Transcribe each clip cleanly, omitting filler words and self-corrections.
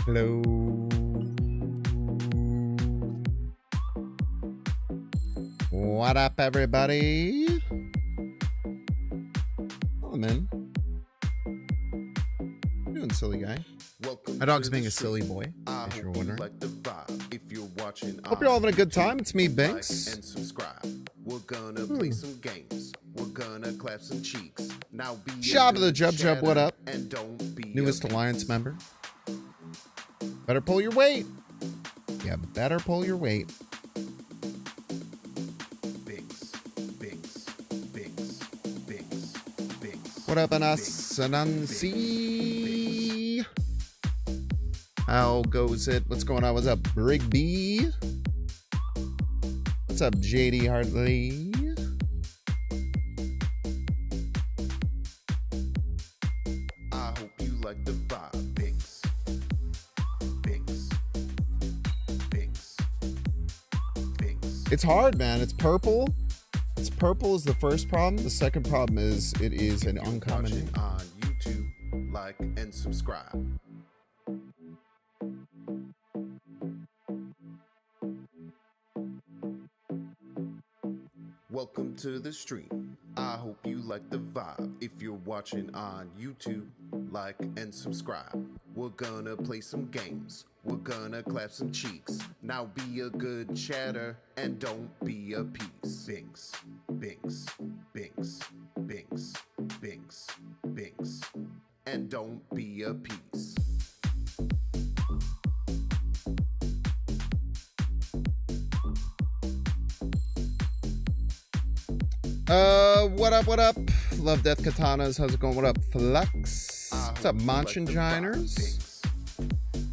Hello. What up, everybody? Oh, man. What you doing, silly guy? My dog's being a silly boy, if you're wondering. Hope you're all having a good time. It's me, Binks. And subscribe. We're gonna play some games. We're gonna clap some cheeks. Now be Shab of the Jub, what up? And don't be Newest Alliance member. Better pull your weight. Yeah, better pull your weight. Binks, Binks, Binks, Binks, Binks. What up, Anansi? How goes it? What's going on? What's up, Brig B? What's up, JD Hartley? I hope you like the vibe, Binks. Binks. Binks. Binks. It's hard, man. It's purple. It's purple is the first problem. The second problem is it is an uncommon name. On YouTube, like and subscribe. Welcome to the stream. I hope you like the vibe. If you're watching on YouTube, like and subscribe. We're gonna play some games. We're gonna clap some cheeks. Now be a good chatter and don't be a piece. Binks, Binks, Binks, Binks, Binks, Binks, and don't be a piece. What up, what up? Love Death Katanas. How's it going? What up, Flux? What's up, Monchinginers?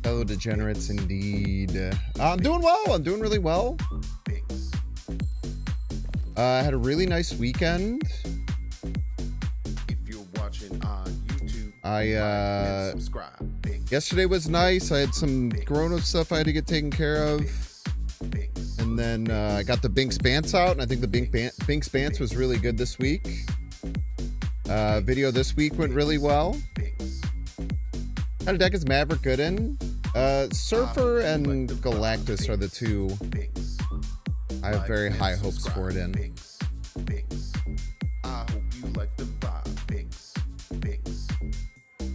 Fellow degenerates indeed. I'm doing well. I'm doing really well. I had a really nice weekend. If you're watching on YouTube, subscribe. Yesterday was nice. I had some grown-up stuff I had to get taken care of. And then I got the Binks Bants out, and I think the Binks Bants was really good this week. Video this week went really well. Had a deck as Maverick good in. Surfer and Galactus are the two I have very high hopes for it in. I hope you like the vibe. Binks, Binks,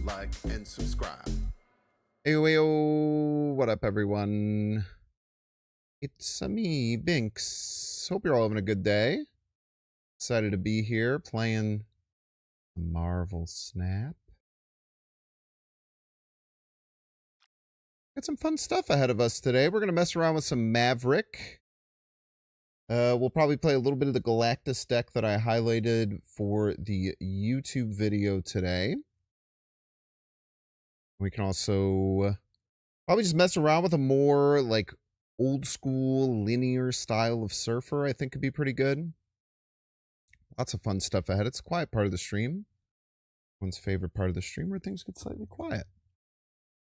like and subscribe. Ayo, what up, everyone? It's me, Binks. Hope you're all having a good day. Excited to be here playing Marvel Snap. Got some fun stuff ahead of us today. We're going to mess around with some Maverick. We'll probably play a little bit of the Galactus deck that I highlighted for the YouTube video today. We can also probably just mess around with a more like old school linear style of Surfer. I think could be pretty good. Lots of fun stuff ahead. It's a quiet part of the stream. Everyone's favorite part of the stream where things get slightly quiet.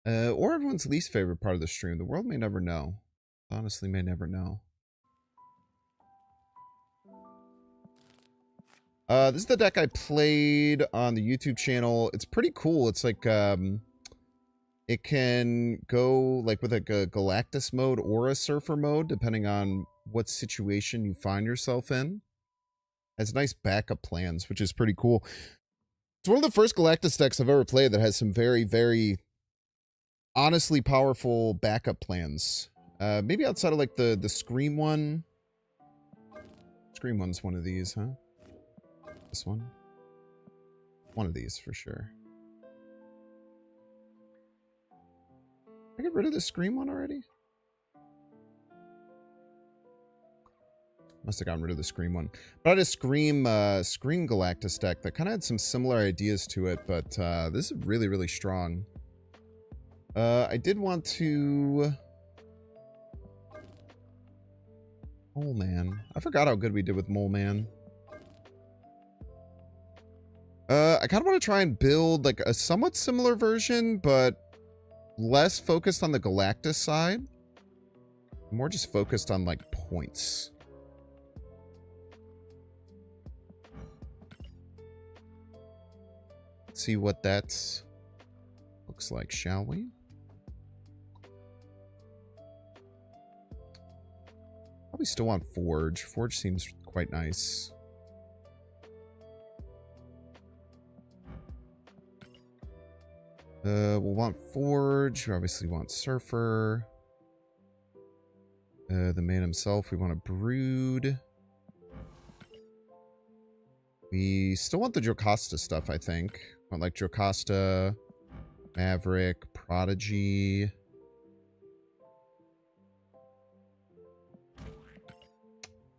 Or everyone's least favorite part of the stream. The world may never know. Honestly, may never know. This is the deck I played on the YouTube channel. It's pretty cool. It's like, it can go like with like a Galactus mode or a Surfer mode, depending on what situation you find yourself in. It has nice backup plans, which is pretty cool. It's one of the first Galactus decks I've ever played that has some very, very honestly powerful backup plans. Maybe outside of like the Scream one. Scream one's one of these, huh? This one? One of these for sure. I get rid of the Scream one already? Must have gotten rid of the Scream one. But I had a Scream Galactus deck that kind of had some similar ideas to it, but this is really, really strong. I did want to... Mole Man. I forgot how good we did with Mole Man. I kind of want to try and build like a somewhat similar version, but less focused on the Galactus side. More just focused on like points. Let's see what that looks like, shall we? Probably still want Forge. Forge seems quite nice. We'll want Forge. We obviously want Surfer. The man himself, we want a Brood. We still want the Jocasta stuff, I think. Want like Jocasta, Maverick, Prodigy.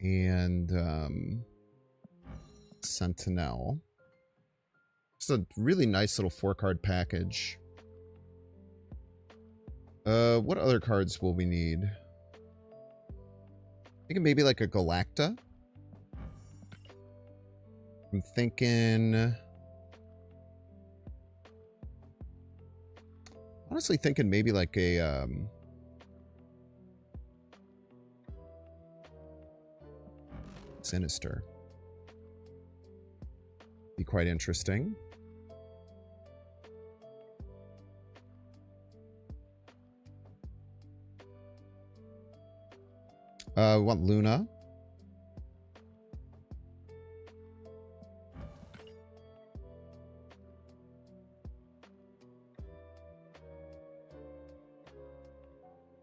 And Sentinel. It's a really nice little 4-card package. What other cards will we need? Thinking maybe like a Galacta. I'm thinking... Honestly thinking maybe like a... Sinister. Be quite interesting. We want Luna.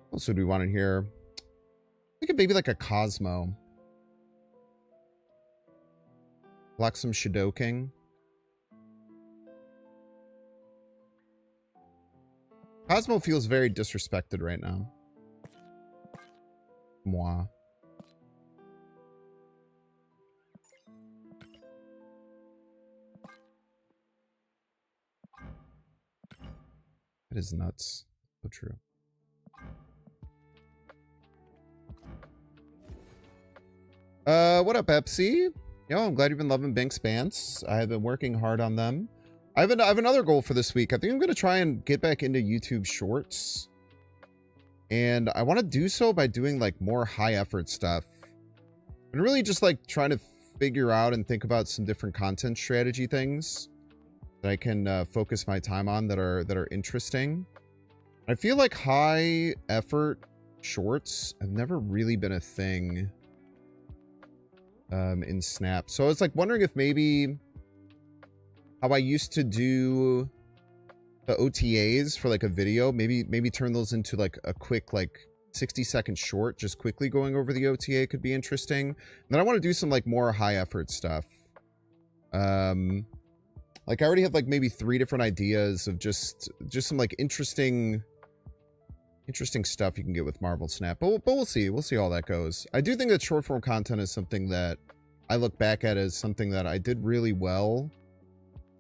What else would we want in here? I think it maybe like a Cosmo. Block some Shadow King. Cosmo feels very disrespected right now. Moi. That is nuts. So true. What up, Pepsi? Yo, I'm glad you've been loving Bink's pants. I have been working hard on them. I have another goal for this week. I think I'm going to try and get back into YouTube Shorts. And I want to do so by doing like more high effort stuff. And really just like trying to figure out and think about some different content strategy things that I can focus my time on that are interesting. I feel like high effort shorts have never really been a thing in Snap. So I was like wondering if maybe how I used to do the OTAs for like a video, maybe turn those into like a quick like 60-second short, just quickly going over the OTA could be interesting. And then I want to do some like more high effort stuff. Like I already have like maybe 3 different ideas of just some like interesting stuff you can get with Marvel Snap. But we'll see. We'll see how that goes. I do think that short form content is something that I look back at as something that I did really well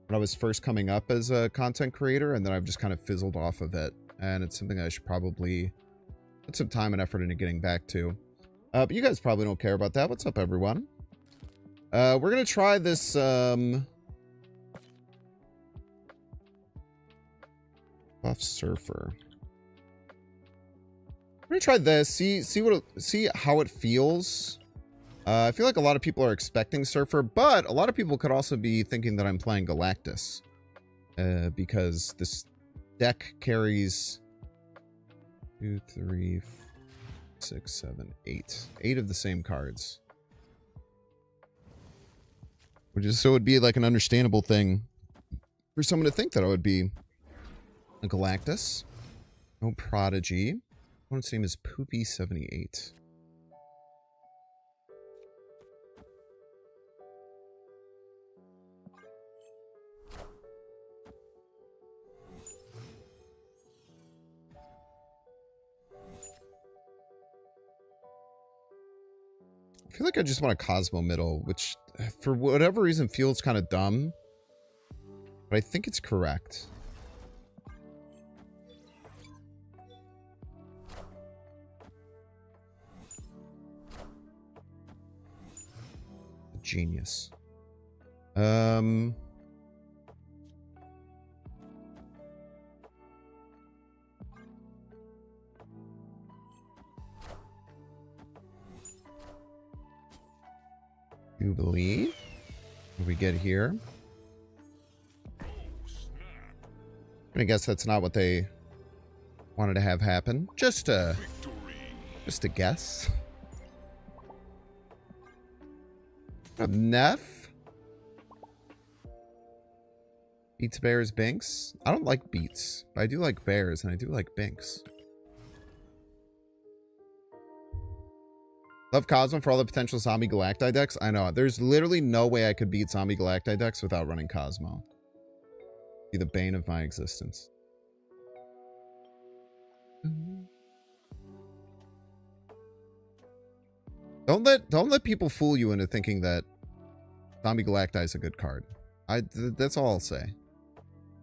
when I was first coming up as a content creator, and then I've just kind of fizzled off of it. And it's something I should probably put some time and effort into getting back to. But you guys probably don't care about that. What's up, everyone? We're going to try this... Buff Surfer. I'm gonna try this. See how it feels. I feel like a lot of people are expecting Surfer, but a lot of people could also be thinking that I'm playing Galactus, because this deck carries 2, 3, 6, 7, 8 of the same cards, which is so it'd be like an understandable thing for someone to think that I would be a Galactus. No Prodigy. Opponent's name is Poopy78. I feel like I just want a Cosmo middle, which for whatever reason feels kind of dumb, but I think it's correct. Genius. Jubilee. What do we get here? I guess that's not what they wanted to have happen. Just a guess. Neff? Beats, bears, binks? I don't like beats, but I do like bears, and I do like binks. Love Cosmo for all the potential Zombie Galacti decks. I know. There's literally no way I could beat Zombie Galacti decks without running Cosmo. Be the bane of my existence. Don't let people fool you into thinking that Zombie Galacti is a good card. That's all I'll say.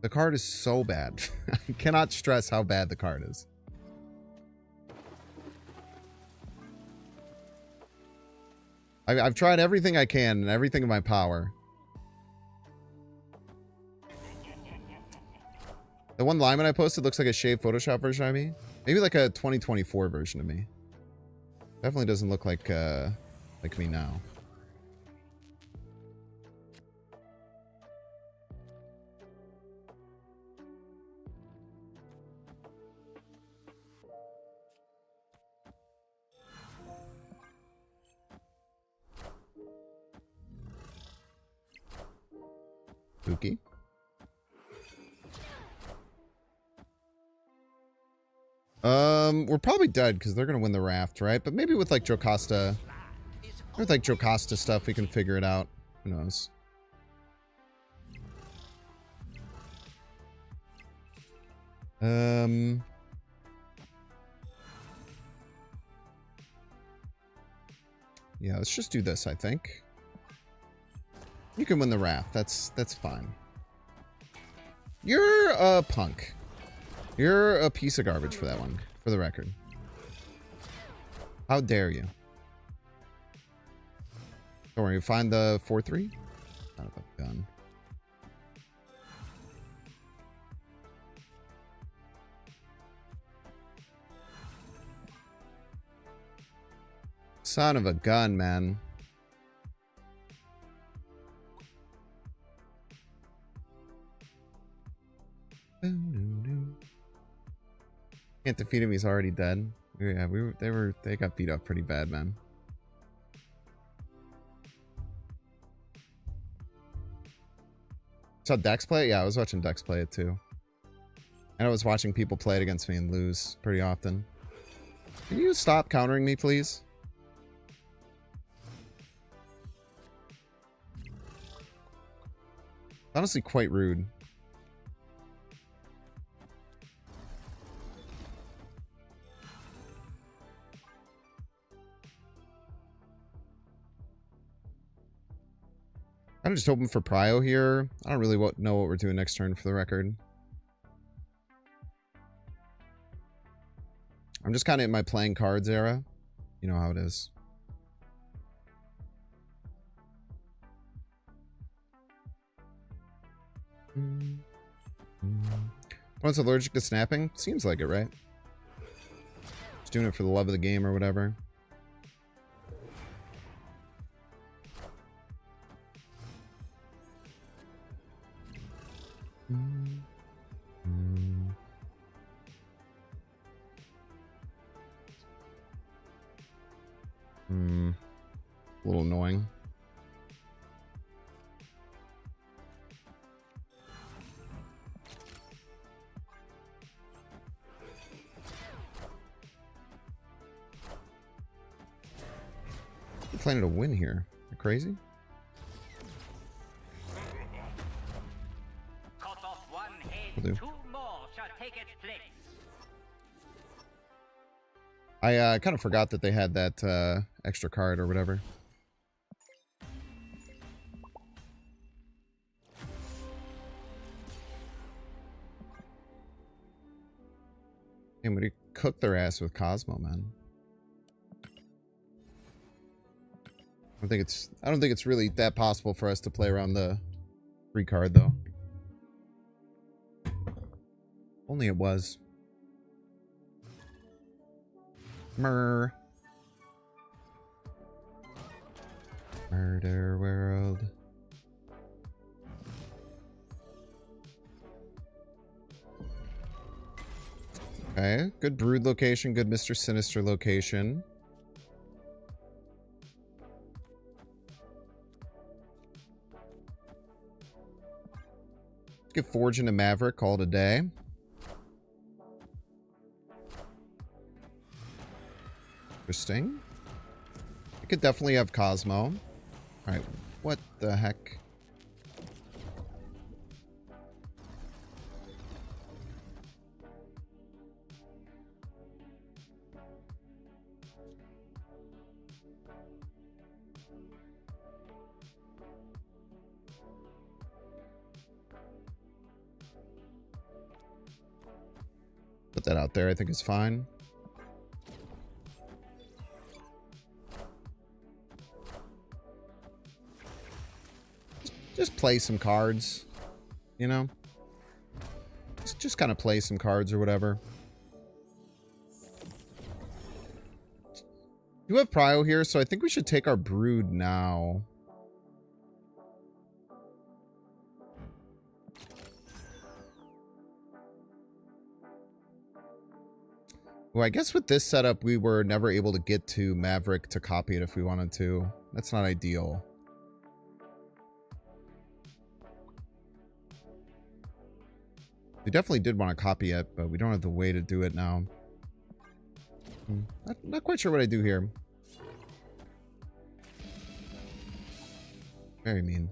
The card is so bad. I cannot stress how bad the card is. I've tried everything I can and everything in my power. The one Lyman I posted looks like a shaved Photoshop version of me. Maybe like a 2024 version of me. Definitely doesn't look like me now. Spooky. We're probably dead because they're gonna win the raft, right? But maybe with like Jocasta, stuff, we can figure it out. Who knows? Yeah, let's just do this, I think. You can win the raft. That's fine. You're a punk. You're a piece of garbage for that one, for the record. How dare you? Don't worry, find the 4-3. Not a gun. Son of a gun, man. Can't defeat him, he's already dead. Yeah, they got beat up pretty bad, man. Saw Dex play it? Yeah, I was watching Dex play it too. And I was watching people play it against me and lose pretty often. Can you stop countering me, please? Honestly, quite rude. I'm just hoping for Prio here. I don't really know what we're doing next turn, for the record. I'm just kind of in my playing cards era. You know how it is. One's allergic to snapping? Seems like it, right? Just doing it for the love of the game or whatever. A little annoying. I'm planning to win here. You're crazy? Cut off one head, Will do. 2 more shall take its place. I kind of forgot that they had that extra card or whatever. And would he cook their ass with Cosmo, man? I don't think it's really that possible for us to play around the free card though. Only it was. Murder world. Okay, good Brood location, good Mr. Sinister location. Get Forge into Maverick, call it a day. Interesting. I could definitely have Cosmo. Alright, what the heck? Put that out there, I think it's fine. Just play some cards, you know? Just kind of play some cards or whatever. You have Prio here, so I think we should take our Brood now. Well, I guess with this setup, we were never able to get to Maverick to copy it if we wanted to. That's not ideal. We definitely did want to copy it, but we don't have the way to do it now. Not quite sure what I do here. Very mean.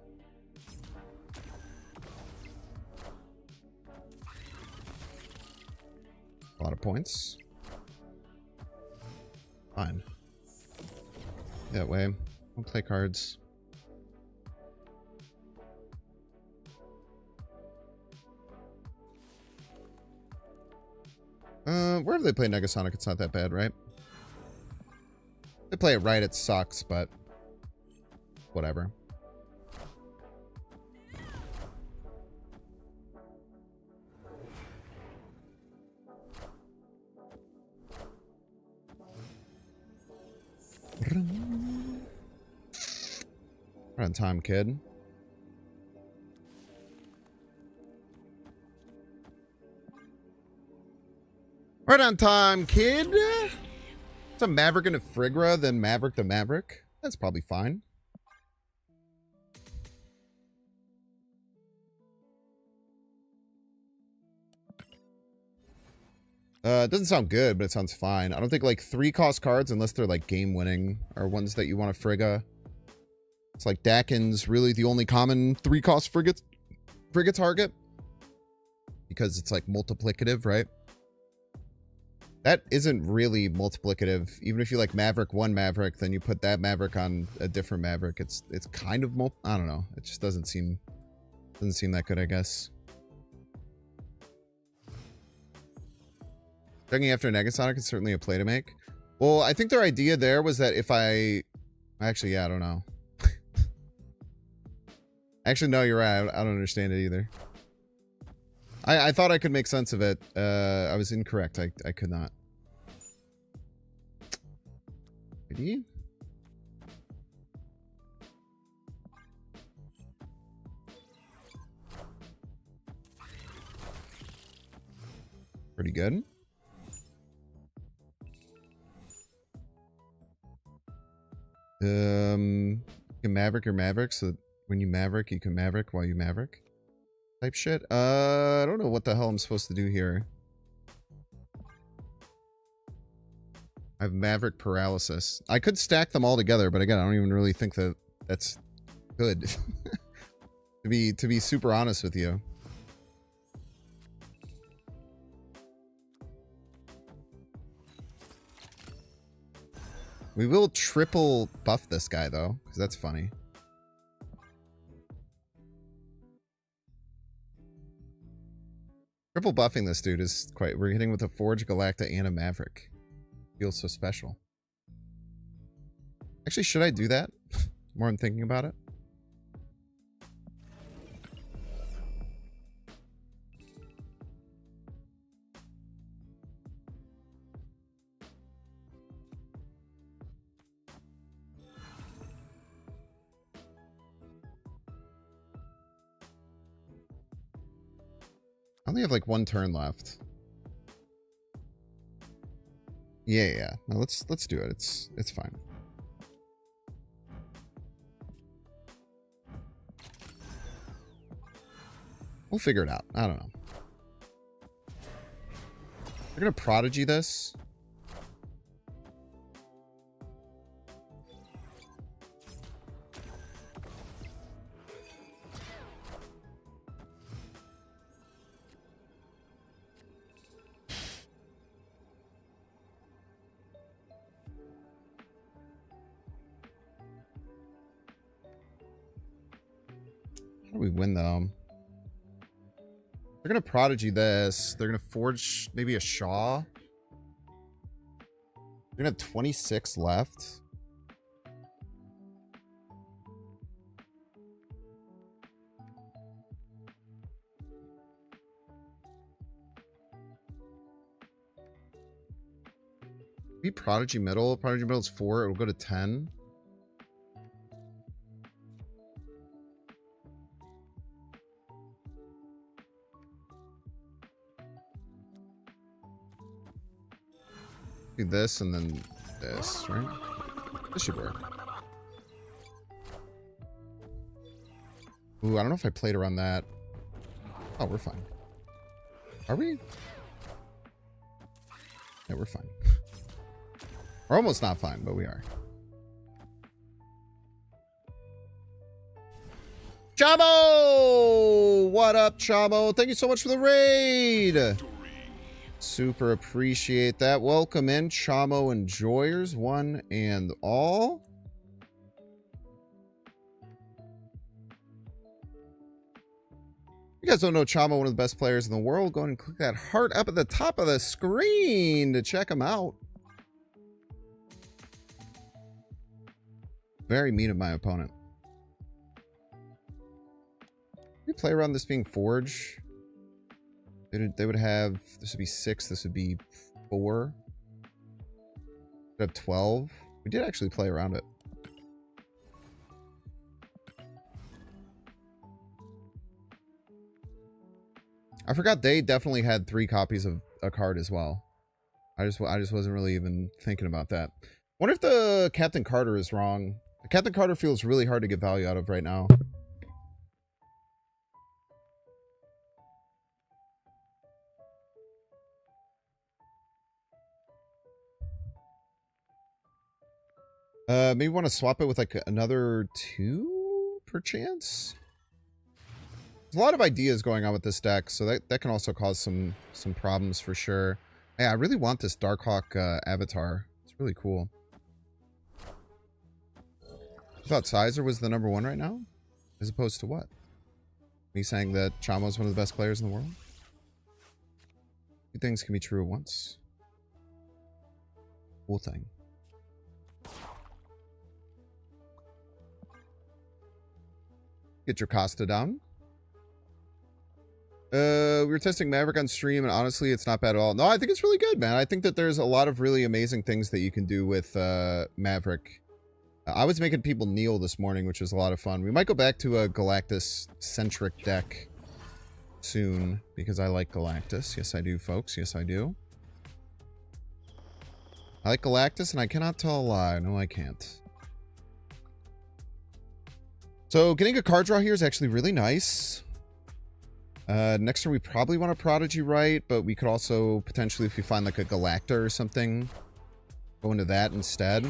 A lot of points. Fine. That way. I'll play cards. Wherever they play Negasonic, it's not that bad, right? If they play it right, it sucks, but whatever. Right on time, kid. Right on time, kid. It's a Maverick and a Frigra, then Maverick to Maverick. That's probably fine. It doesn't sound good, but it sounds fine. I don't think like 3-cost cards, unless they're like game winning, are ones that you want to Frigga. It's like Dakin's really the only common 3-cost Frigga target. Because it's like multiplicative, right? That isn't really multiplicative. Even if you like Maverick one Maverick, then you put that Maverick on a different Maverick. It's kind of I don't know. It just doesn't seem that good, I guess. Checking after Negasonic is certainly a play to make. Well, I think their idea there was that if actually, yeah, I don't know. Actually, no, you're right. I don't understand it either. I thought I could make sense of it. I was incorrect. I could not. Ready? Pretty good. You can Maverick or Maverick, so when you Maverick, you can Maverick while you Maverick. Type shit. I don't know what the hell I'm supposed to do here. I have Maverick paralysis. I could stack them all together, but again, I don't even really think that that's good. to be super honest with you. We will triple buff this guy though, because that's funny. Triple buffing this dude is quite... We're hitting with a Forge, Galacta, and a Maverick. Feels so special. Actually, should I do that? The more I'm thinking about it. I only have like one turn left. Yeah. No, let's do it. It's fine. We'll figure it out. I don't know. We're gonna Prodigy this. How do we win though? They're gonna Prodigy this. They're gonna forge maybe a Shaw. They're gonna have 26 left. Maybe Prodigy middle. Prodigy middle is 4. It'll go to 10. Do this and then this, right? This should work. Ooh, I don't know if I played around that. Oh, we're fine. Are we? Yeah, we're fine. We're almost not fine, but we are. Chamo! What up, Chamo? Thank you so much for the raid. Super appreciate that. Welcome in, Chamo enjoyers, one and all. You guys don't know Chamo, one of the best players in the world. Go ahead and click that heart up at the top of the screen to check him out. Very mean of my opponent. We play around this being Forge. They would have, this would be 6, this would be 4. We'd have 12. We did actually play around it. I forgot they definitely had 3 copies of a card as well. I just wasn't really even thinking about that. Wonder if the Captain Carter is wrong. The Captain Carter feels really hard to get value out of right now. Maybe want to swap it with like another 2 perchance. There's a lot of ideas going on with this deck, so that can also cause some problems for sure. Yeah, I really want this Darkhawk avatar. It's really cool. I thought Sizer was the #1 right now, as opposed to what? Me saying that Chamo's one of the best players in the world. 2 things can be true at once. Cool thing. Get your Costa down. We were testing Maverick on stream, and honestly, it's not bad at all. No, I think it's really good, man. I think that there's a lot of really amazing things that you can do with Maverick. I was making people kneel this morning, which was a lot of fun. We might go back to a Galactus-centric deck soon, because I like Galactus. Yes, I do, folks. Yes, I do. I like Galactus, and I cannot tell a lie. No, I can't. So getting a card draw here is actually really nice. Next turn we probably want a Prodigy right, but we could also potentially, if we find like a Galacta or something, go into that instead.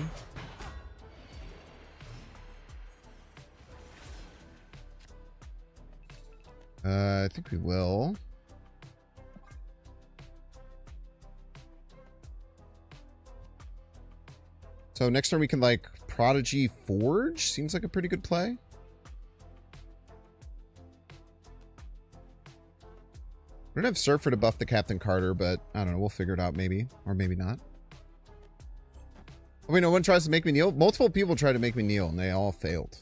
I think we will. So next turn we can like Prodigy Forge. Seems like a pretty good play. We don't have Surfer to buff the Captain Carter, but I don't know. We'll figure it out maybe. Or maybe not. I mean, no one tries to make me kneel. Multiple people try to make me kneel, and they all failed.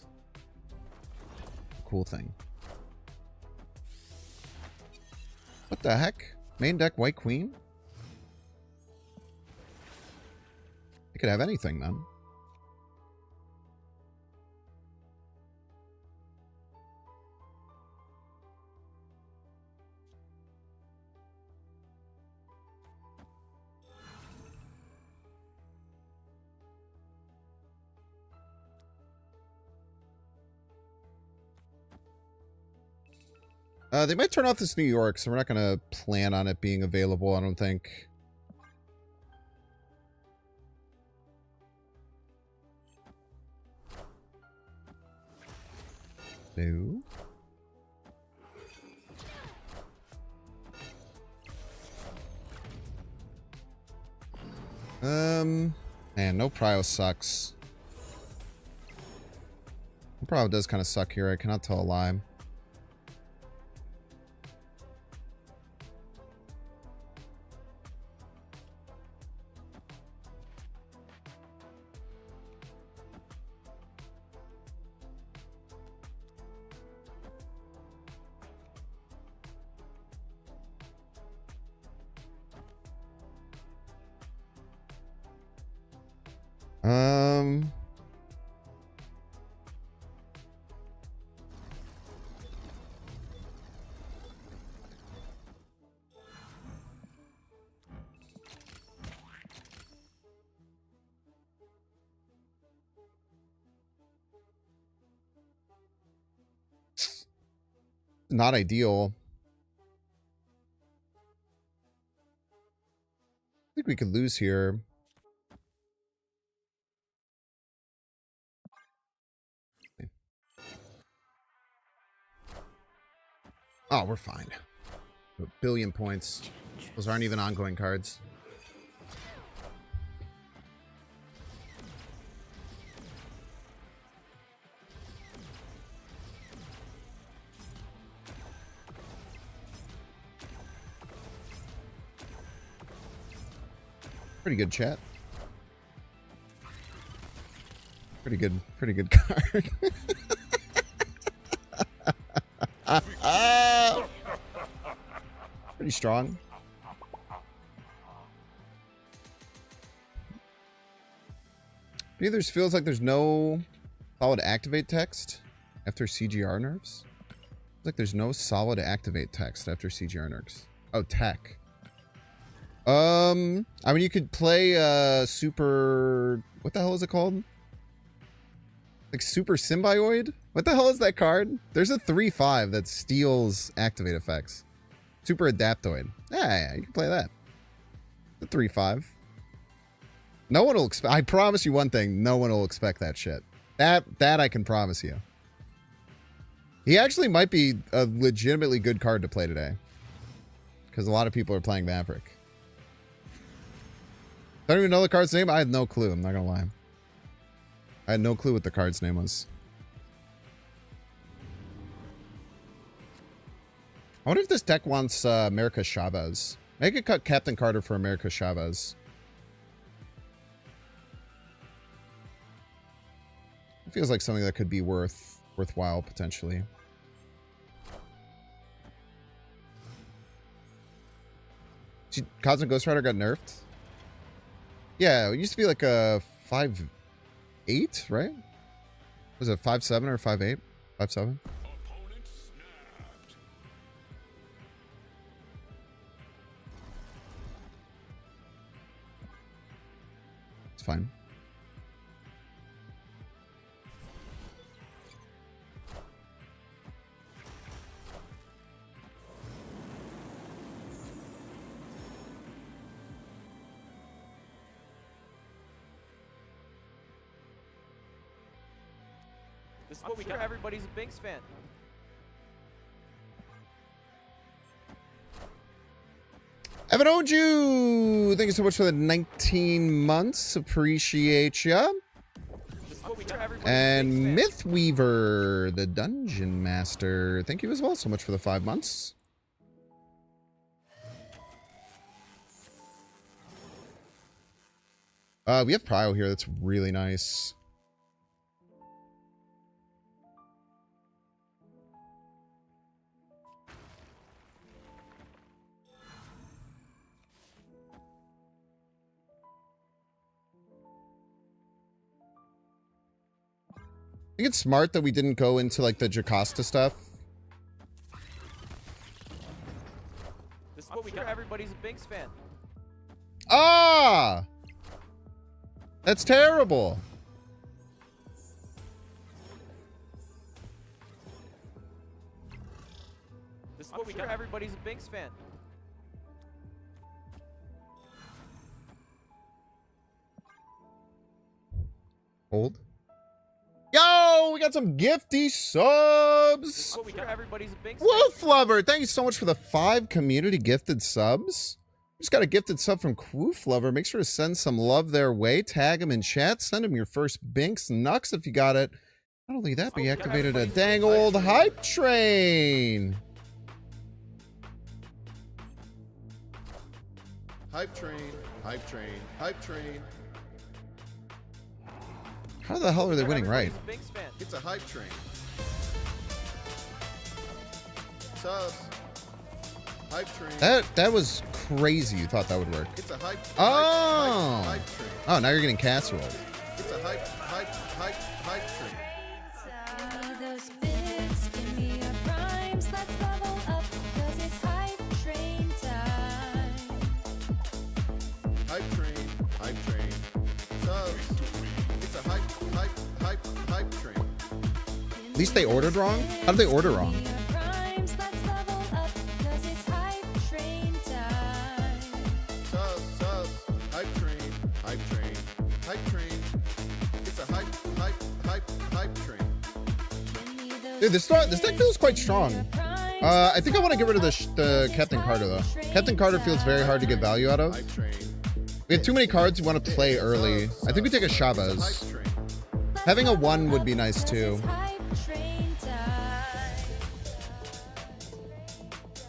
Cool thing. What the heck? Main deck White Queen? It could have anything, then. They might turn off this New York, so we're not going to plan on it being available, I don't think. No. Man, no prio sucks. No prio does kind of suck here. I cannot tell a lie. Not ideal. I think we could lose here. Oh, we're fine. A billion points. Those aren't even ongoing cards. Pretty good chat. Pretty good card. Pretty strong. Neither feels like there's no solid activate text after CGR nerfs. Feels like there's no solid activate text after CGR nerfs. Oh, tech. I mean, you could play super. What the hell is it called? Like Super Symbioid? What the hell is that card? There's a 3/5 that steals activate effects. Super Adaptoid. Yeah, you can play that. The 3/5. No one will expect. I promise you one thing. No one will expect that shit. That I can promise you. He actually might be a legitimately good card to play today, because a lot of people are playing Maverick. I don't even know the card's name. I had no clue. I'm not gonna lie. I had no clue what the card's name was. I wonder if this deck wants America Chavez. Make it cut Captain Carter for America Chavez. It feels like something that could be worthwhile potentially. Cosmic Ghost Rider got nerfed? Yeah, it used to be like a 5/8, right? Was it 5/7 or 5/8? 5/7? It's fine. This is what we got. Everybody's a Binks fan. Evan Oju, thank you so much for the 19 months. Appreciate ya. And Mythweaver, the Dungeon Master, thank you as well so much for the 5 months. We have Prio here. That's really nice. I think it's smart that we didn't go into like the Jocasta stuff. This is what we got. Everybody's a Binks fan. Ah! That's terrible. This is what we got. Everybody's a Binks fan. Hold. Yo, we got some gifty subs. What we got. Everybody's a Binks fan. Wolf Lover, thank you so much for the 5 community gifted subs. Just got a gifted sub from Wolf Lover. Make sure to send some love their way. Tag them in chat. Send them your first Binks Nux if you got it. Not only that, but you activated a dang old hype train. Hype train, hype train, hype train. How the hell are they winning right? Everybody's a Binks fan. It's a hype train. Subs. Hype train. That was crazy. You thought that would work. It's a hype. Oh. Hype train. Oh, now you're getting casserole. It's a hype train. Those bits, give me your primes, let's level up, 'cause it's hype train time. Hype train. Subs. It's a hype train. At least they ordered wrong? How did they order wrong? Give me your primes, let's level up, 'cause it's hype train time. Subs. Hype train. It's a hype train. Dude, this deck feels quite strong. I think I want to get rid of the Captain Carter, though. Captain Carter feels very hard to get value out of. Hype train. We have too many cards we want to play early. I think we take a Shabazz. Hype train. Having a 1 would be nice, too.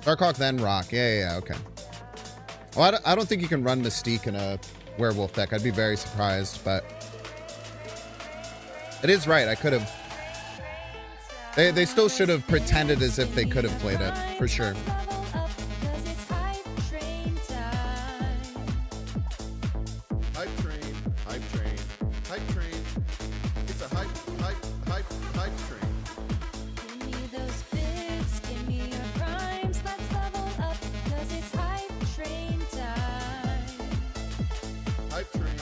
Darkhawk, then Rock. Yeah, okay. Well, I don't think you can run Mystique in a Werewolf deck. I'd be very surprised, but... It is right, I could have... They still should have pretended as if they could have played it, for sure. Hype train. It's a hype train. Give me those bits, give me your primes, let's level up, 'cause it's hype train time. Hype train.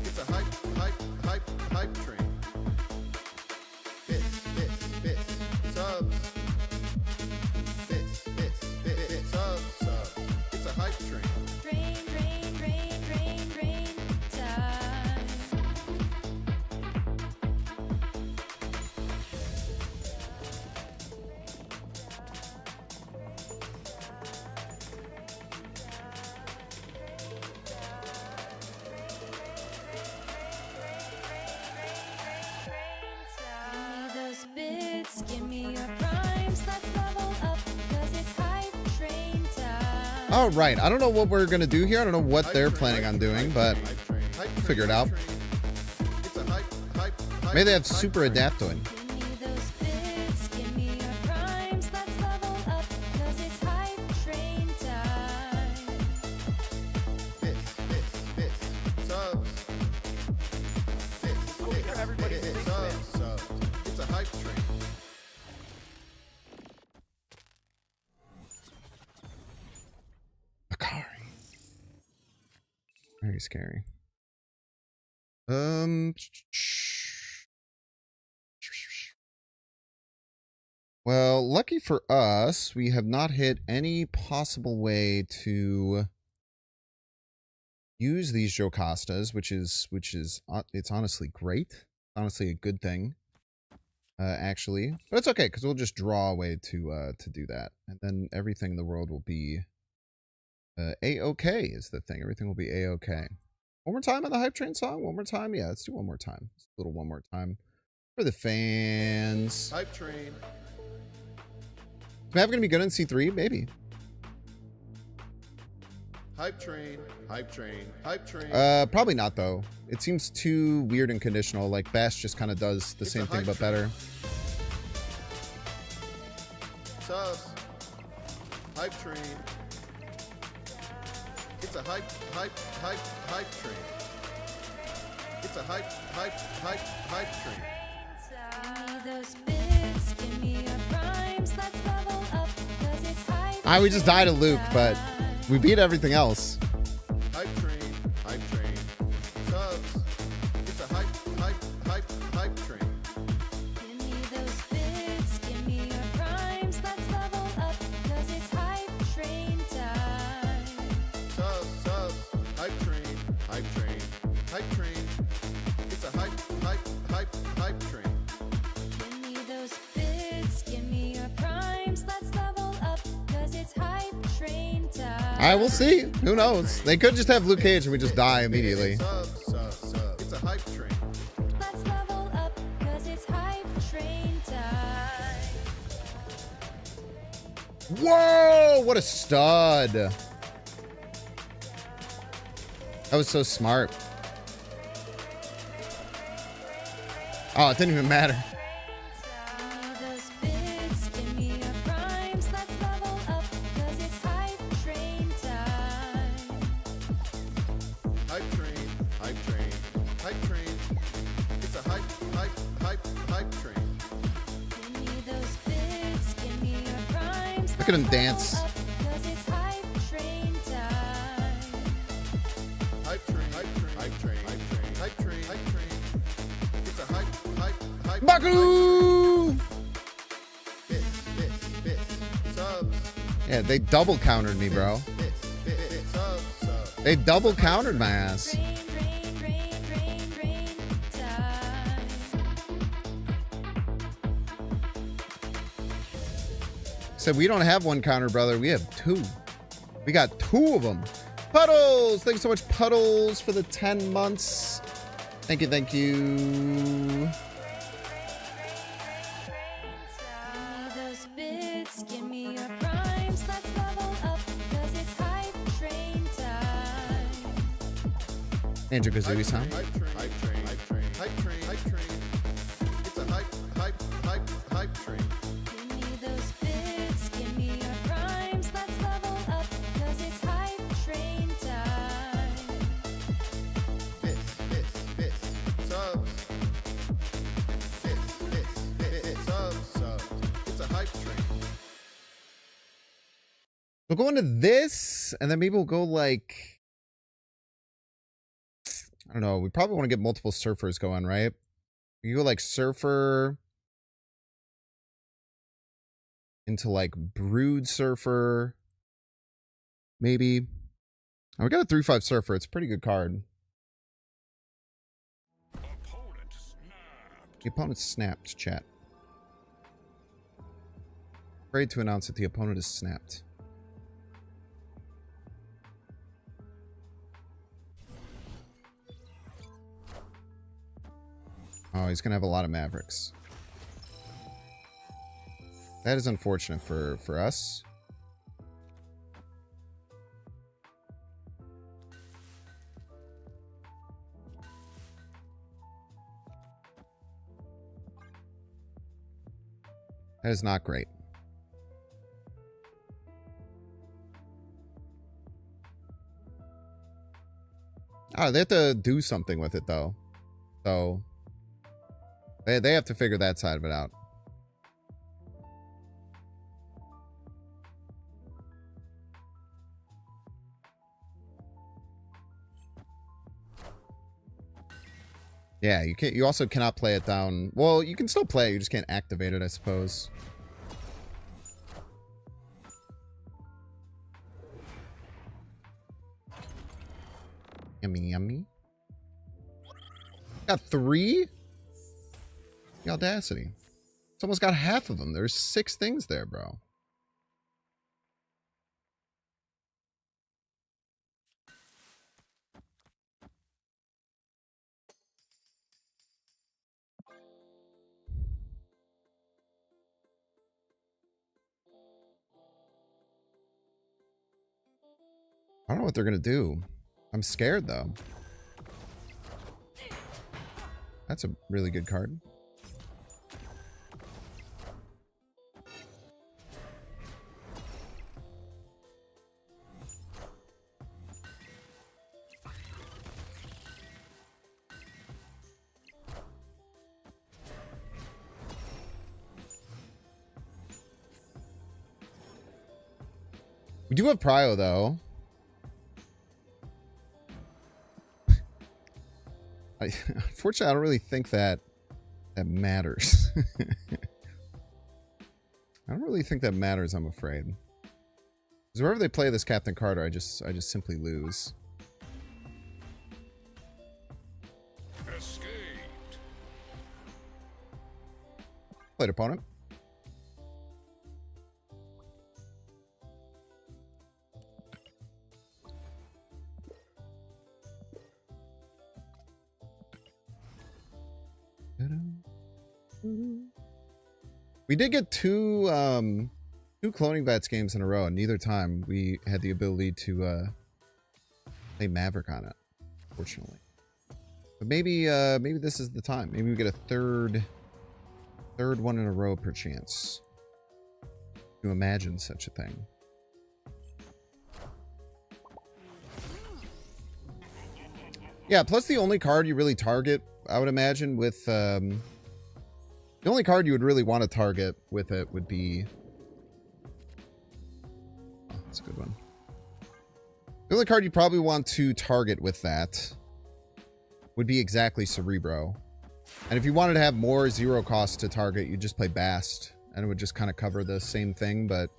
It's a hype train. Bits. Subs. Bits. Subs. It's a hype train. Train time. Give me those bits, give me your primes, let's level up, 'cause it's hype train time. All right, I don't know what we're going to do here. I don't know what they're planning on doing, but figure it out. It's a hype. maybe they have super adaptoid. Give me those bits, give me your primes, let's level up, 'cause it's hype train time. Bits. Subs. Bits. Everybody's a Binks fan. Subs. It's a hype train. Akari. Very scary. Well, lucky for us, we have not hit any possible way to use these Jocastas, which is it's honestly great. Honestly, a good thing, actually. But it's okay because we'll just draw a way to do that, and then everything in the world will be a-okay. Is the thing. Everything will be a-okay. One more time on the Hype Train song. One more time. Yeah, let's do one more time. Just a little one more time for the fans. Hype train. Is Mav gonna be good in C3? Maybe. Hype train. Probably not though. It seems too weird and conditional. Like Bash just kind of does the same thing but better. Subs. Hype train. It's a hype train. It's a hype train. Give me those bits, give me your primes, let's level up, 'cause it's hype. We just died to Luke, but we beat everything else. Hype train. Subs. It's a hype train. Give me those bits, give me hype train. It's a hype train. Give me those bits, give me your primes. Let's level up, cause it's hype train time. Alright, we'll see. Who knows? They could just have Luke Cage and we just die immediately. Sub. It's a hype train. Let's level up, cause it's hype train time. Whoa! What a stud. That was so smart. Oh, it didn't even matter. Give me those bits, give me your primes. Let's level up, cause it's hype train time. Hype train. It's a hype train. Give me those bits, give me your primes. Look at him Let's dance. level up, 'cause it's hype train time. Hype train. It's a hype Baku! bits. Subs. Yeah, they double countered me, bro. Bits. Subs. They double countered my ass. Drain time. Said we don't have one counter, brother. We have two. We got two of them. Puddles! Thanks so much, Puddles, for the 10 months. Thank you, thank you. Give me those bits, give me your primes. Let's level up, 'cause it's hype train time. Andrew Kazooie-san. Hype train. It's a hype train. Give me those bits, give me your primes. Let's level up, 'cause it's hype train time. Bits. Subs. Bits. Subs. It's a hype train. We'll go into this, and then maybe we'll go like, I don't know. We probably want to get multiple surfers going, right? You go like surfer into like brood surfer, maybe. Oh, we got a 3/5 surfer. It's a pretty good card. The opponent snapped, chat. Afraid to announce that the opponent is snapped. Oh, he's gonna have a lot of Mavericks. That is unfortunate for us. That is not great. Oh, they have to do something with it though. So they have to figure that side of it out. Yeah, you can't. You also cannot play it down. Well, you can still play it. You just can't activate it, I suppose. Yummy, yummy. Got 3? The audacity. It's almost got half of them. There's 6 things there, bro. I don't know what they're gonna do. I'm scared though. That's a really good card. We do have Prio though. Unfortunately, I don't really think that matters. I don't really think that matters, I'm afraid. Because wherever they play this Captain Carter, I just simply lose. Played opponent. We did get two cloning Vats games in a row, and neither time we had the ability to play Maverick on it, fortunately. But maybe maybe this is the time. Maybe we get a third one in a row perchance. To imagine such a thing. Yeah, plus the only card you really target, I would imagine, with the only card you would really want to target with it would be... Oh, that's a good one. The only card you probably want to target with that would be exactly Cerebro. And if you wanted to have more 0 cost to target, you'd just play Bast. And it would just kind of cover the same thing, but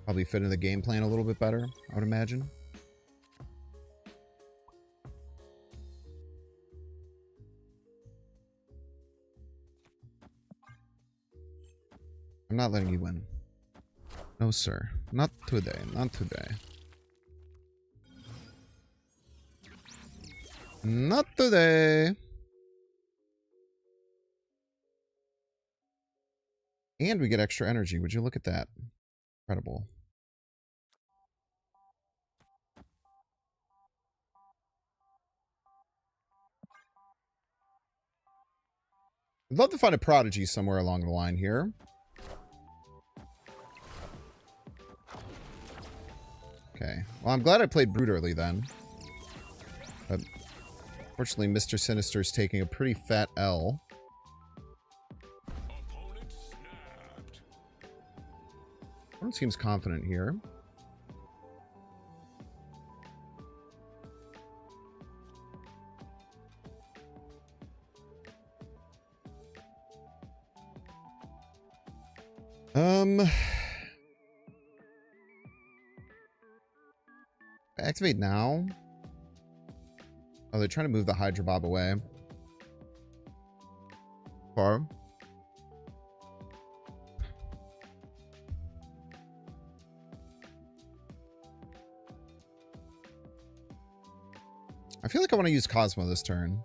probably fit in the game plan a little bit better, I would imagine. I'm not letting you win. No, sir. Not today. Not today. Not today. And we get extra energy. Would you look at that? Incredible. I'd love to find a Prodigy somewhere along the line here. Okay. Well, I'm glad I played Brood early then. But fortunately, Mr. Sinister is taking a pretty fat L. One seems confident here. Activate now. Oh, they're trying to move the Hydra Bob away. Far. I feel like I want to use Cosmo this turn.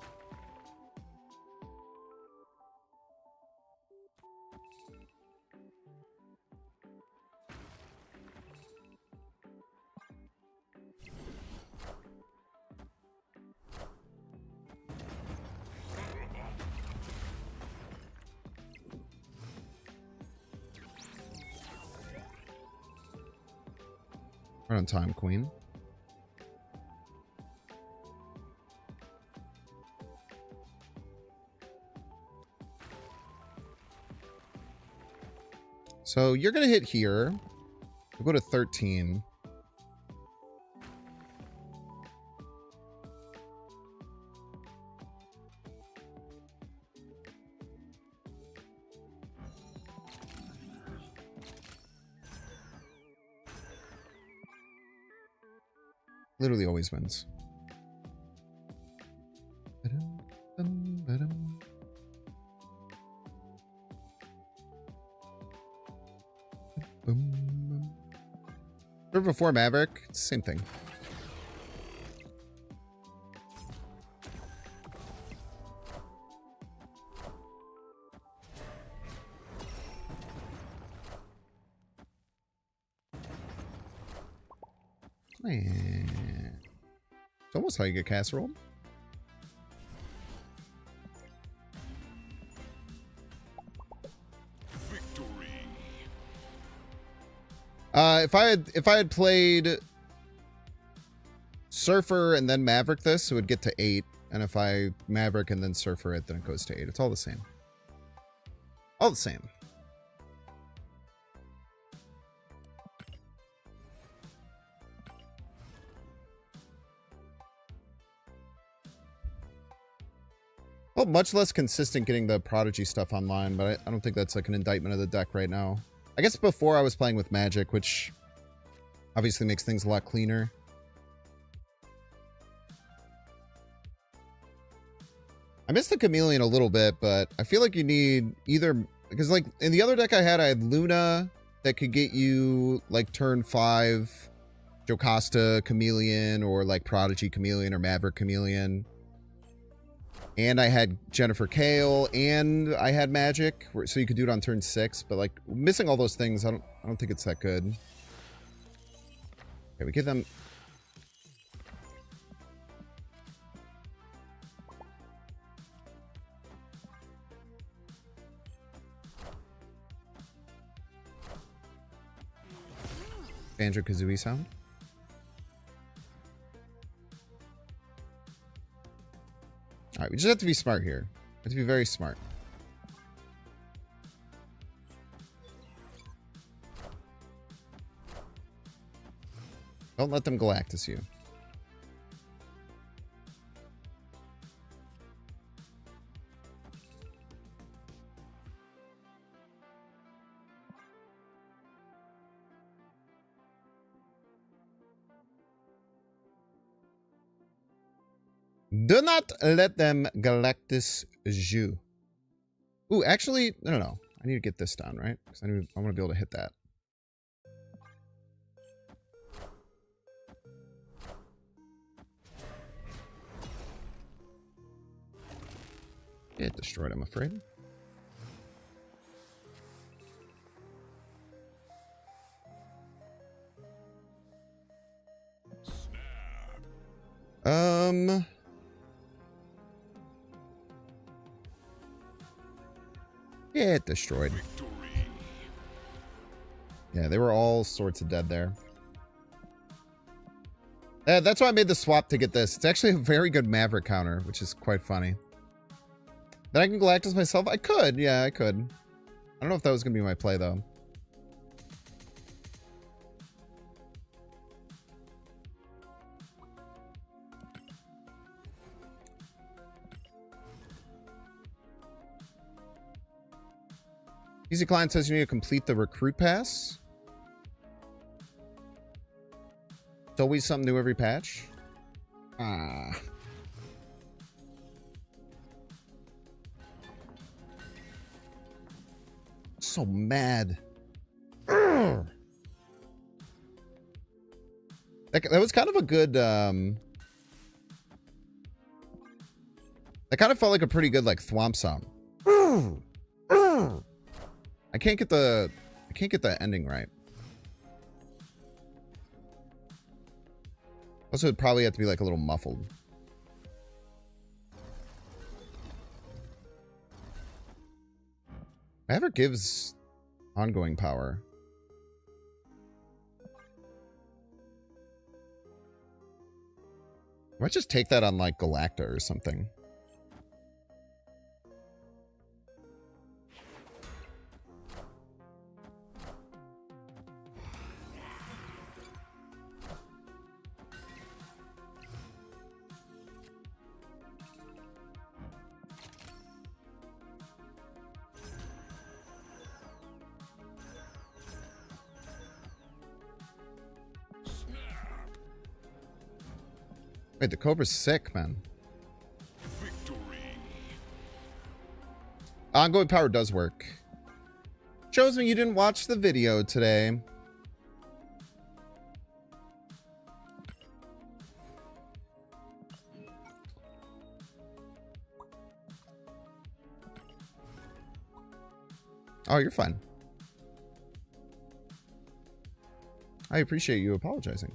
Right on time, Queen. So you're going to hit here. We'll go to 13. Literally always wins. Or before Maverick, it's the same thing. It's almost how you get casserole. If I had played Surfer and then Maverick this, it would get to 8. And if I Maverick and then Surfer it, then it goes to 8. It's all the same. All the same. Well, much less consistent getting the Prodigy stuff online, but I don't think that's like an indictment of the deck right now. I guess before I was playing with Magic, which obviously makes things a lot cleaner. I miss the Chameleon a little bit, but I feel like you need either Because like in the other deck I had Luna that could get you like turn 5 Jocasta Chameleon or like Prodigy Chameleon or Maverick Chameleon. And I had Jennifer Kale and I had Magic, so you could do it on turn 6. But like missing all those things, I don't think it's that good. Okay, we give them. Banjo-Kazooie sound. Alright, we just have to be smart here. We have to be very smart. Don't let them Galactus you. Do not let them Galactus you. Ooh, actually, no. I need to get this down, right? Because I want to be able to hit that. Get destroyed, I'm afraid. Get destroyed. Yeah, they were all sorts of dead there. That's why I made the swap to get this. It's actually a very good Maverick counter, which is quite funny. Then I can Galactus myself? I could. Yeah, I could. I don't know if that was going to be my play, though. Easy Client says you need to complete the recruit pass. It's always something new every patch. Ah. So mad. That was kind of a good that kind of felt like a pretty good like thwomp song. I can't get the ending right. Also, it'd probably have to be like a little muffled. Maverick gives ongoing power. I might just take that on like Galacta or something. Wait, the Cobra's sick, man. Victory. Ongoing power does work. Shows me you didn't watch the video today. Oh, you're fine. I appreciate you apologizing.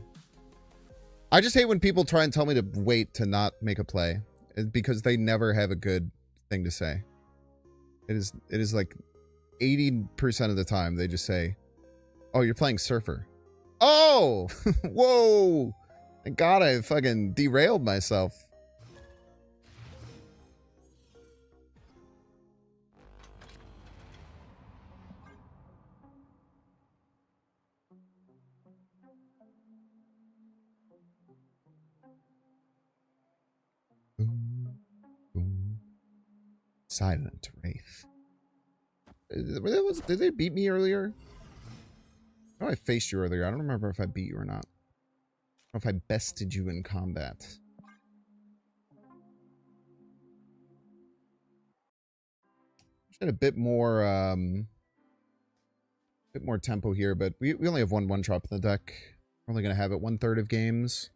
I just hate when people try and tell me to wait to not make a play because they never have a good thing to say. It is like 80% of the time they just say, "Oh, you're playing Surfer." Oh, whoa! Thank God I fucking derailed myself. Silent Wraith. Did they beat me earlier? Oh, I faced you earlier. I don't remember if I beat you or not. Or if I bested you in combat. Had a bit more tempo here, but we only have one drop in the deck. We're only gonna have it 1/3 of games.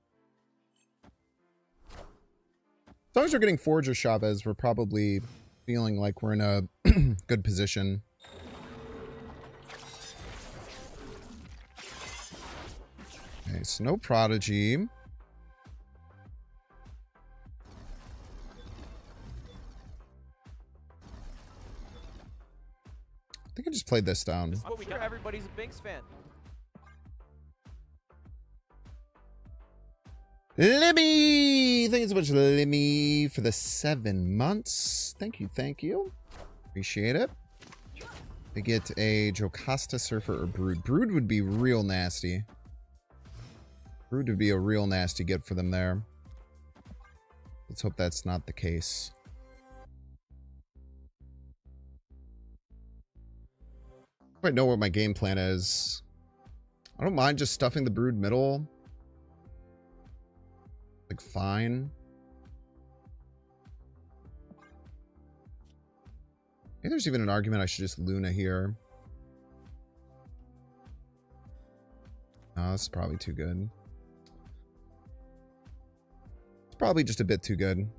As long as we're getting Forge or Chavez, we're probably feeling like we're in a good position. Okay, so no Prodigy. I think I just played this down. I'm sure everybody's a Binks fan. Limmy! Thank you so much, Limmy, for the 7 months. Thank you, thank you. Appreciate it. We get a Jocasta, Surfer, or Brood. Brood would be real nasty. Brood would be a real nasty get for them there. Let's hope that's not the case. I don't know what my game plan is. I don't mind just stuffing the Brood middle. Like, fine. Maybe there's even an argument I should just Luna here. No, that's probably too good. It's probably just a bit too good.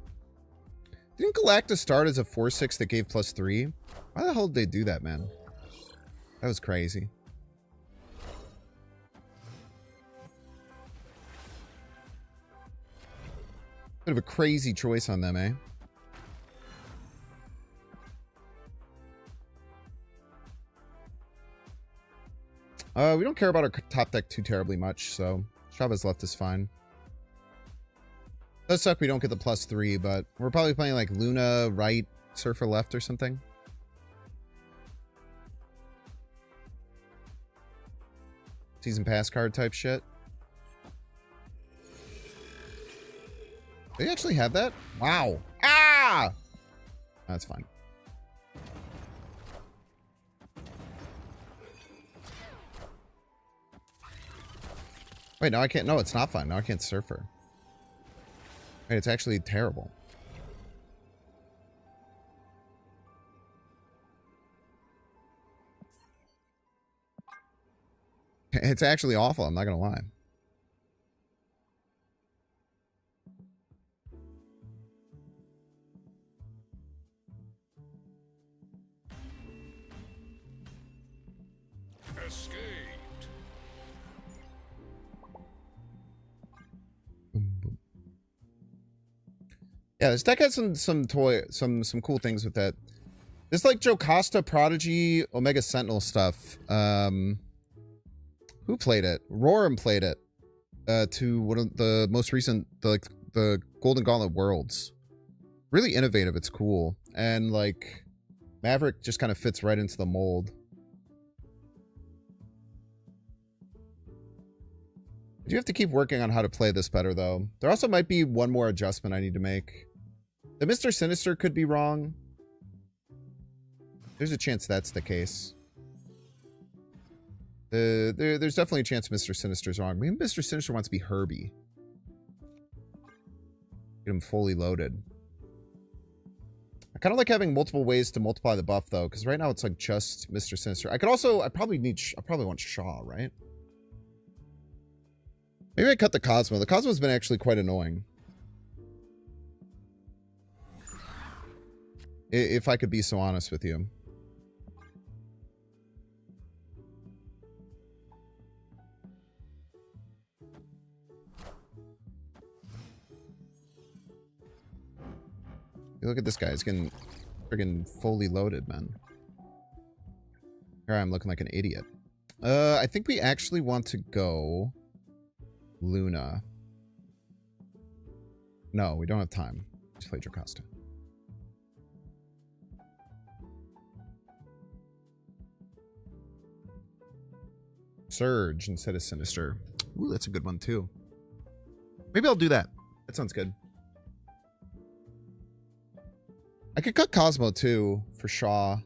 Didn't Galactus start as a 4/6 that gave +3? Why the hell did they do that, man? That was crazy. Bit of a crazy choice on them, eh? We don't care about our top deck too terribly much, so Chavez left is fine. Does suck we don't get the +3, but we're probably playing like Luna right, Surfer left or something. Season pass card type shit. They actually have that? Wow. Ah! That's fine. Wait, no, I can't. No, it's not fine. No, I can't Surfer. Wait, it's actually terrible. It's actually awful. I'm not going to lie. Escaped. Yeah, this deck has some cool things with that. This like Jocasta, Prodigy, Omega Sentinel stuff. Who played it? Roram played it to one of the most recent, the Golden Gauntlet Worlds. Really innovative. It's cool, and like Maverick just kind of fits right into the mold. I do have to keep working on how to play this better, though. There also might be one more adjustment I need to make. The Mr. Sinister could be wrong. There's a chance that's the case. There's definitely a chance Mr. Sinister's wrong. Maybe Mr. Sinister wants to be Herbie. Get him fully loaded. I kind of like having multiple ways to multiply the buff, though, because right now it's like just Mr. Sinister. I probably want Shaw, right? Maybe I cut the Cosmo. The Cosmo's been actually quite annoying. If I could be so honest with you. You look at this guy. He's getting friggin' fully loaded, man. Here I am looking like an idiot. I think we actually want to go Luna. No, we don't have time. Just play Jocasta. Surge instead of Sinister. Ooh, that's a good one too. Maybe I'll do that. That sounds good. I could cut Cosmo too for Shaw.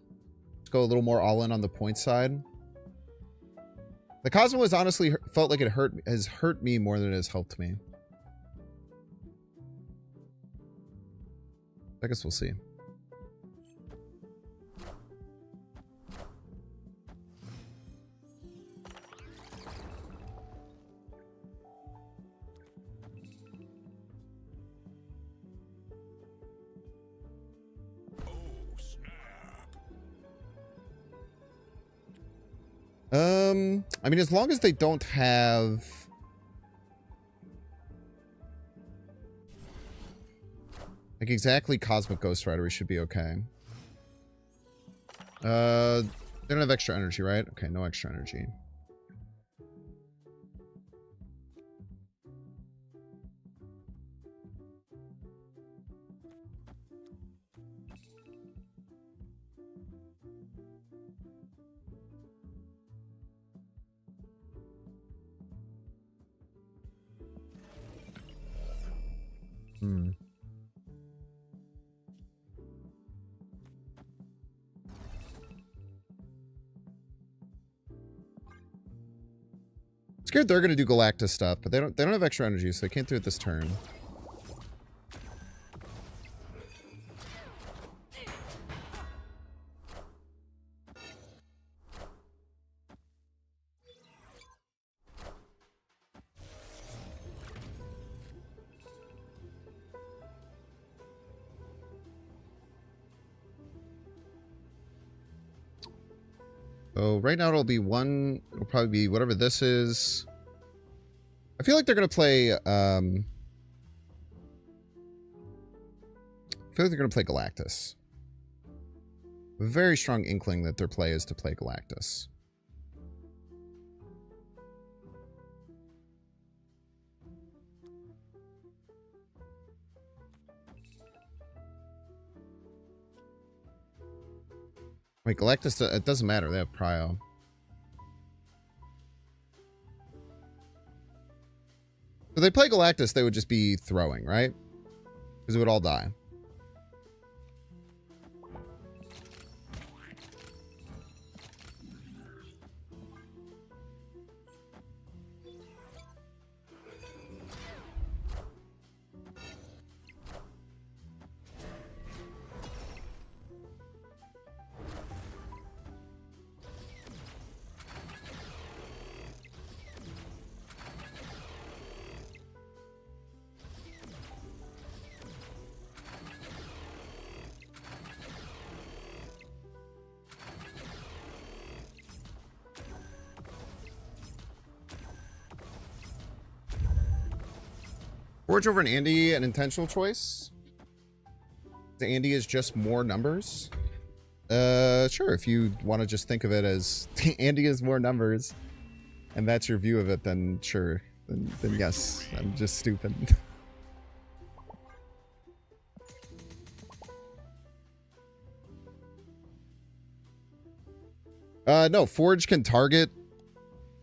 Let's go a little more all in on the point side. The Cosmo has honestly felt like it has hurt me more than it has helped me. I guess we'll see. I mean, as long as they don't have... like exactly Cosmic Ghost Rider, we should be okay. They don't have extra energy, right? Okay, no extra energy. Hmm. Scared they're gonna do Galactus stuff, but they don't have extra energy, so they can't do it this turn. So right now it'll be one. It'll probably be whatever this is. I feel like they're gonna play. I feel like they're gonna play Galactus. A very strong inkling that their play is to play Galactus. Wait, Galactus, it doesn't matter. They have Prio. So they play Galactus, they would just be throwing, right? Because it would all die. Forge over an Andy, an intentional choice? The Andy is just more numbers? Sure, if you want to just think of it as Andy is more numbers, and that's your view of it, then sure. Then yes, I'm just stupid. No, Forge can target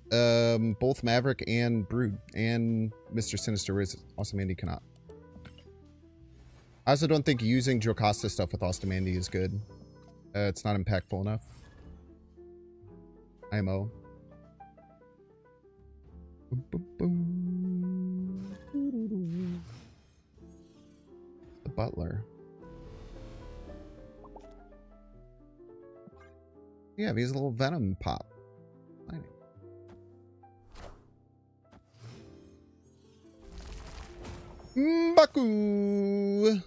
both Maverick and Brood and Mr. Sinister, whereas Ozymandias cannot. I also don't think using Jocasta stuff with Ozymandias is good. It's not impactful enough. IMO. The Butler. Yeah, he's a little Venom pop. Lightning. Mbaku.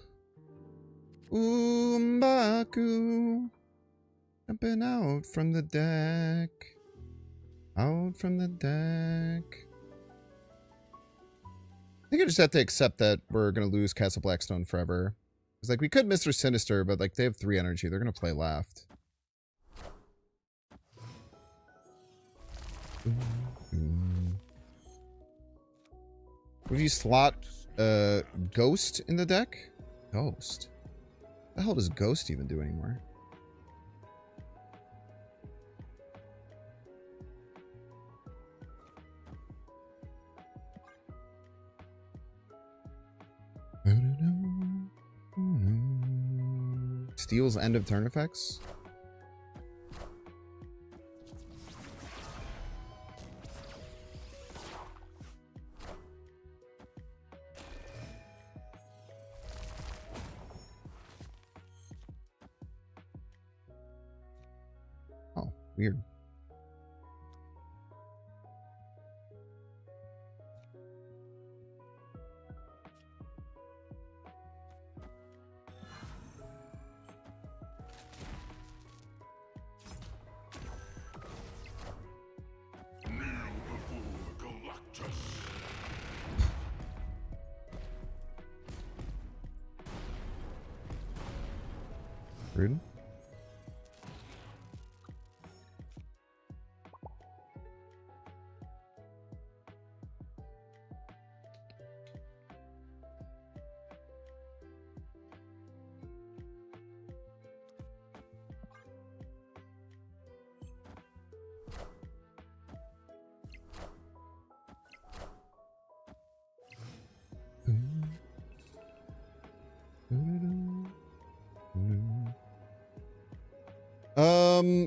Ooh, Mbaku. Jumping out from the deck. Out from the deck. I think I just have to accept that we're going to lose Castle Blackstone forever. It's like, we could Mr. Sinister, but like they have 3 energy. They're going to play left. Would you slot Ghost in the deck? Ghost? What the hell does Ghost even do anymore? Steals end of turn effects? Oh, weird. Rude.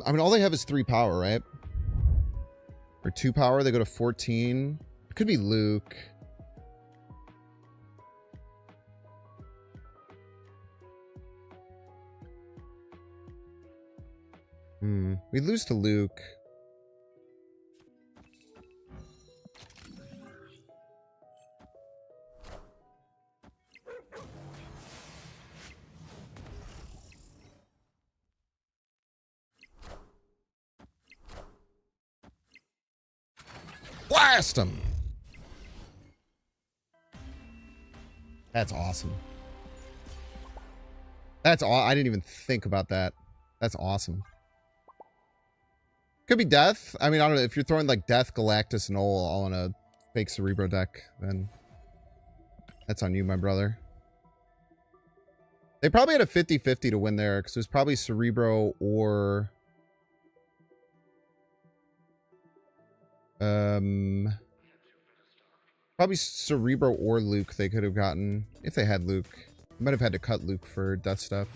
I mean, all they have is 3 power, right? Or 2 power. They go to 14. It could be Luke. We lose to Luke. Blast him! That's awesome. That's all. I didn't even think about that. That's awesome. Could be Death. I mean, I don't know. If you're throwing like Death, Galactus, and Ol all in a fake Cerebro deck, then that's on you, my brother. They probably had a 50-50 to win there, because it was probably Cerebro or... Probably Cerebro or Luke they could have gotten, if they had Luke. They might have had to cut Luke for death stuff.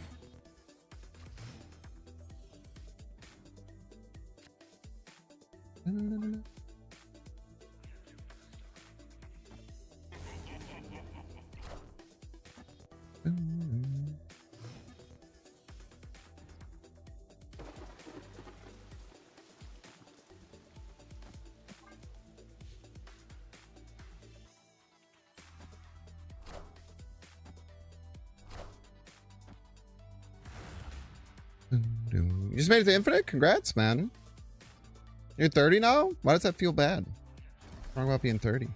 You just made it to Infinite? Congrats, man. You're 30 now? Why does that feel bad? What's wrong about being 30?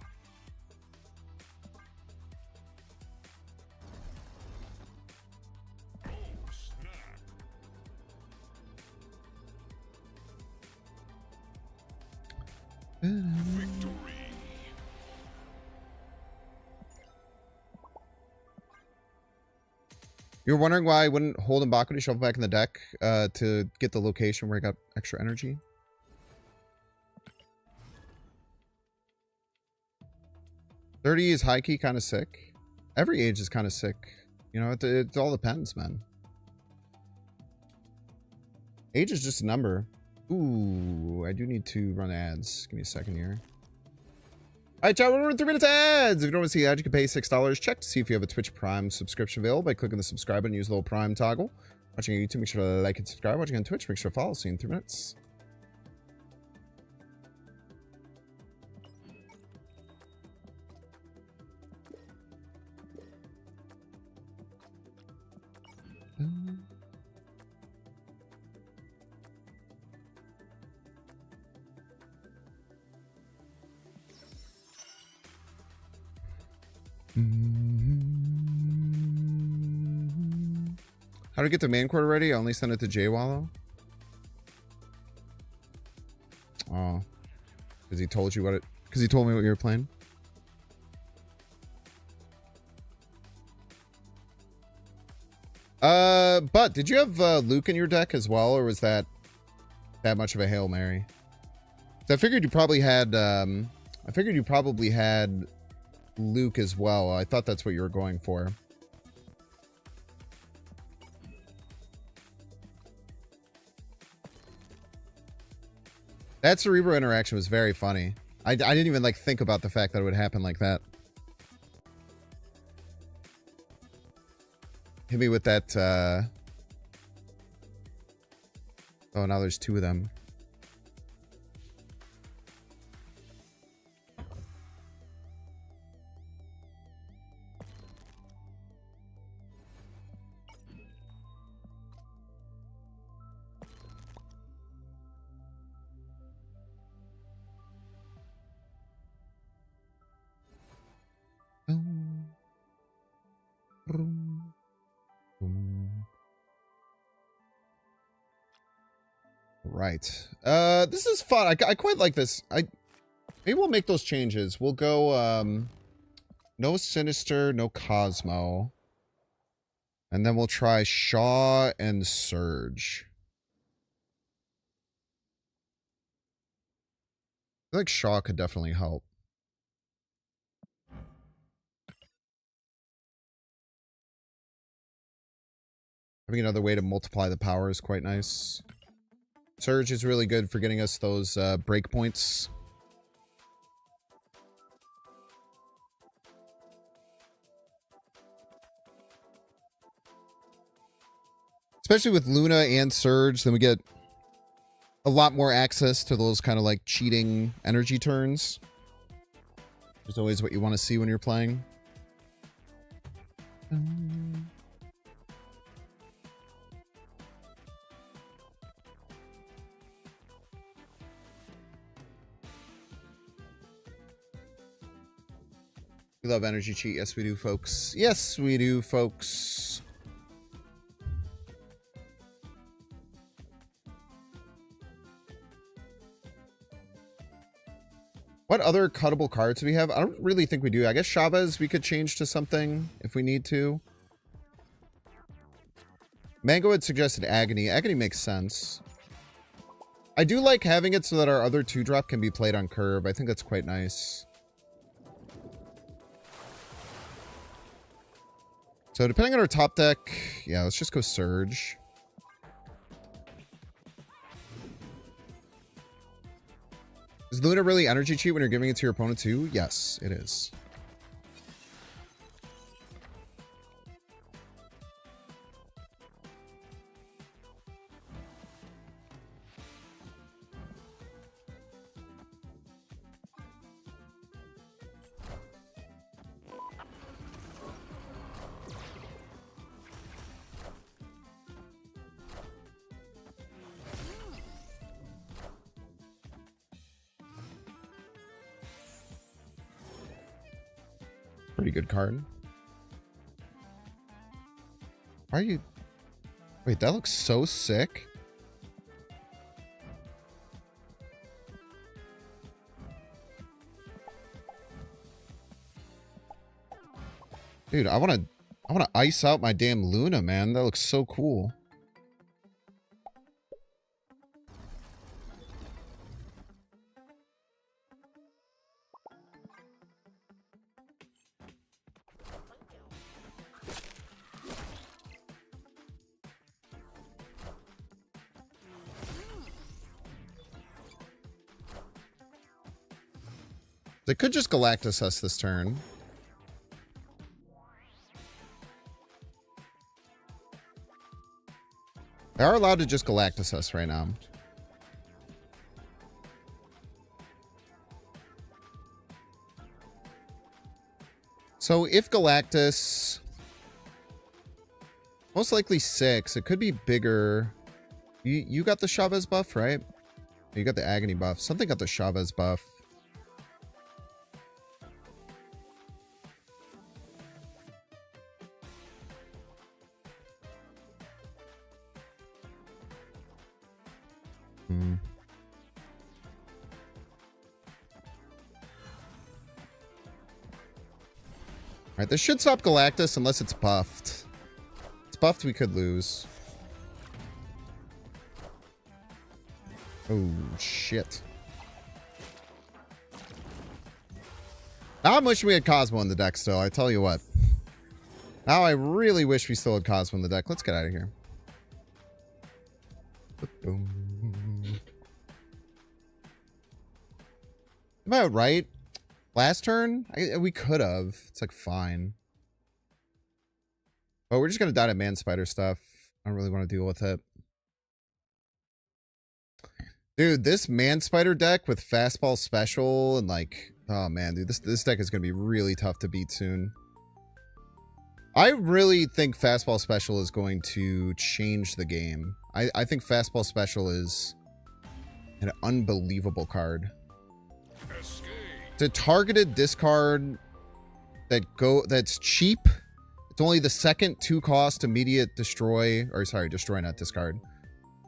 You're wondering why I wouldn't hold M'Baku to shuffle back in the deck to get the location where I got extra energy? $30 is high key kind of sick. Every age is kind of sick. You know, it all depends, man. Age is just a number. Ooh, I do need to run ads. Give me a second here. All right, chat, we're running 3 minutes ads. If you don't want to see ads, you can pay $6. Check to see if you have a Twitch Prime subscription available by clicking the subscribe button. Use the little Prime toggle. Watching on YouTube, make sure to like and subscribe. Watching on Twitch, make sure to follow. See you in 3 minutes. How to get the main quarter ready? I only send it to Jay Wallow. Oh, because he told you what it. Because he told me what you were playing. But did you have Luke in your deck as well, or was that much of a Hail Mary? I figured you probably had. I figured you probably had Luke as well. I thought that's what you were going for. That Cerebro interaction was very funny. I didn't even like think about the fact that it would happen like that. Hit me with that. Oh, now there's 2 of them. right. This is fun. I quite like this. Maybe we'll make those changes. We'll go, no Sinister, no Cosmo. And then we'll try Shaw and Surge. I feel like Shaw could definitely help. Having another way to multiply the power is quite nice. Surge is really good for getting us those breakpoints. Especially with Luna and Surge, then we get a lot more access to those kind of like cheating energy turns. Which is always what you want to see when you're playing. We love energy cheat. Yes, we do, folks. Yes, we do, folks. What other cuttable cards do we have? I don't really think we do. I guess Chavez we could change to something if we need to. Mango had suggested Agony. Agony makes sense. I do like having it so that our other 2-drop can be played on curve. I think that's quite nice. So depending on our top deck, yeah, let's just go Surge. Is Luna really energy cheat when you're giving it to your opponent too? Yes, it is. Pretty good card. Are you... Wait, that looks so sick. Dude, I want to ice out my damn Luna, man. That looks so cool. They could just Galactus us this turn. They are allowed to just Galactus us right now. So if Galactus... Most likely 6. It could be bigger. You got the Chavez buff, right? You got the Agony buff. Something got the Chavez buff. Alright, this should stop Galactus unless it's buffed. If it's buffed, we could lose. Oh, shit. Now I'm wishing we had Cosmo in the deck still, I tell you what. Now I really wish we still had Cosmo in the deck. Let's get out of here. About right. Last turn? We could have. It's like fine. But we're just going to die to Man Spider stuff. I don't really want to deal with it. Dude, this Man Spider deck with Fastball Special and like... Oh man, dude. This deck is going to be really tough to beat soon. I really think Fastball Special is going to change the game. I think Fastball Special is an unbelievable card. It's a targeted discard that's cheap. It's only the second 2-cost immediate destroy, or sorry, destroy, not discard.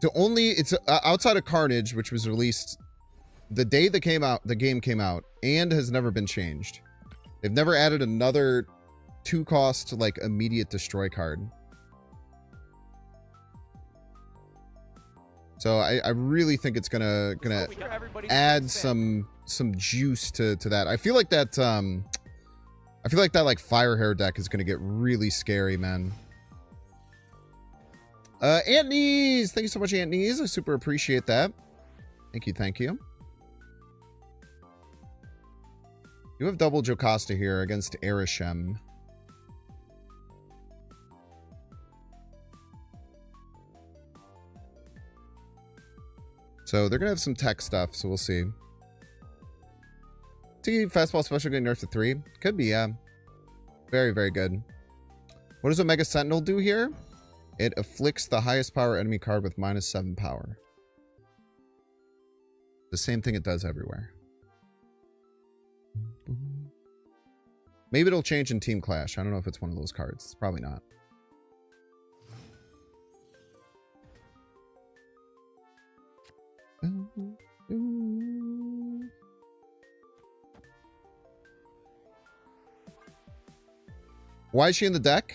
So only it's outside of Carnage, which was released the day that the game came out, and has never been changed. They've never added another 2-cost like immediate destroy card. So I really think it's gonna add some juice to that. I feel like that like Firehair deck is gonna get really scary, man. Antnees! Thank you so much, Antnees. I super appreciate that. Thank you, thank you. You have double Jocasta here against Arishem. So they're going to have some tech stuff, so we'll see. See, fastball special getting nerfed to 3? Could be, yeah. Very, very good. What does Omega Sentinel do here? It afflicts the highest power enemy card with -7 power. The same thing it does everywhere. Maybe it'll change in Team Clash. I don't know if it's one of those cards. It's probably not. Why is she in the deck?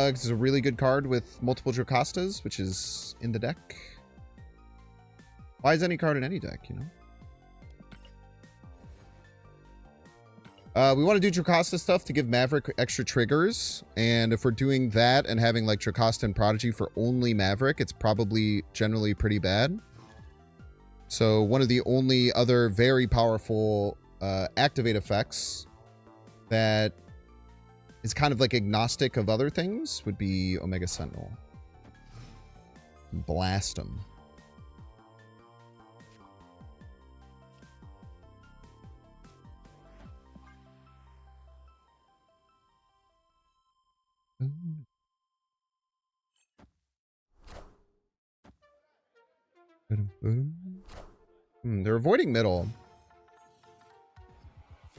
It's a really good card with multiple Jocastas, which is in the deck. Why is any card in any deck, you know? We want to do Jocasta stuff to give Maverick extra triggers, and if we're doing that and having like Jocasta and Prodigy for only Maverick, it's probably generally pretty bad. So one of the only other very powerful activate effects that is kind of like agnostic of other things would be Omega Sentinel. Blast him. They're avoiding middle.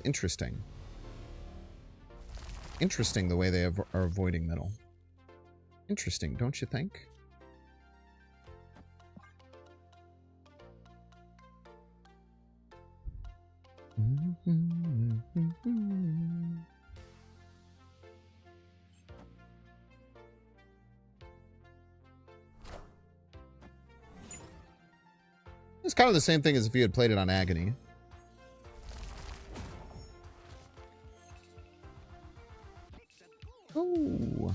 Interesting. Interesting the way they are avoiding middle. Interesting, don't you think? It's kind of the same thing as if you had played it on Agony. Oh.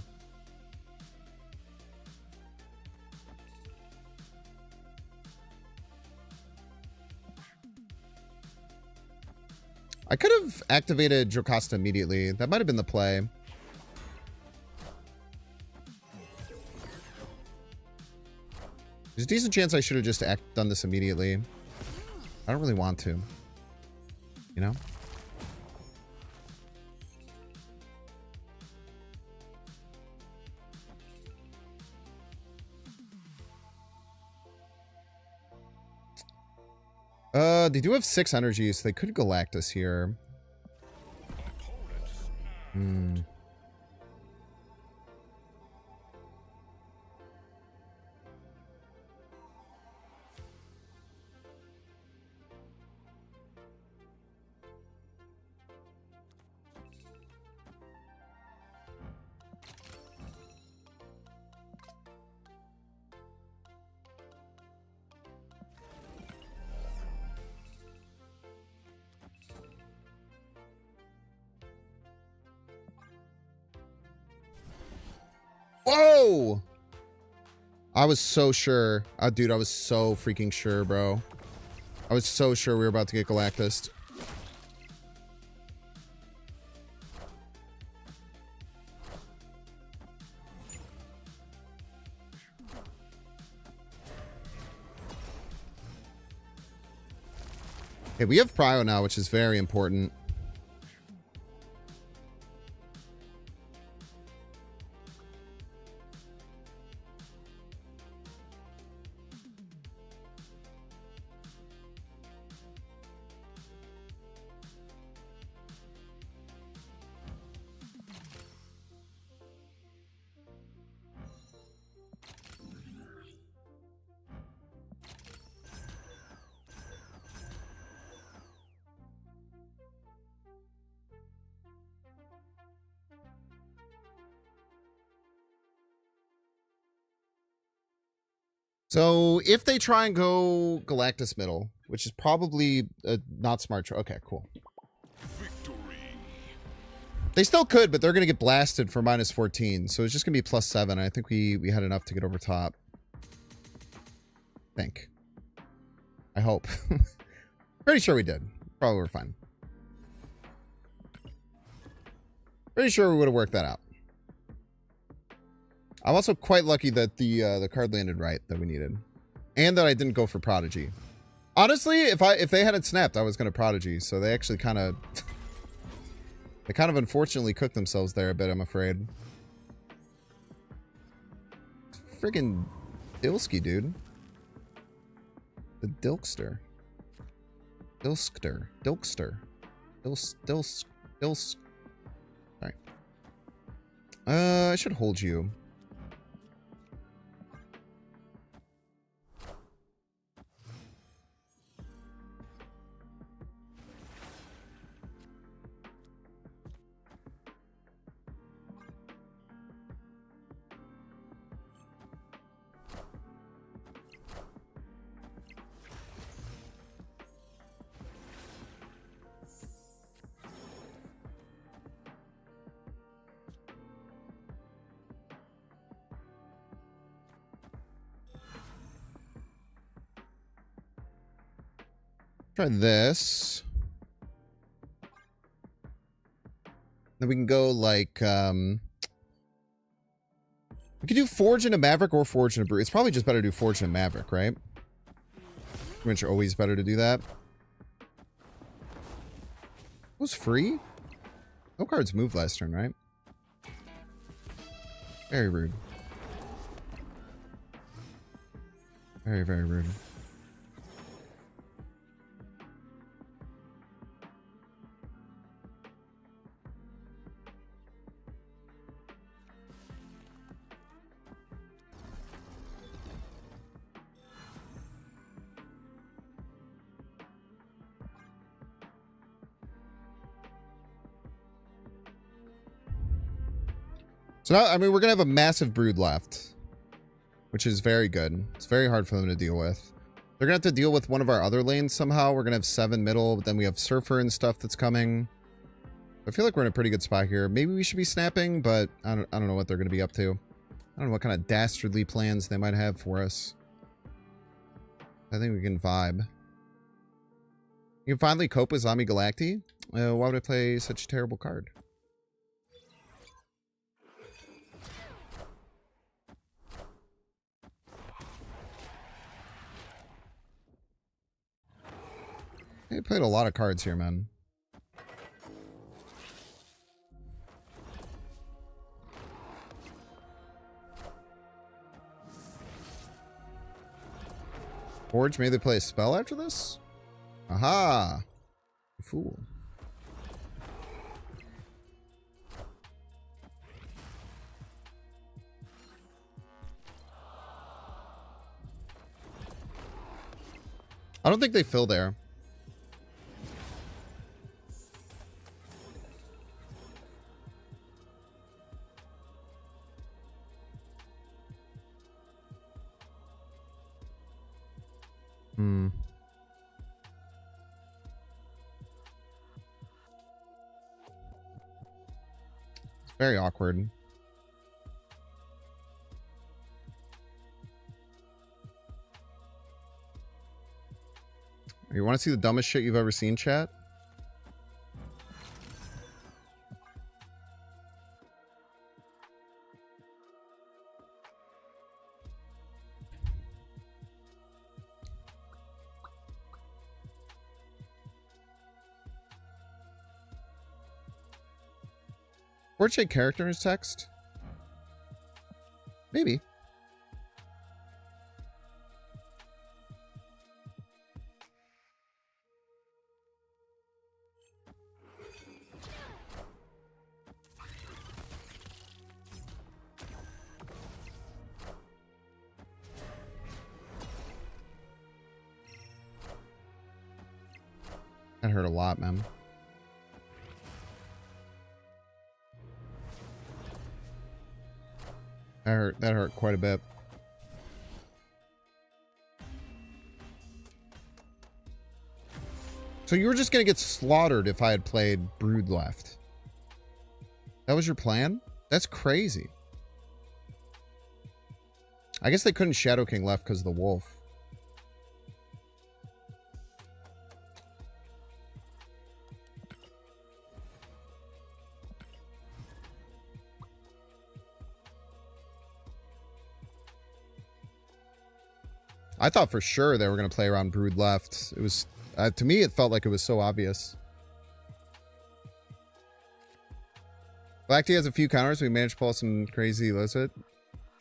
I could have activated Jocasta immediately. That might have been the play. There's a decent chance I should have just done this immediately. I don't really want to. You know? They do have 6 energies, so they could Galactus here. Whoa! I was so sure. Dude, I was so freaking sure, bro. I was so sure we were about to get Galactus. Okay, we have Prio now, which is very important. So if they try and go Galactus middle, which is probably a not smart choice. Okay, cool. They still could, but they're going to get blasted for minus 14. So it's just going to be plus 7. I think we had enough to get over top. I hope. Pretty sure we did. Probably we're fine. Pretty sure we would have worked that out. I'm also quite lucky that the card landed right that we needed. And that I didn't go for Prodigy. Honestly, if they had it snapped, I was going to Prodigy. So they actually kind of... they kind of unfortunately cooked themselves there a bit, I'm afraid. Friggin' Dilsky, dude. The Dilkster. Dilskster. Dilkster. Sorry. I should hold you. Try this. Then we can go like, we could do Forge into Maverick or Forge into Brew. It's probably just better to do Forge into Maverick, right? Which are always better to do that. It was free? No cards moved last turn, right? Very rude. Very, very rude. So now, I mean, we're going to have a massive brood left, which is very good. It's very hard for them to deal with. They're going to have to deal with one of our other lanes somehow. We're going to have 7 middle, but then we have Surfer and stuff that's coming. I feel like we're in a pretty good spot here. Maybe we should be snapping, but I don't know what they're going to be up to. I don't know what kind of dastardly plans they might have for us. I think we can vibe. You can finally cope with Zombie Galacti. Why would I play such a terrible card? They played a lot of cards here, man. Forge, may they play a spell after this? Aha! You fool. I don't think they fill there. It's very awkward. You want to see the dumbest shit you've ever seen, chat? Portrait character in his text? Maybe. That hurt a lot, man. That hurt quite a bit. So you were just going to get slaughtered if I had played Brood left. That was your plan? That's crazy. I guess they couldn't Shadow King left because of the wolf. I thought for sure they were going to play around Brood left. It was, to me, it felt like it was so obvious. Black Tea has a few counters. We managed to pull some crazy lists.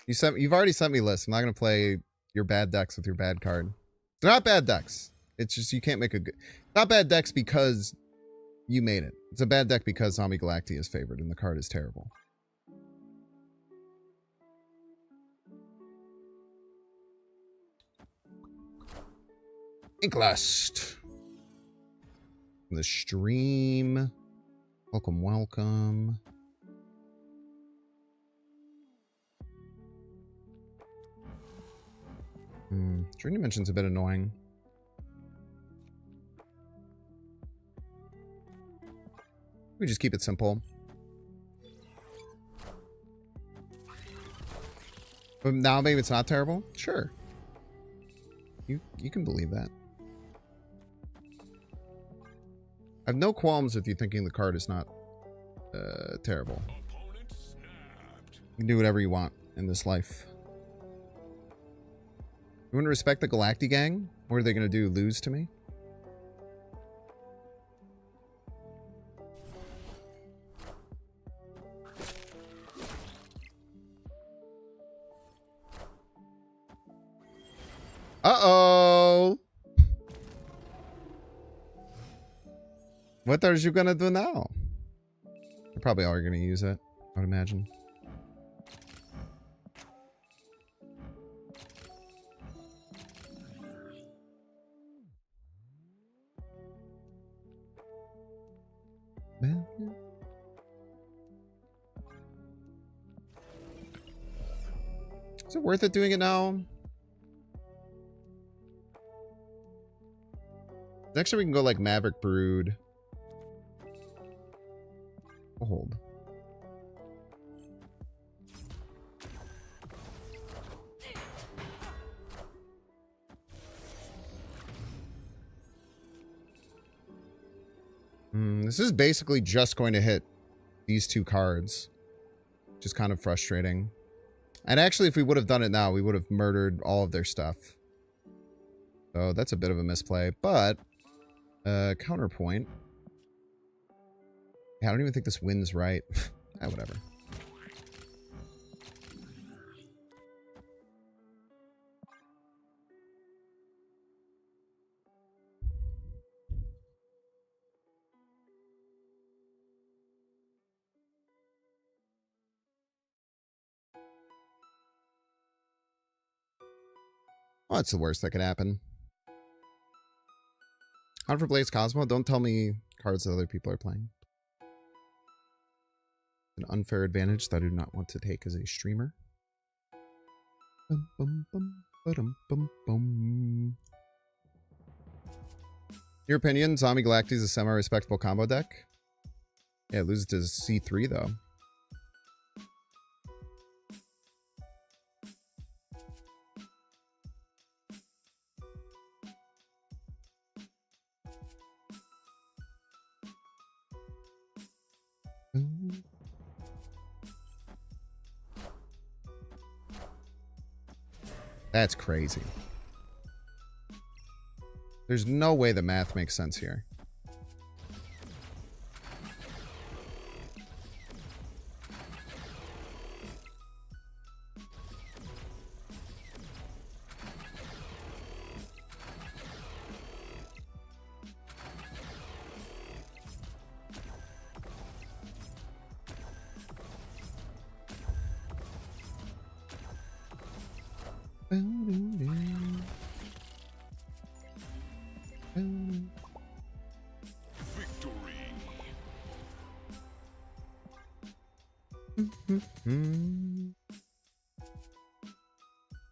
You've already sent me lists. I'm not going to play your bad decks with your bad card. They're not bad decks. It's just you can't make a good... Not bad decks because you made it. It's a bad deck because Zombie Galactia is favored and the card is terrible. Inklust. The stream. Welcome, welcome. Dream Dimension's a bit annoying. We just keep it simple. But now maybe it's not terrible? Sure. You can believe that. I have no qualms with you thinking the card is not terrible. You can do whatever you want in this life. You want to respect the Galacti gang? What are they going to do? Lose to me? Uh-oh! What are you going to do now? They're probably all going to use it, I would imagine. Is it worth it doing it now? Next time we can go like Maverick Brood. I'll hold. This is basically just going to hit these two cards. Which is kind of frustrating. And actually, if we would have done it now, we would have murdered all of their stuff. So that's a bit of a misplay. But, counterpoint. Yeah, I don't even think this wins right. Whatever. Well, that's the worst that could happen. Hunt for Blaze Cosmo. Don't tell me cards that other people are playing. An unfair advantage that I do not want to take as a streamer. Bum, bum, bum, ba-dum, bum, bum. Your opinion, Zombie Galacti is a semi-respectable combo deck? Yeah, it loses to C3 though. That's crazy. There's no way the math makes sense here.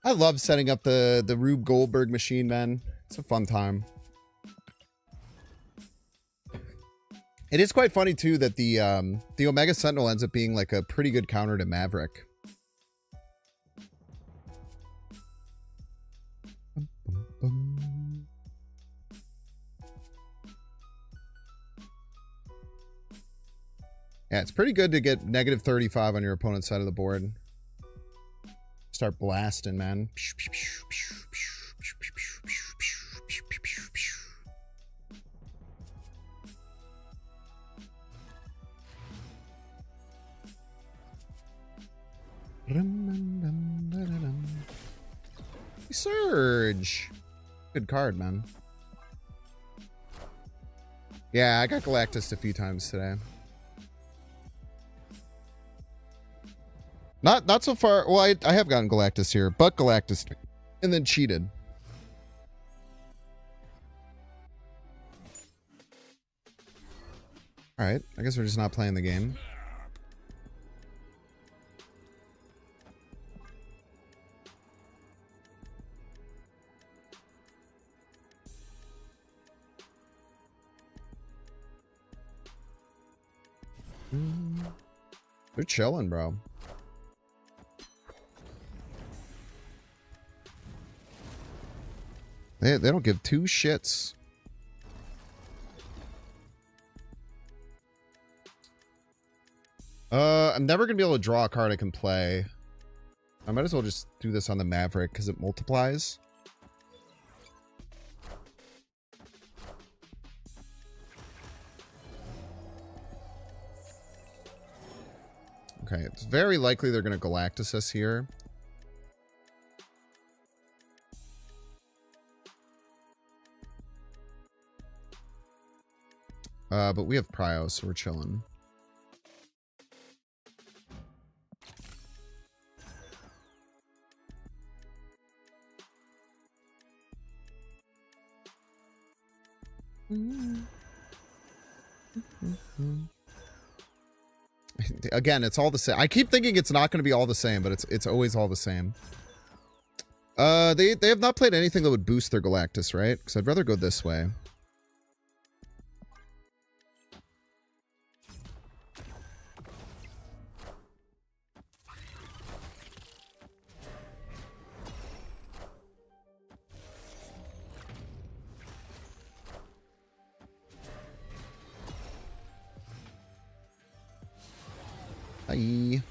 I love setting up the Rube Goldberg machine, man. It's a fun time. It is quite funny too that the Omega Sentinel ends up being like a pretty good counter to Maverick. Yeah, it's pretty good to get negative 35 on your opponent's side of the board. Start blasting, man. Surge. Good card, man. Yeah, I got Galactus a few times today. Not so far. Well, I have gotten Galactus here, but Galactus and then cheated. All right, I guess we're just not playing the game. They're chilling, bro. They don't give two shits. I'm never gonna be able to draw a card I can play. I might as well just do this on the Maverick because it multiplies. Okay, it's very likely they're gonna Galactus us here. But we have Prio, so we're chilling. Again, it's all the same. I keep thinking it's not going to be all the same, but it's always all the same. They have not played anything that would boost their Galactus, right? Because I'd rather go this way. Hi.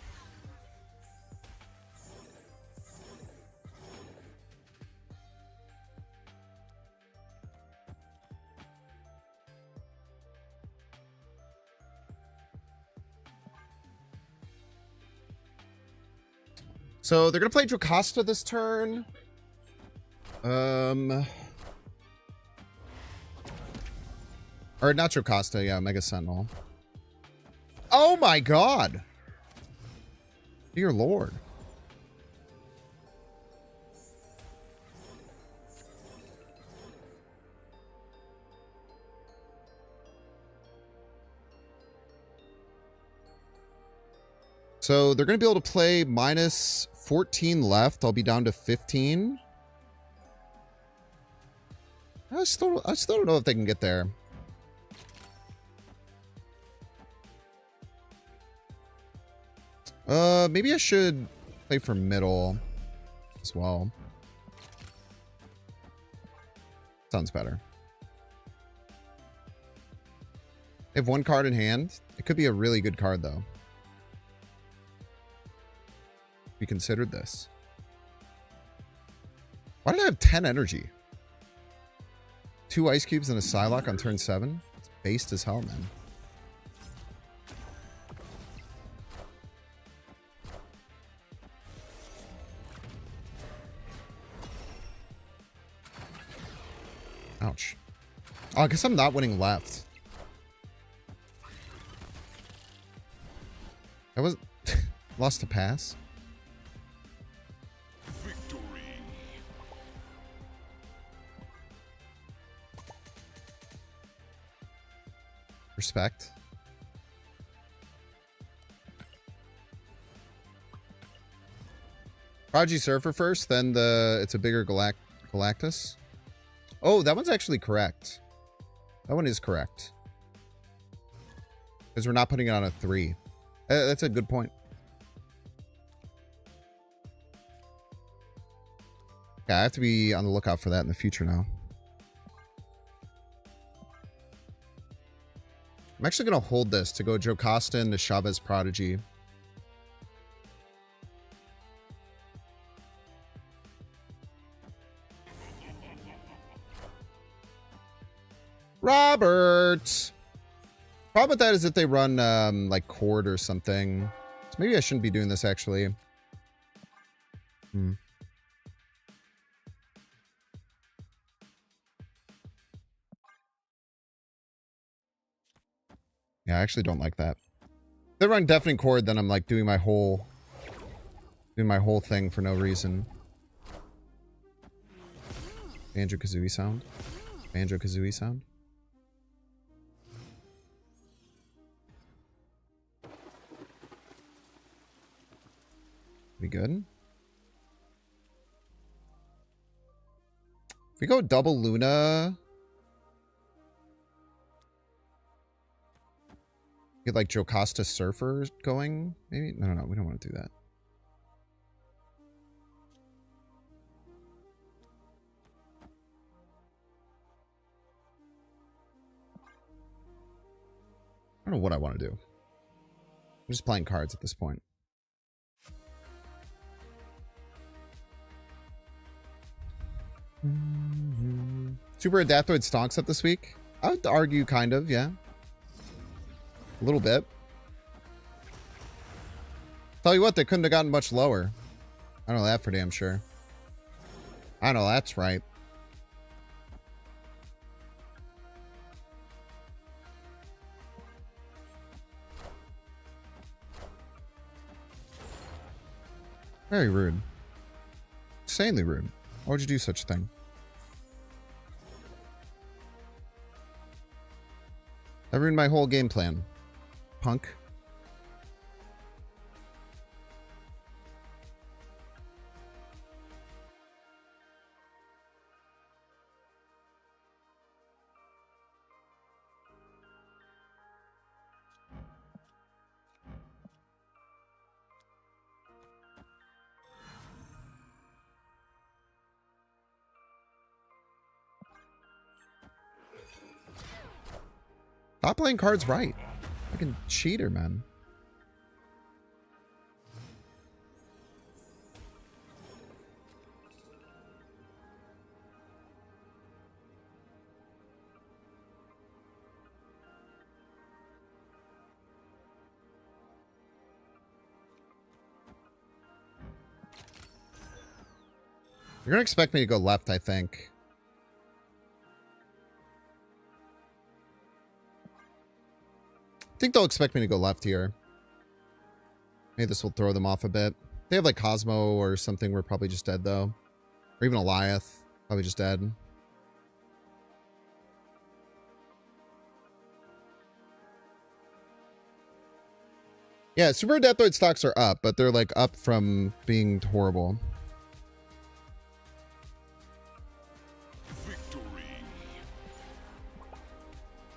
So they're gonna play Jocasta this turn. Or not Jocasta, yeah, Mega Sentinel. Oh my god! Dear Lord. So they're going to be able to play minus 14 left. I'll be down to 15. I still don't know if they can get there. Maybe I should play for middle as well. Sounds better. They have one card in hand. It could be a really good card, though. We considered this. Why did I have 10 energy? 2 ice cubes and a Psylocke on turn 7? It's based as hell, man. Ouch. Oh, I guess I'm not winning left. I was lost to pass. Victory. Respect. Prodigy Surfer first, then it's a bigger Galactus. Oh, that one's actually correct. That one is correct. Because we're not putting it on a 3. That's a good point. Yeah, I have to be on the lookout for that in the future now. I'm actually going to hold this to go Jocasta into Chavez Prodigy. Robert! Problem with that is that they run, like, Cord or something. So maybe I shouldn't be doing this, actually. Yeah, I actually don't like that. If they run Deafening Chord, then I'm like doing my whole thing for no reason. Banjo-Kazooie sound. Banjo-Kazooie sound. We good? If we go double Luna, get like Jocasta Surfer going, maybe? No, we don't want to do that. I don't know what I want to do. I'm just playing cards at this point. Super Adaptoid stonks up this week? I would argue kind of, yeah. A little bit. Tell you what, they couldn't have gotten much lower. I know that for damn sure. I know that's right. Very rude. Insanely rude. Why would you do such a thing? I ruined my whole game plan. Punk. Stop playing cards right. Fucking cheater, man. You're gonna expect me to go left, I think. I think they'll expect me to go left here. Maybe this will throw them off a bit. They have like Cosmo or something. We're probably just dead though. Or even Eliath. Probably just dead. Yeah, Super Adaptoid stocks are up, but they're like up from being horrible. Victory.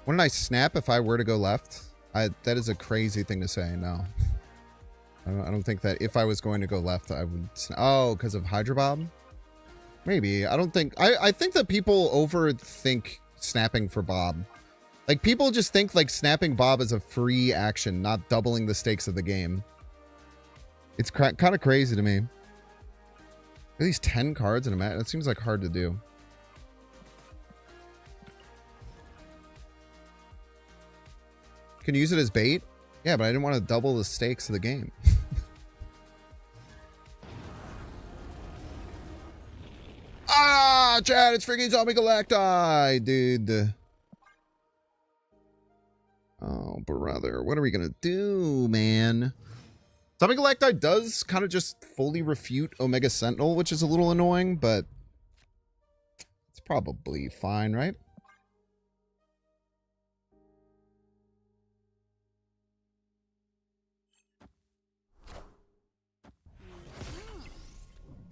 Wouldn't I snap if I were to go left? That is a crazy thing to say. No, I don't think that if I was going to go left, I would. Oh, because of Hydra Bob? Maybe. I don't think. I think that people overthink snapping for Bob. Like people just think like snapping Bob is a free action, not doubling the stakes of the game. It's kind of crazy to me. At least 10 cards in a match. That seems like hard to do. Can use it as bait? Yeah, but I didn't want to double the stakes of the game. Ah, Chad, it's freaking Zombie Galacti, dude. Oh, brother. What are we going to do, man? Zombie Galacti does kind of just fully refute Omega Sentinel, which is a little annoying, but it's probably fine, right?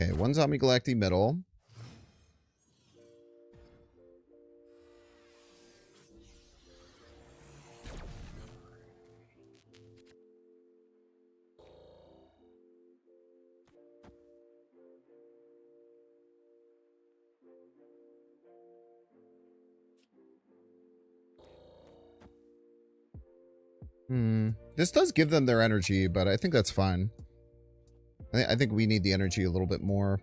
Okay, one Zombie Galacti middle. This does give them their energy, but I think that's fine. I think we need the energy a little bit more.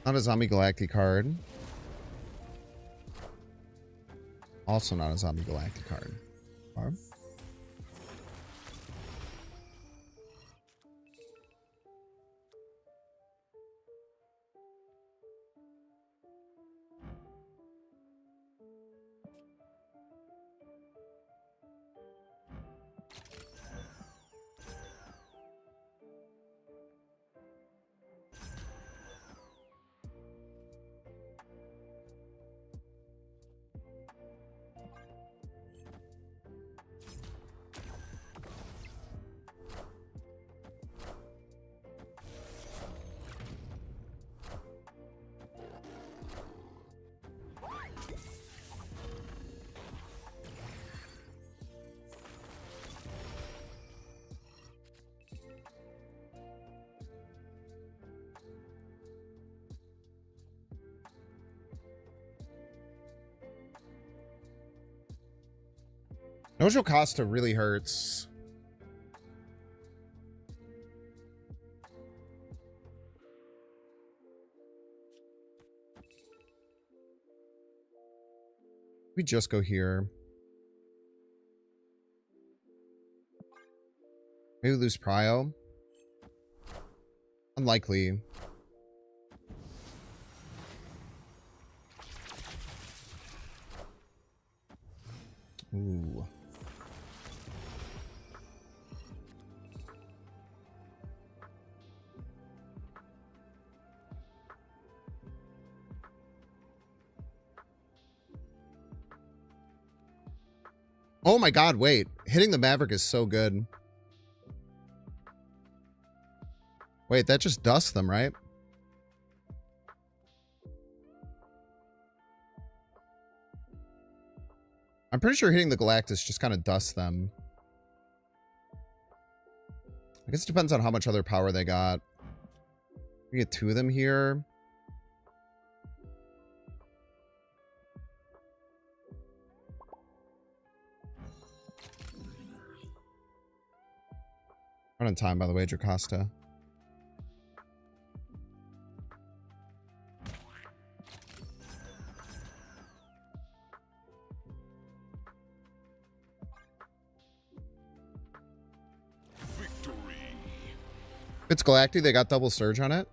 Not a Zombie Galactic card. Also not a Zombie Galactic card. Barb? Nojo Costa really hurts. We just go here. Maybe lose Prio. Unlikely. Ooh. Oh my god, wait. Hitting the Maverick is so good. Wait, that just dusts them, right? I'm pretty sure hitting the Galactus just kind of dusts them. I guess it depends on how much other power they got. We get two of them here. Run on time, by the way, Jocasta. If it's Galactic, they got double surge on it.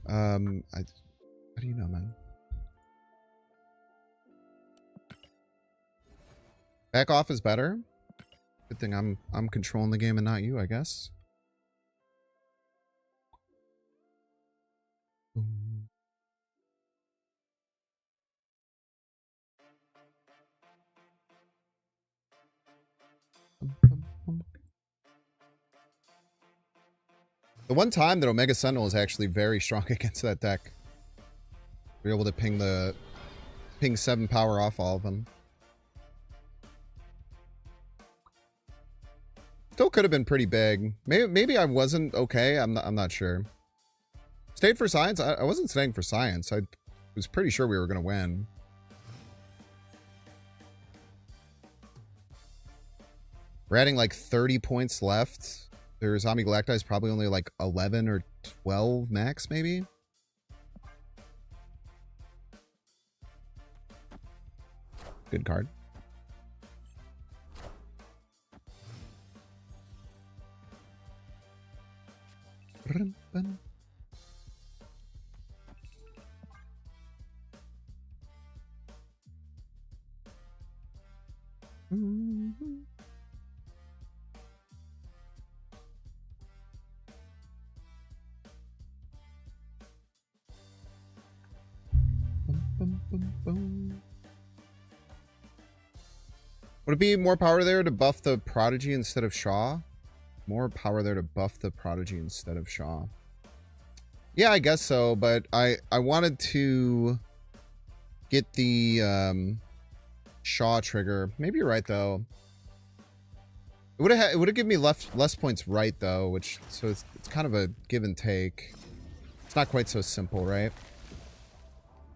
How do you know, man? Back off is better. Good thing I'm controlling the game and not you, I guess. Boom. The one time that Omega Sentinel is actually very strong against that deck. We're able to ping 7 power off all of them. Still could have been pretty big. Maybe I wasn't okay. I'm not sure. Stayed for science? I wasn't staying for science. I was pretty sure we were going to win. We're adding like 30 points left. Their Zombie Galacti is probably only like 11 or 12 max, maybe. Good card. Would it be more power there to buff the Prodigy instead of Shaw? More power there to buff the Prodigy instead of Shaw. Yeah, I guess so, but I wanted to get the Shaw trigger. Maybe you're right though. It would have given me less points right though, which so it's kind of a give and take. It's not quite so simple, right?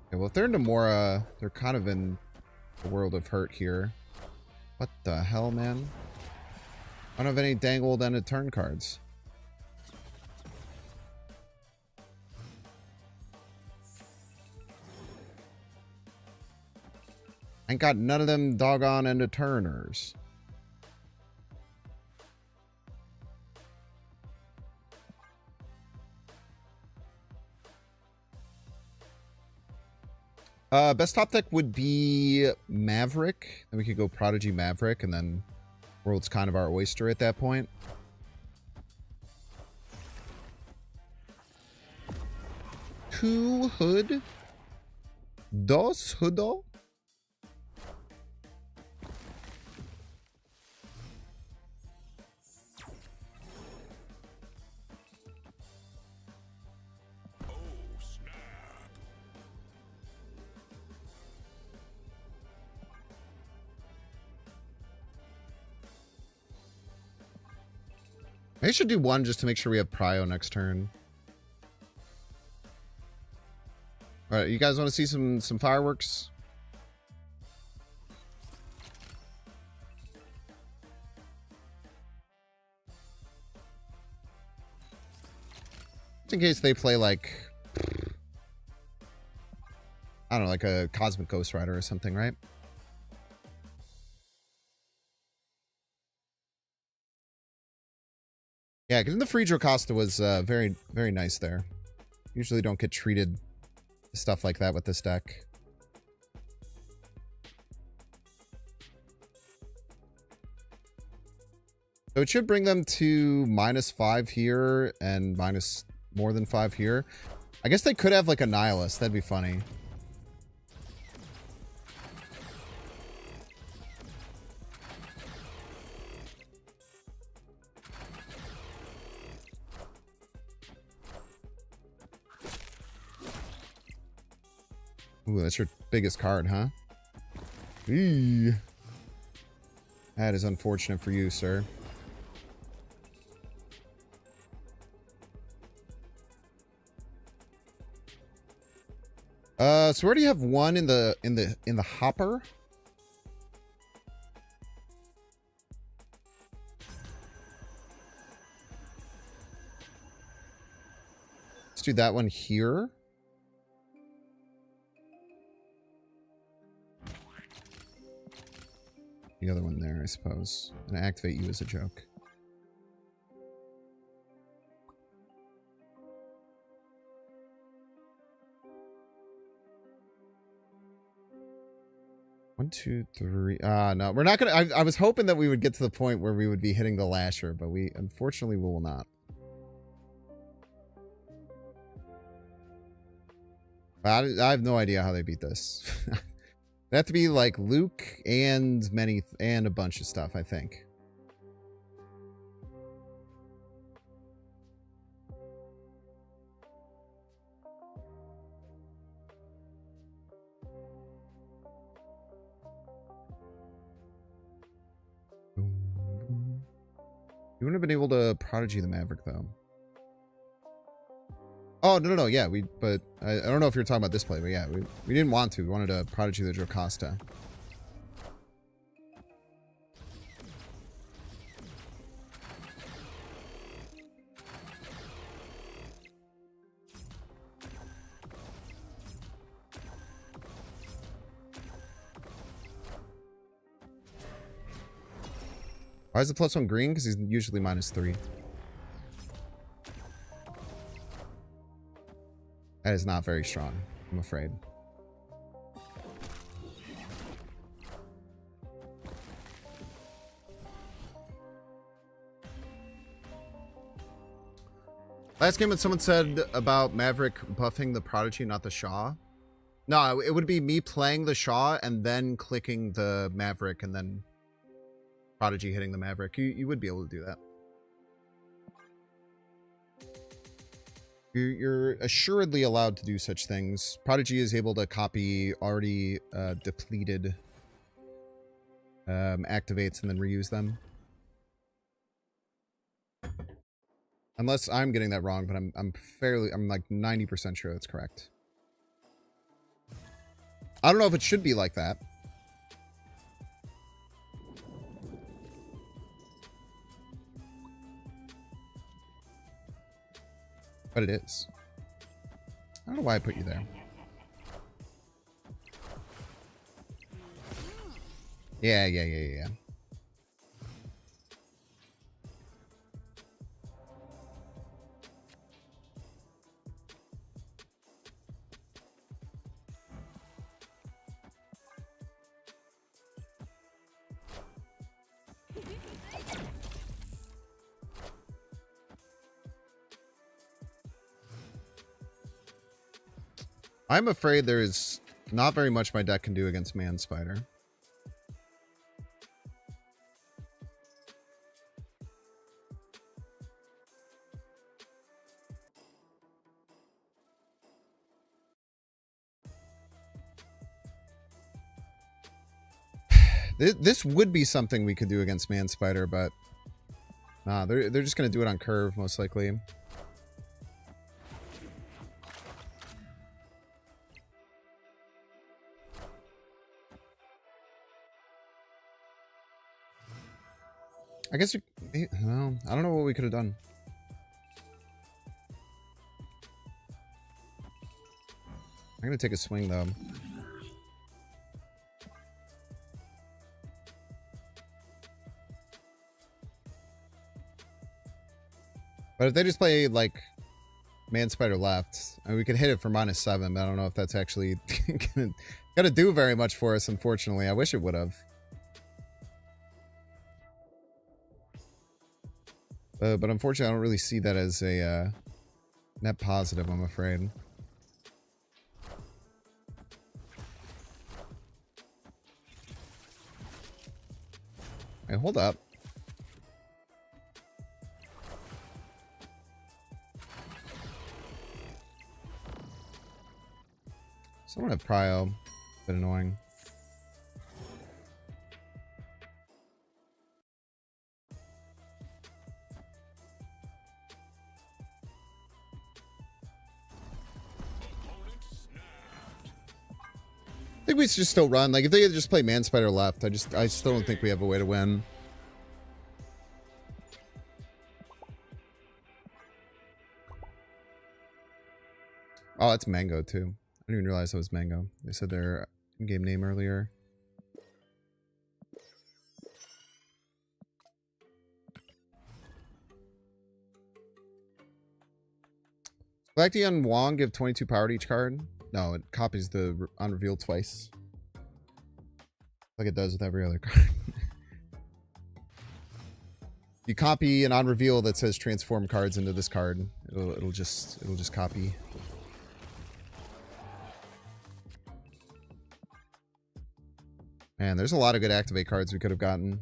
Okay, well, if they're into Mora, they're kind of in the world of hurt here. What the hell, man? I don't have any dangled ended turn cards. Ain't got none of them doggone end of turners. Best top deck would be Maverick. Then we could go Prodigy Maverick, and then World's kind of our oyster at that point. Two Hood. Dos Hoodo. I should do one just to make sure we have Prio next turn. All right, you guys want to see some fireworks? Just in case they play like, I don't know, like a Cosmic Ghost Rider or something, right? Yeah, because the free Jocasta was very, very nice there. Usually don't get treated stuff like that with this deck. So it should bring them to -5 here and minus more than 5 here. I guess they could have like a Nihilist. That'd be funny. Ooh, that's your biggest card, huh? Eee. That is unfortunate for you, sir. So we already have one in the hopper. Let's do that one here. The other one there, I suppose. And activate you as a joke. One, two, three. No, we're not gonna. I was hoping that we would get to the point where we would be hitting the Lasher, but we unfortunately we will not. I have no idea how they beat this. They have to be like Luke and a bunch of stuff, I think. You wouldn't have been able to Prodigy the Maverick though. Oh, no, yeah, but I don't know if you're talking about this play, but yeah, we didn't want to. We wanted to Prodigy the Jocasta. Why is the +1 green? Because he's usually -3. That is not very strong, I'm afraid. Last game when someone said about Maverick buffing the Prodigy, not the Shaw. No, it would be me playing the Shaw and then clicking the Maverick and then Prodigy hitting the Maverick. You would be able to do that. You're assuredly allowed to do such things. Prodigy is able to copy already depleted activates and then reuse them. Unless I'm getting that wrong, but I'm like 90% sure that's correct. I don't know if it should be like that. But it is. I don't know why I put you there. Yeah. I'm afraid there's not very much my deck can do against Man Spider. This would be something we could do against Man Spider, but nah, they're just gonna do it on curve most likely. I guess well, I don't know what we could have done. I'm gonna take a swing though. But if they just play like Man Spider left, I mean, we could hit it for -7, but I don't know if that's actually gonna do very much for us, unfortunately. I wish it would have. But unfortunately, I don't really see that as a net positive, I'm afraid. Hey, hold up. Someone have prio. Bit annoying. I think we should just still run. Like, if they just play Man Spider left, I still don't think we have a way to win. Oh, that's Mango, too. I didn't even realize that was Mango. They said their in-game name earlier. Galactian Wong give 22 power to each card? No, it copies the on reveal twice. Like it does with every other card. You copy an on reveal that says transform cards into this card. It'll just copy. Man, there's a lot of good activate cards we could have gotten.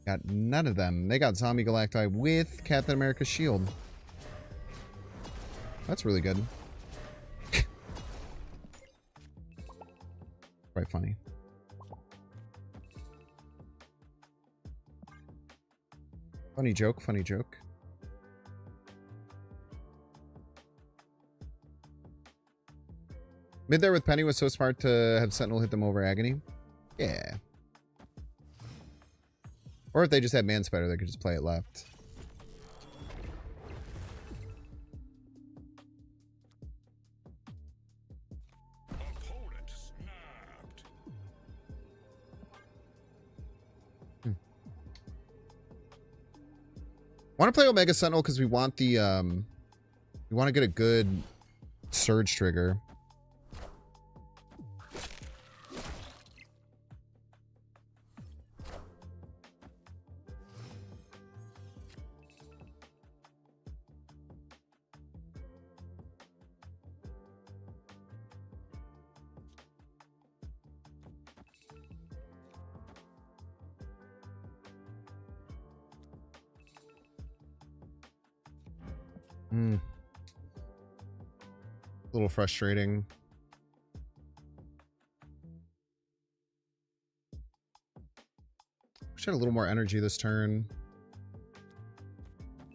Got none of them. They got Zombie Galacti with Captain America's shield. That's really good. Quite funny. Funny joke, funny joke. Mid there with Penny was so smart to have Sentinel hit them over Agony. Yeah. Or if they just had Man Spider, they could just play it left. Want to play Omega Sentinel because we want the we want to get a good surge trigger. A little frustrating. Wish I had a little more energy this turn.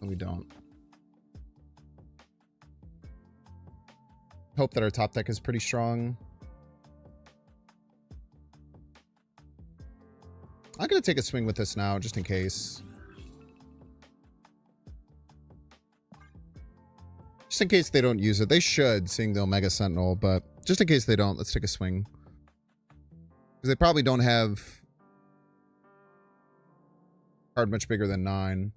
And we don't. Hope that our top deck is pretty strong. I'm going to take a swing with this now, just in case. Just in case they don't use it. They should, seeing the Omega Sentinel, but just in case they don't, let's take a swing. Because they probably don't have a card much bigger than 9.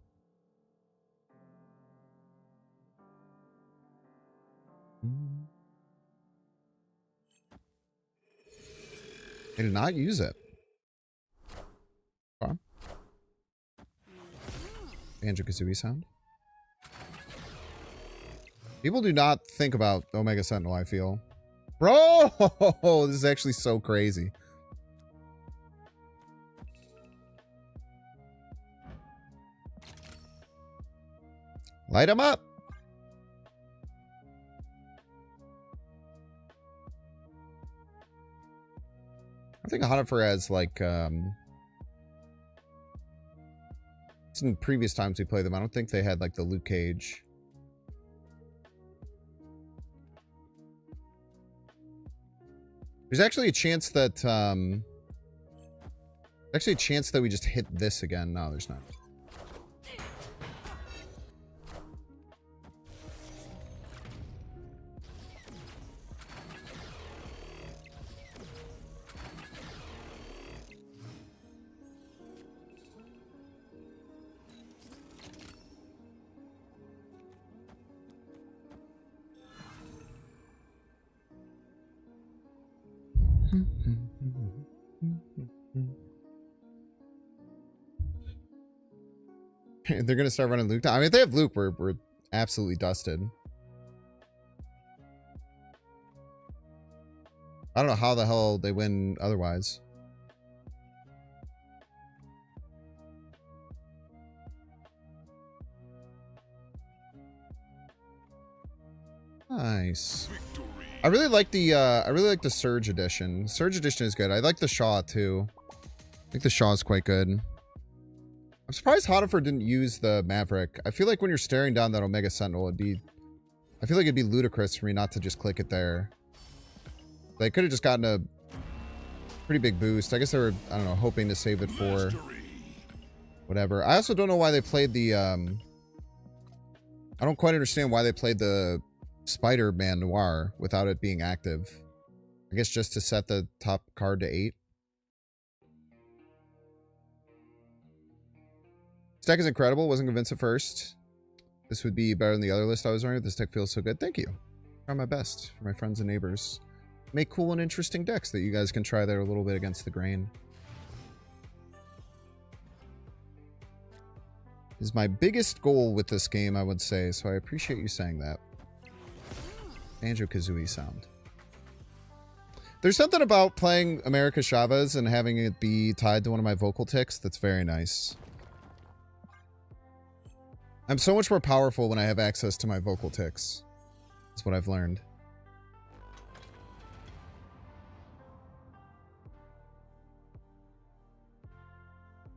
They did not use it. Okay. Banjo-Kazooie sound. People do not think about Omega Sentinel, I feel. Bro! This is actually so crazy. Light them up! I think Honifer has, like, it's in previous times we played them. I don't think they had, like, the Luke Cage. There's actually a chance that, we just hit this again. No, there's not. They're gonna start running Luke. I mean, if they have Luke, we're absolutely dusted. I don't know how the hell they win otherwise. Nice. I really like the Surge edition. Surge edition is good. I like the Shaw too. I think the Shaw is quite good. I'm surprised Honifer didn't use the Maverick. I feel like when you're staring down that Omega Sentinel, I feel like it'd be ludicrous for me not to just click it there. They could have just gotten a pretty big boost. I guess they were, I don't know, hoping to save it for whatever. I also don't know why they played the, I don't quite understand why they played the Spider-Man Noir without it being active. I guess just to set the top card to 8. This deck is incredible. Wasn't convinced at first. This would be better than the other list I was running. This deck feels so good. Thank you. Try my best for my friends and neighbors. Make cool and interesting decks that you guys can try that are a little bit against the grain. Is my biggest goal with this game, I would say, so I appreciate you saying that. Banjo-Kazooie sound. There's something about playing America Chavez and having it be tied to one of my vocal tics that's very nice. I'm so much more powerful when I have access to my vocal tics. That's what I've learned.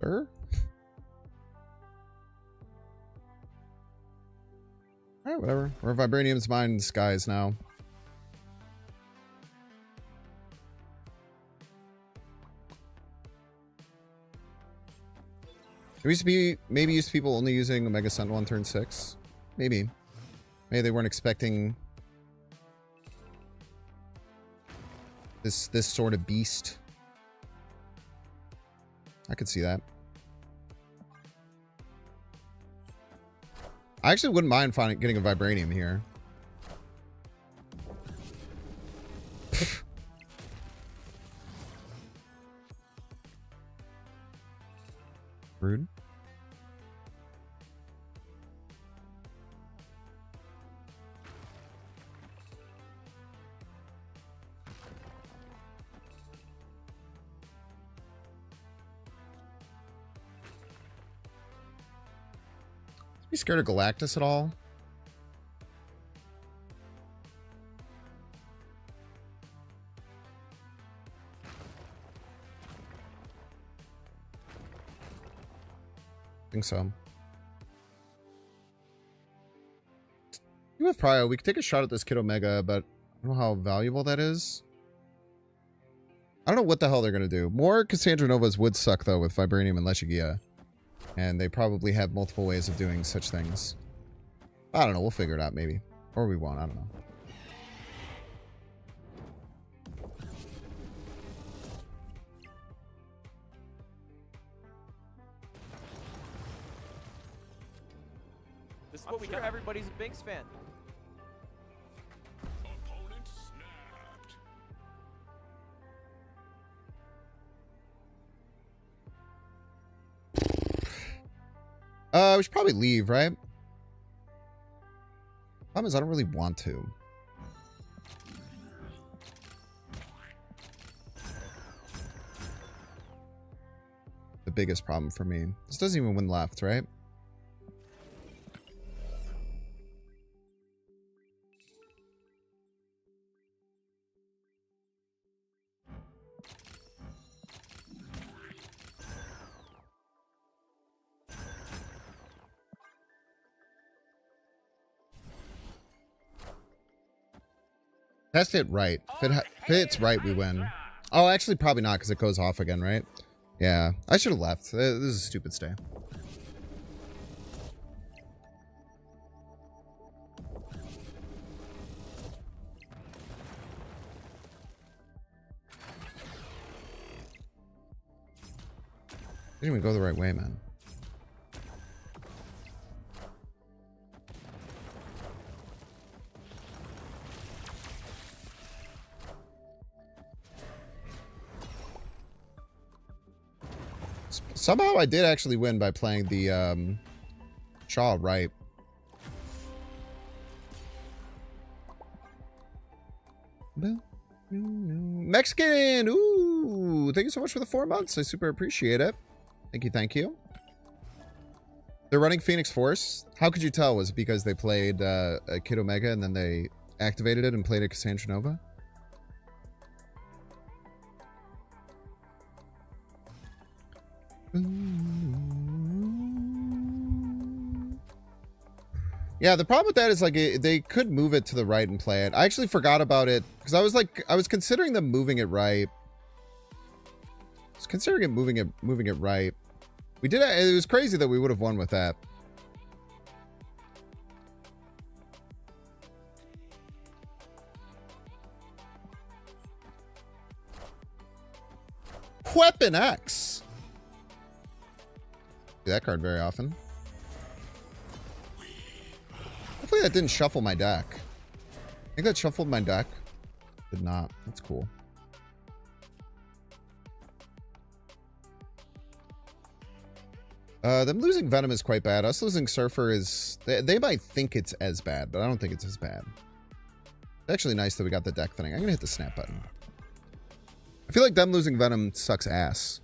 Sure. Alright, whatever. We're Vibranium's mind in the skies now. There used to be, maybe used to people only using Omega Sentinel on turn 6. Maybe. Maybe they weren't expecting this sort of beast. I could see that. I actually wouldn't mind getting a Vibranium here. Rude. You scared of Galactus at all? think so. You have Prio. We could take a shot at this Kid Omega, but I don't know how valuable that is. I don't know what the hell they're going to do. More Cassandra Novas would suck, though, with Vibranium and Lechigia. And they probably have multiple ways of doing such things. I don't know. We'll figure it out, maybe. Or we won't. I don't know. This is what we got. Everybody's a Binks fan. Opponent snapped. We should probably leave, right? Problem is, I don't really want to. The biggest problem for me. This doesn't even win left, right? Test it right. If it hits right, we win. Oh, actually, probably not, because it goes off again, right? Yeah. I should have left. This is a stupid stay. Didn't even go the right way, man. Somehow I did actually win by playing the Shaw right. Mexican! Ooh! Thank you so much for the 4 months. I super appreciate it. Thank you, thank you. They're running Phoenix Force. How could you tell? Was it because they played a Kid Omega and then they activated it and played a Cassandra Nova? Yeah, the problem with that is like they could move it to the right and play it. I actually forgot about it because I was considering them moving it right. I was considering it moving it right. We did it was crazy that we would have won with that. Weapon X. Do that card very often. Hopefully that didn't shuffle my deck. I think that shuffled my deck. Did not. That's cool. Them losing Venom is quite bad. Us losing Surfer is... They might think it's as bad, but I don't think it's as bad. It's actually nice that we got the deck thinning. I'm going to hit the snap button. I feel like them losing Venom sucks ass.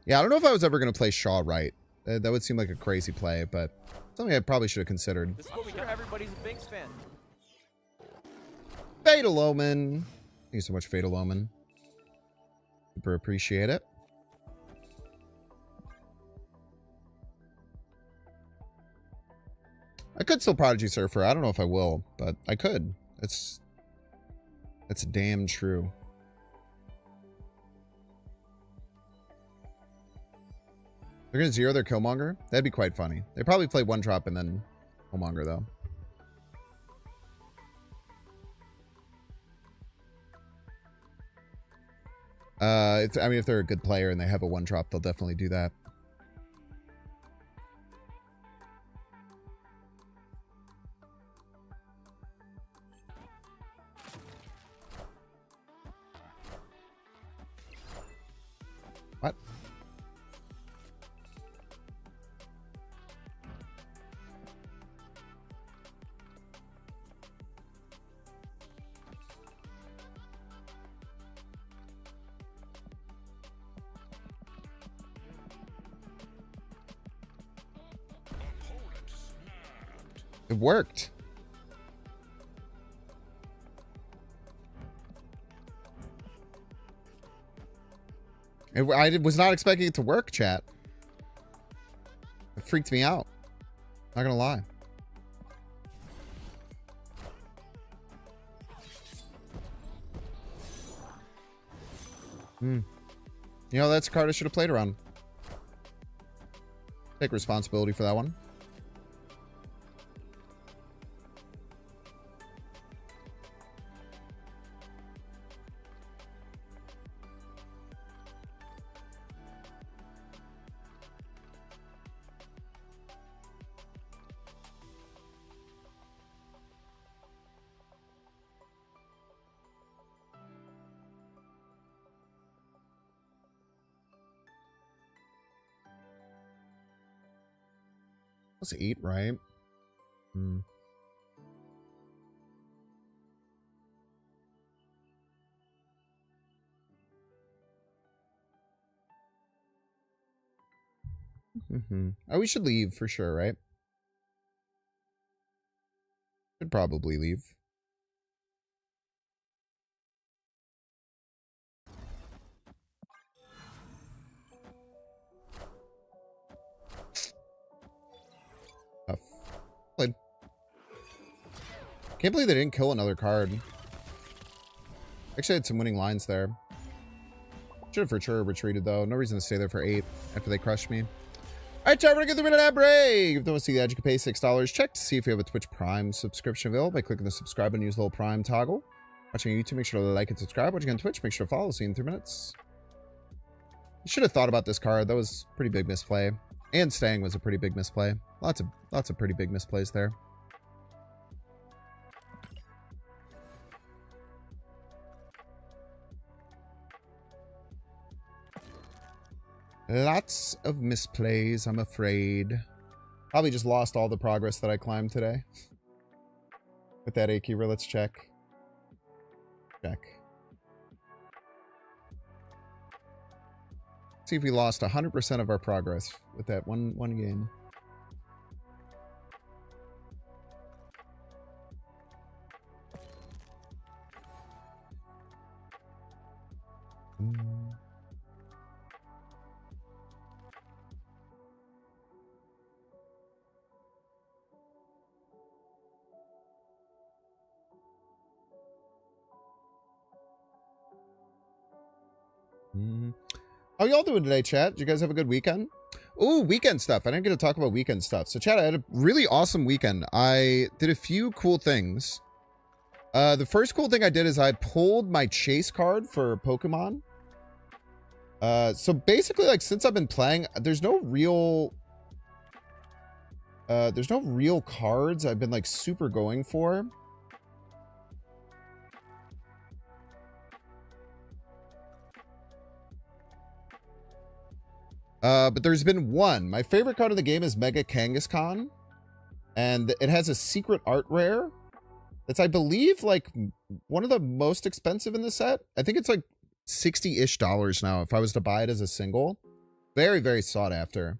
Yeah, I don't know if I was ever going to play Shaw right. That would seem like a crazy play, but something I probably should have considered. This is what we got. Everybody's a Binks fan. Fatal Omen. Thank you so much, Fatal Omen. Super appreciate it. I could still Prodigy Surfer. I don't know if I will, but I could. That's damn true. They're going to zero their Killmonger? That'd be quite funny. They probably play one drop and then Killmonger, though. I mean, if they're a good player and they have a one drop, they'll definitely do that. What? It worked. I was not expecting it to work, chat. It freaked me out. Not gonna lie. You know, that's a card I should have played around. Take responsibility for that one. That's 8, right? Oh, we should leave for sure, right? Should probably leave. Tough. Played. Can't believe they didn't kill another card. Actually, I had some winning lines there. Should have for sure retreated, though. No reason to stay there for 8 after they crushed me. All right, chat, we're going to get through an ad break. If you don't want to see the ad, you can pay $6. Check to see if you have a Twitch Prime subscription available by clicking the subscribe and use the little Prime toggle. Watching on YouTube, make sure to like and subscribe. Watching on Twitch, make sure to follow. See you in 3 minutes. You should have thought about this card. That was a pretty big misplay. And staying was a pretty big misplay. Lots of pretty big misplays there. Lots of misplays, I'm afraid. Probably just lost all the progress that I climbed today. With that A-keeper, let's check. Check. See if we lost 100% of our progress with that one game. How y'all doing today, chat? Did you guys have a good weekend? Ooh, weekend stuff. I didn't get to talk about weekend stuff. So, chat, I had a really awesome weekend. I did a few cool things. The first cool thing I did is I pulled my chase card for Pokemon. So basically, like, since I've been playing, there's no real cards I've been, like, super going for. But there's been one. My favorite card of the game is Mega Kangaskhan. And it has a secret art rare. That's, I believe, like, one of the most expensive in the set. I think it's, like, $60-ish now if I was to buy it as a single. Very, very sought after.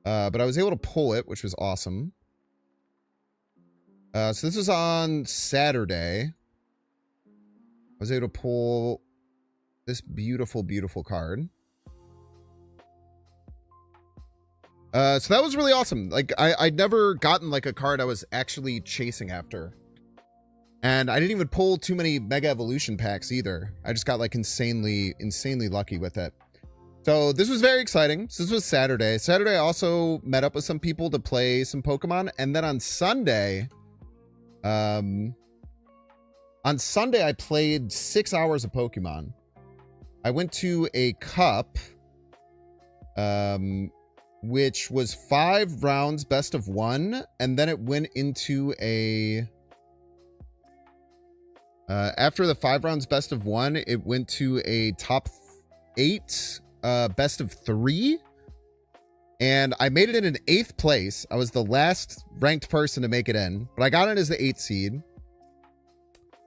But I was able to pull it, which was awesome. So this was on Saturday. I was able to pull this beautiful, beautiful card. So that was really awesome. Like, I'd never gotten, like, a card I was actually chasing after. And I didn't even pull too many Mega Evolution packs either. I just got, like, insanely lucky with it. So this was very exciting. So this was Saturday. Saturday, I also met up with some people to play some Pokemon. And then on Sunday, I played 6 hours of Pokemon. I went to a cup, which was 5 rounds best of 1, and then it went into a after the 5 rounds best of 1, it went to a top 8 best of 3, and I made it in 8th place. I was the last ranked person to make it in, but I got it as the 8th seed.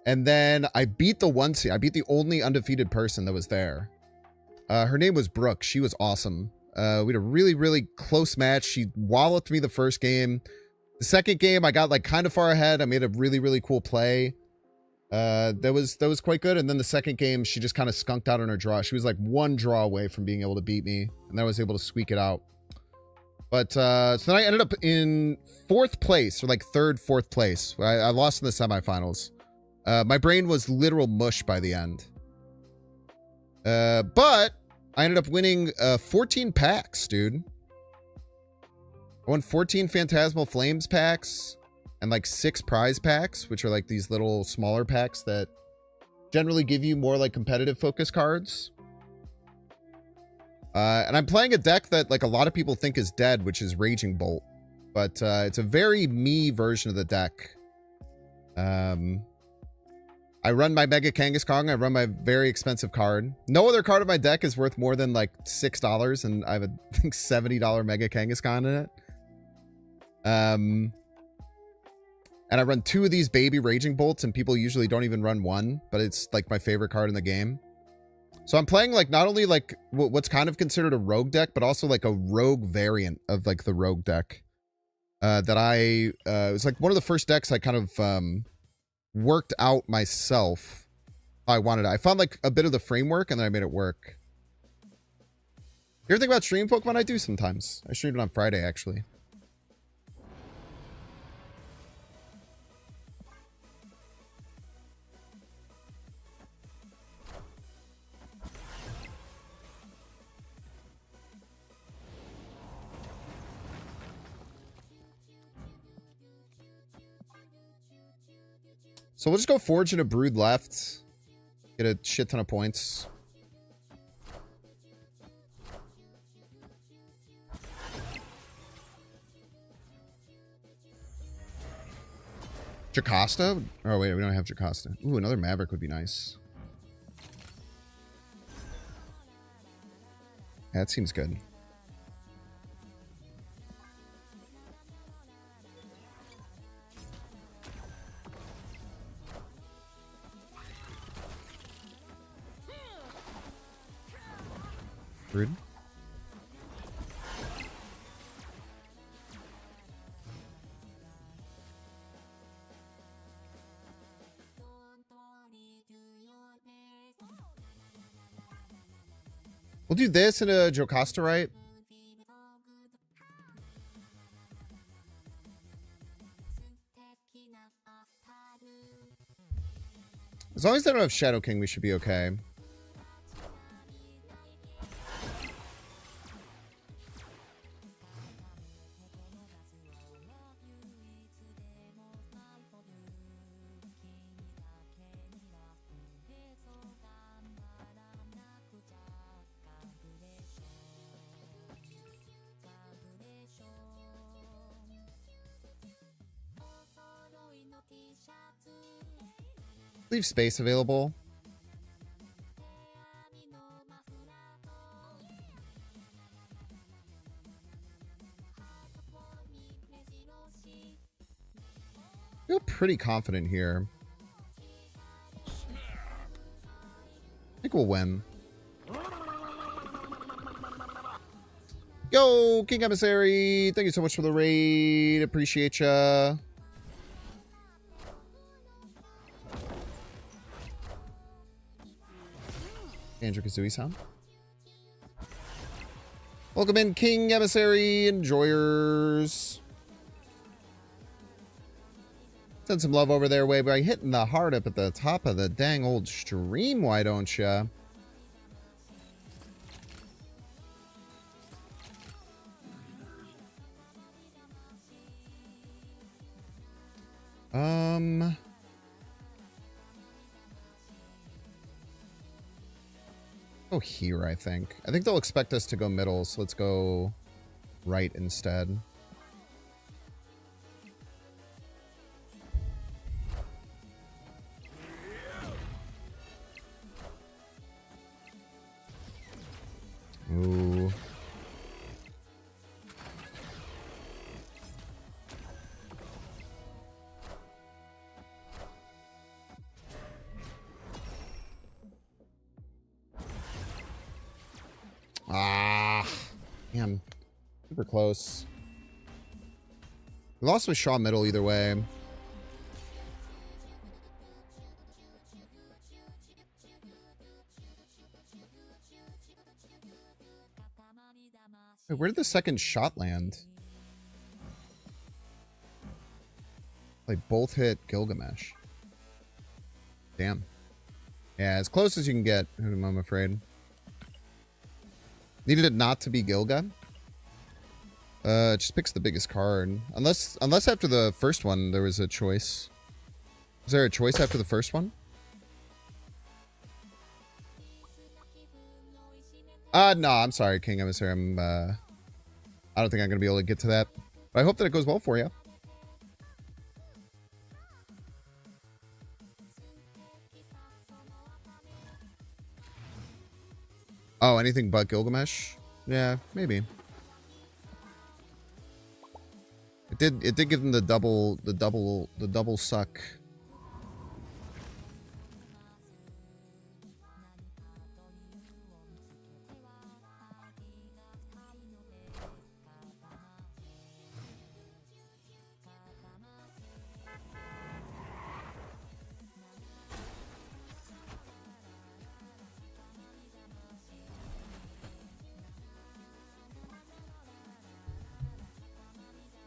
And then I beat the 1 seed. I beat the only undefeated person that was there. Her name was Brooke. She was awesome. We had a really, really close match. She walloped me the first game. The second game, I got, like, kind of far ahead. I made a really, really cool play. That was quite good. And then the second game, she just kind of skunked out on her draw. She was like one draw away from being able to beat me, and then I was able to squeak it out. But so then I ended up in 4th place, or like 3rd, 4th place. I lost in the semifinals. My brain was literal mush by the end. But I ended up winning 14 packs, dude. I won 14 Phantasmal Flames packs and like 6 prize packs, which are like these little smaller packs that generally give you more like competitive focus cards. And I'm playing a deck that like a lot of people think is dead, which is Raging Bolt. But it's a very me version of the deck. I run my Mega Kangaskong. I run my very expensive card. No other card in my deck is worth more than like $6, and I have a I think $70 Mega Kangaskong in it. And I run 2 of these baby Raging Bolts, and people usually don't even run 1, but it's like my favorite card in the game. So I'm playing like not only like what's kind of considered a rogue deck, but also like a rogue variant of like the rogue deck. It was like one of the first decks I kind of worked out myself. I wanted it. I found like a bit of the framework, and then I made it work. You ever think about streaming Pokemon? I do sometimes. I streamed it on Friday, actually. So we'll just go Forge and a Brood left. Get a shit ton of points. Jocasta? Oh, wait, we don't have Jocasta. Ooh, another Maverick would be nice. Yeah, that seems good. Rude. We'll do this in a Jocasta, right? As long as they don't have Shadow King, we should be okay. Leave space available. Feel pretty confident here. I think we'll win. Yo, King Emissary, thank you so much for the raid. Appreciate ya. Andrew Kazooie-san. Welcome in, King Emissary enjoyers. Send some love over their way by hitting the heart up at the top of the dang old stream, why don't ya? Go here, I think. I think they'll expect us to go middle, so let's go right instead. Ooh. Ah, man, super close. We lost with Shaw middle either way. Wait, where did the second shot land? Like both hit Gilgamesh. Damn. Yeah, as close as you can get, I'm afraid. Needed it not to be Gilga. It just picks the biggest card. Unless after the first one there was a choice. Was there a choice after the first one? No, I'm sorry, King Emissary. I don't think I'm gonna be able to get to that. But I hope that it goes well for you. Oh, anything but Gilgamesh? Yeah, maybe. It did give them the double suck.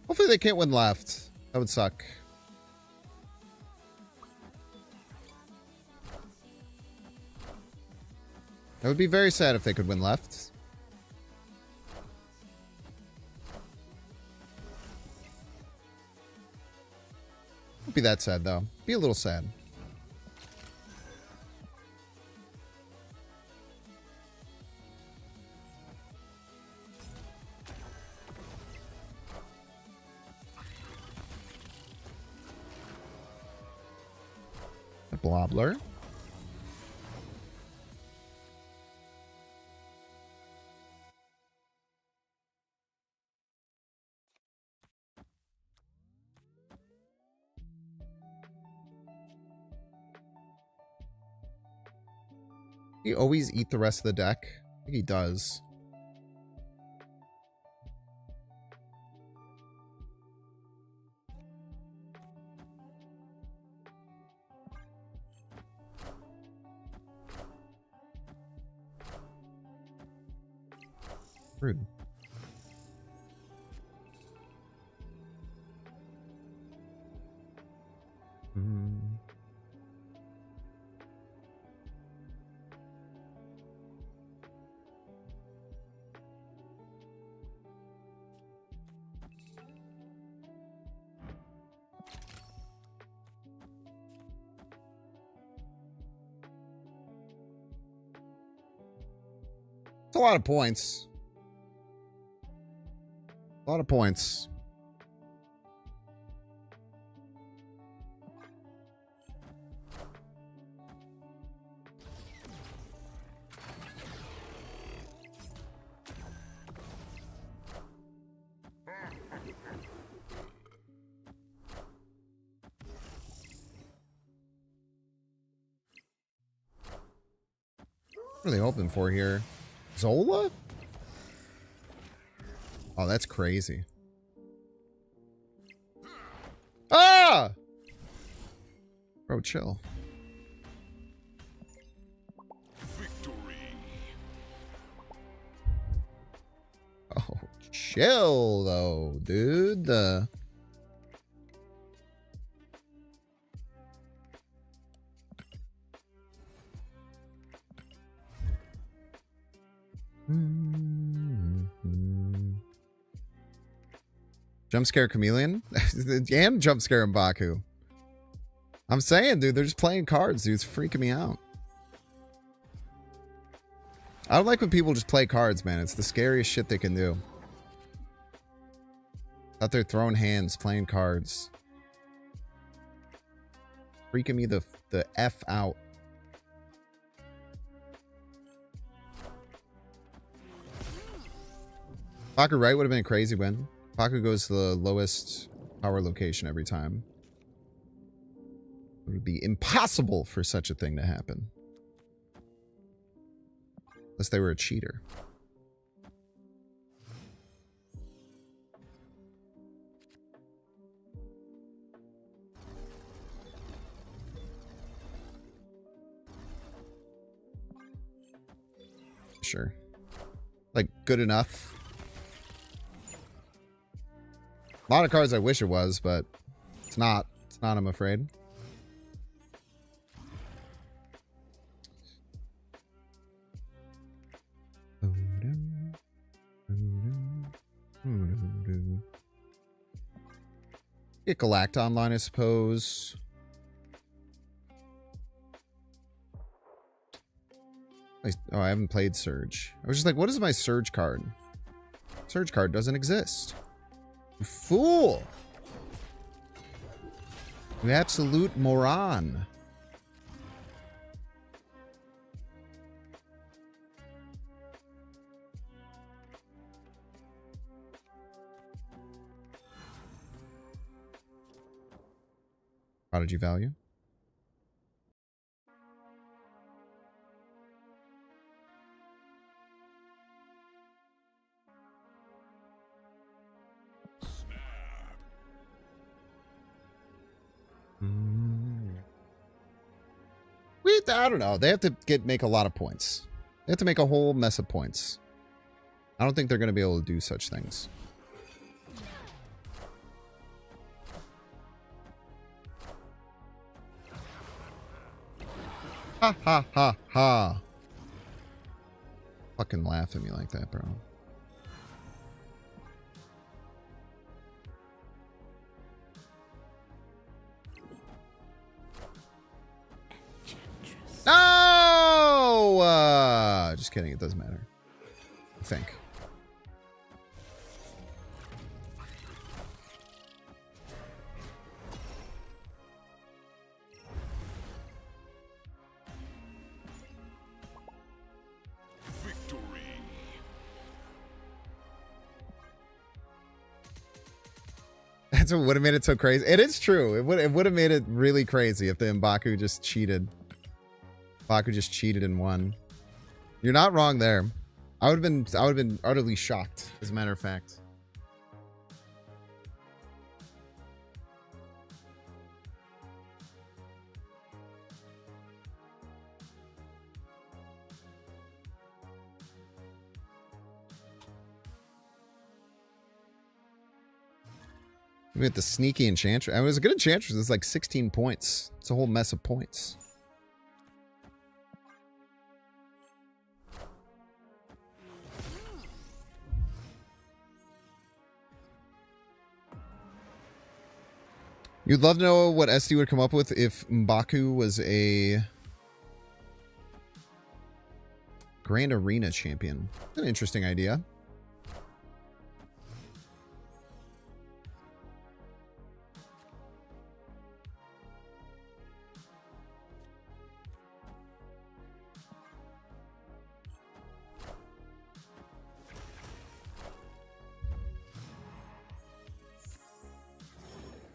Hopefully they can't win left. That would suck. That would be very sad if they could win left. Won't be that sad though. Be a little sad. Blobbler. He always eat the rest of the deck? I think he does. Rude. It's a lot of points. A lot of points. What are they hoping for here? Zola? Oh, that's crazy. Ah! Bro, chill. Victory. Oh, chill though, dude. Jump scare chameleon? And jump scare M'Baku. I'm saying, dude, they're just playing cards, dude. It's freaking me out. I don't like when people just play cards, man. It's the scariest shit they can do. Out there throwing hands, playing cards. Freaking me the F out. Baku right would have been a crazy win. Baku goes to the lowest power location every time. It would be impossible for such a thing to happen. Unless they were a cheater. Sure. Like, good enough. A lot of cards I wish it was, but it's not. It's not, I'm afraid. Get Galacta online, I suppose. Oh, I haven't played Surge. I was just like, what is my Surge card? Surge card doesn't exist. You fool! You absolute moron. Prodigy value. I don't know. They have to make a lot of points. They have to make a whole mess of points. I don't think they're going to be able to do such things. Ha ha ha ha. Fucking laugh at me like that, bro. No! Just kidding. It doesn't matter. I think. Victory. That's what would have made it so crazy. It is true. It would have made it really crazy if the M'Baku just cheated. M'Baku just cheated and won. You're not wrong there. I would have been utterly shocked, as a matter of fact. We had the sneaky Enchantress. I mean, it was a good Enchantress. It's like 16 points. It's a whole mess of points. You'd love to know what SD would come up with if M'Baku was a Grand Arena champion. That's an interesting idea.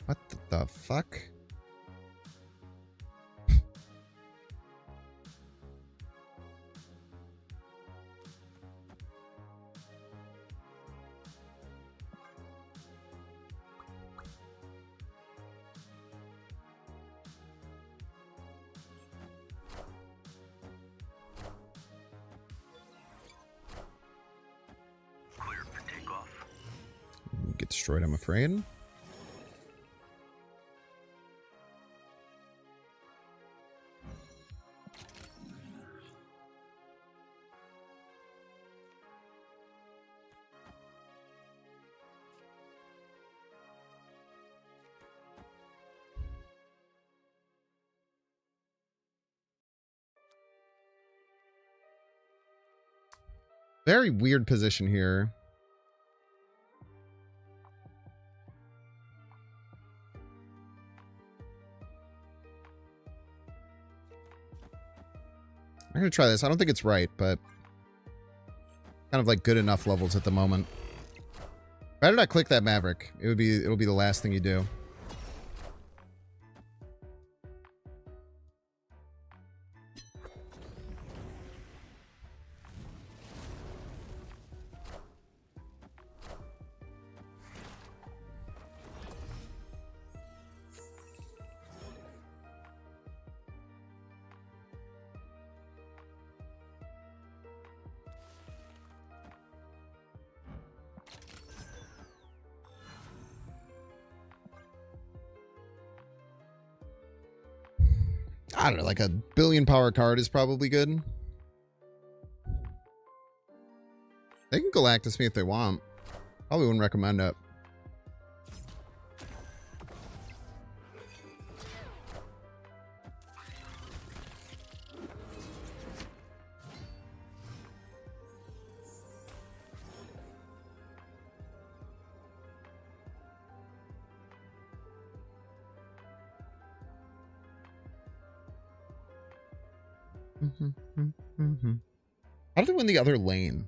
What the fuck? Get destroyed, I'm afraid. Very weird position here. I'm gonna try this. I don't think it's right, but kind of like good enough levels at the moment. Better not click that Maverick. It'll be the last thing you do. I don't know, like a billion power card is probably good. They can Galactus me if they want. Probably wouldn't recommend it. How do they win the other lane?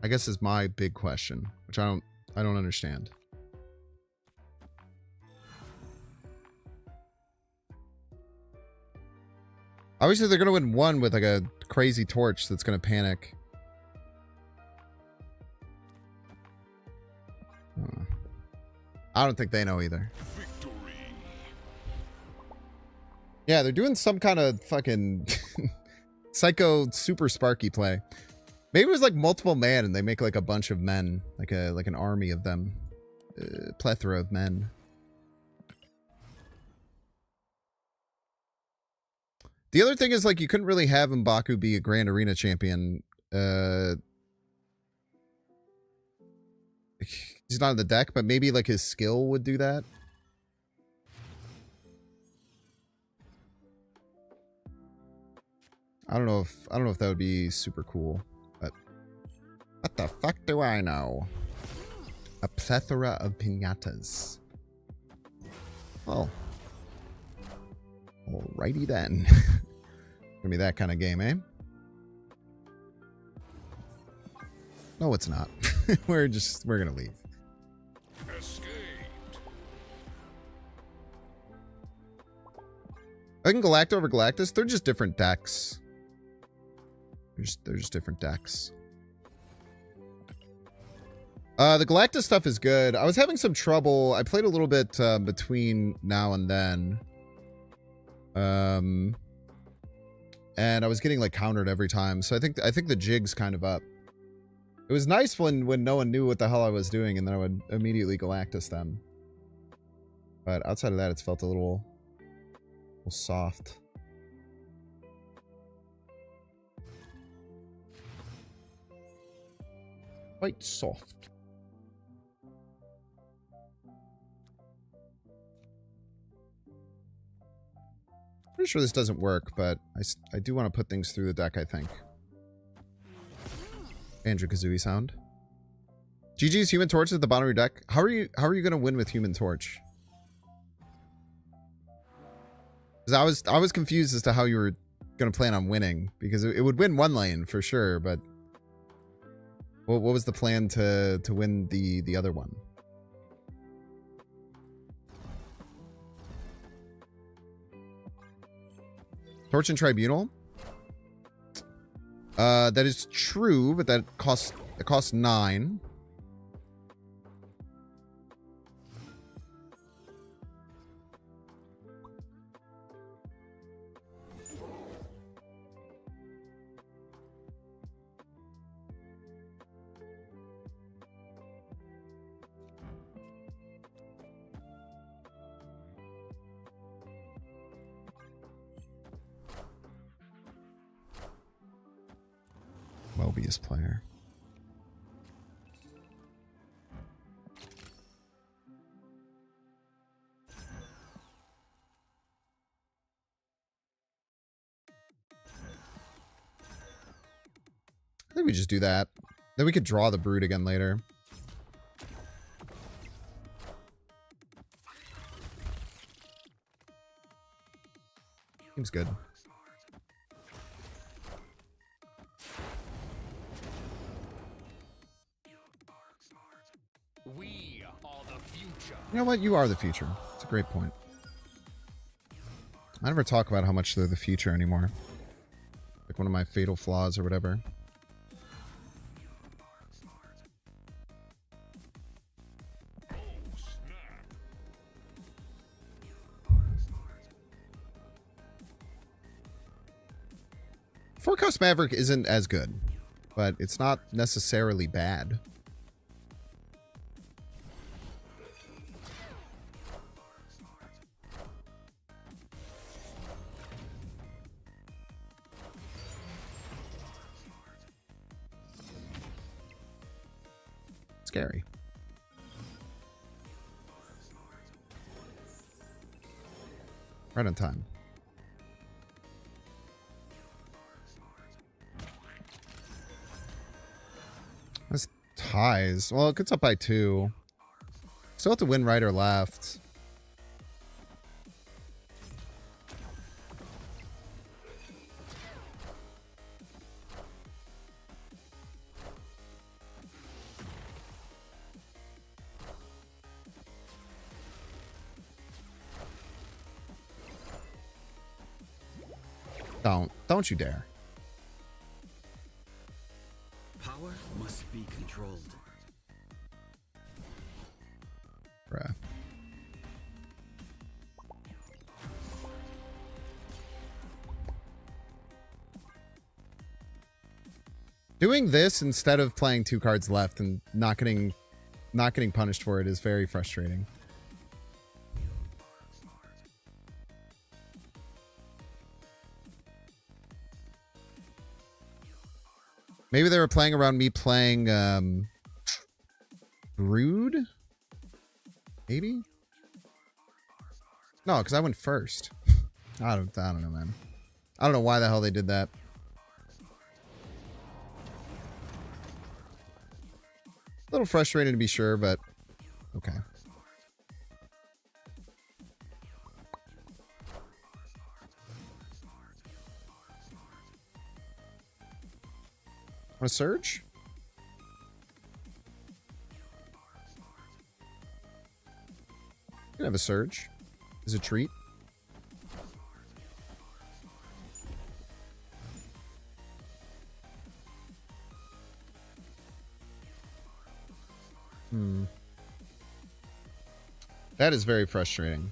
I guess is my big question, which I don't understand. Obviously, they're gonna win one with like a crazy torch that's gonna panic. I don't think they know either. Victory. Yeah, they're doing some kind of fucking psycho super sparky play. Maybe it was like multiple man and they make like a bunch of men, like an army of them, plethora of men. The other thing is like you couldn't really have M'Baku be a Grand Arena champion. He's not on the deck, but maybe like his skill would do that. I don't know if that would be super cool, but what the fuck do I know? A plethora of pinatas. Oh. Alrighty then. Gonna be that kind of game, eh? No, it's not. we're gonna leave. Escaped. I can Galacto over Galactus. They're just different decks. They're just different decks. The Galactus stuff is good. I was having some trouble. I played a little bit between now and then. And I was getting like countered every time. So I think the jig's kind of up. It was nice when no one knew what the hell I was doing and then I would immediately Galactus them. But outside of that, it's felt a little soft. Quite soft. Pretty sure this doesn't work, but I do want to put things through the deck, I think. Andrew Kazooie sound. GG's Human Torch at the bottom of your deck. How are you going to win with Human Torch? Because I was confused as to how you were going to plan on winning, because it would win one lane for sure, but what was the plan to win the other one? Torch and Tribunal? That is true, but it costs 9. Mobius player. I think we just do that. Then we could draw the Brood again later. Seems good. We are the future. You know what? You are the future. It's a great point. I never talk about how much they're the future anymore. Like one of my fatal flaws or whatever. Forecast Maverick isn't as good, but it's not necessarily bad. scary. Right on time. That's ties. Well, it gets up by 2. Still have to win right or left. Don't you dare. Power must be controlled. Bruh. Doing this instead of playing 2 cards left and not getting punished for it is very frustrating. Maybe they were playing around me playing Brood? Maybe? No, because I went first. I don't know, man. I don't know why the hell they did that. A little frustrating to be sure, but okay. Want a surge? You can have a surge. Is a treat. That is very frustrating.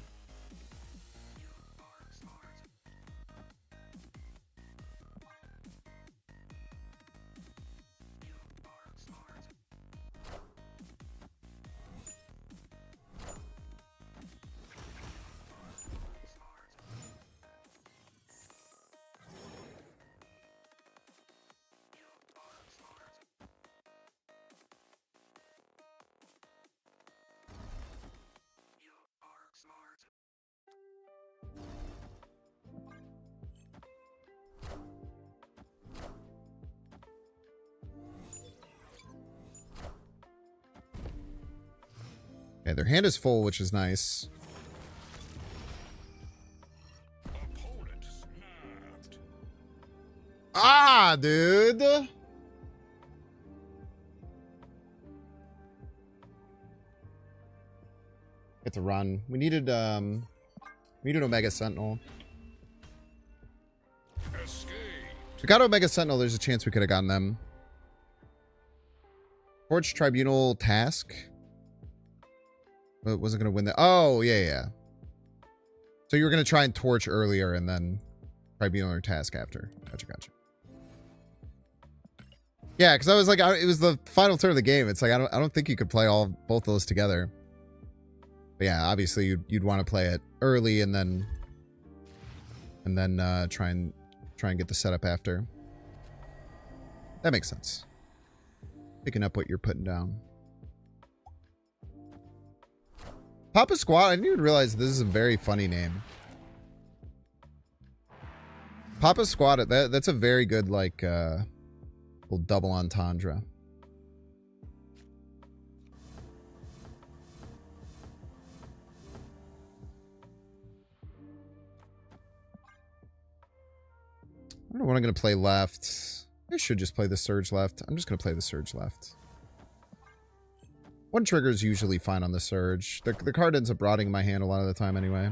Okay, their hand is full, which is nice. Opponent snapped. Ah, dude. Get to run. We needed Omega Sentinel. Escape. If we got Omega Sentinel, there's a chance we could have gotten them. Forge Tribunal task. But wasn't going to win that. Oh, yeah. So you were going to try and torch earlier and then Tribunal or task after. Gotcha. Yeah, because I was like, it was the final turn of the game. It's like, I don't think you could play both those together. But yeah, obviously you'd want to play it early and then try and get the setup after. That makes sense. Picking up what you're putting down. Papa Squat, I didn't even realize this is a very funny name. Papa Squat, that's a very good, like, little double entendre. I don't know what I'm going to play left. I should just play the Surge left. I'm just going to play the Surge left. One trigger is usually fine on the Surge. The card ends up rotting in my hand a lot of the time anyway.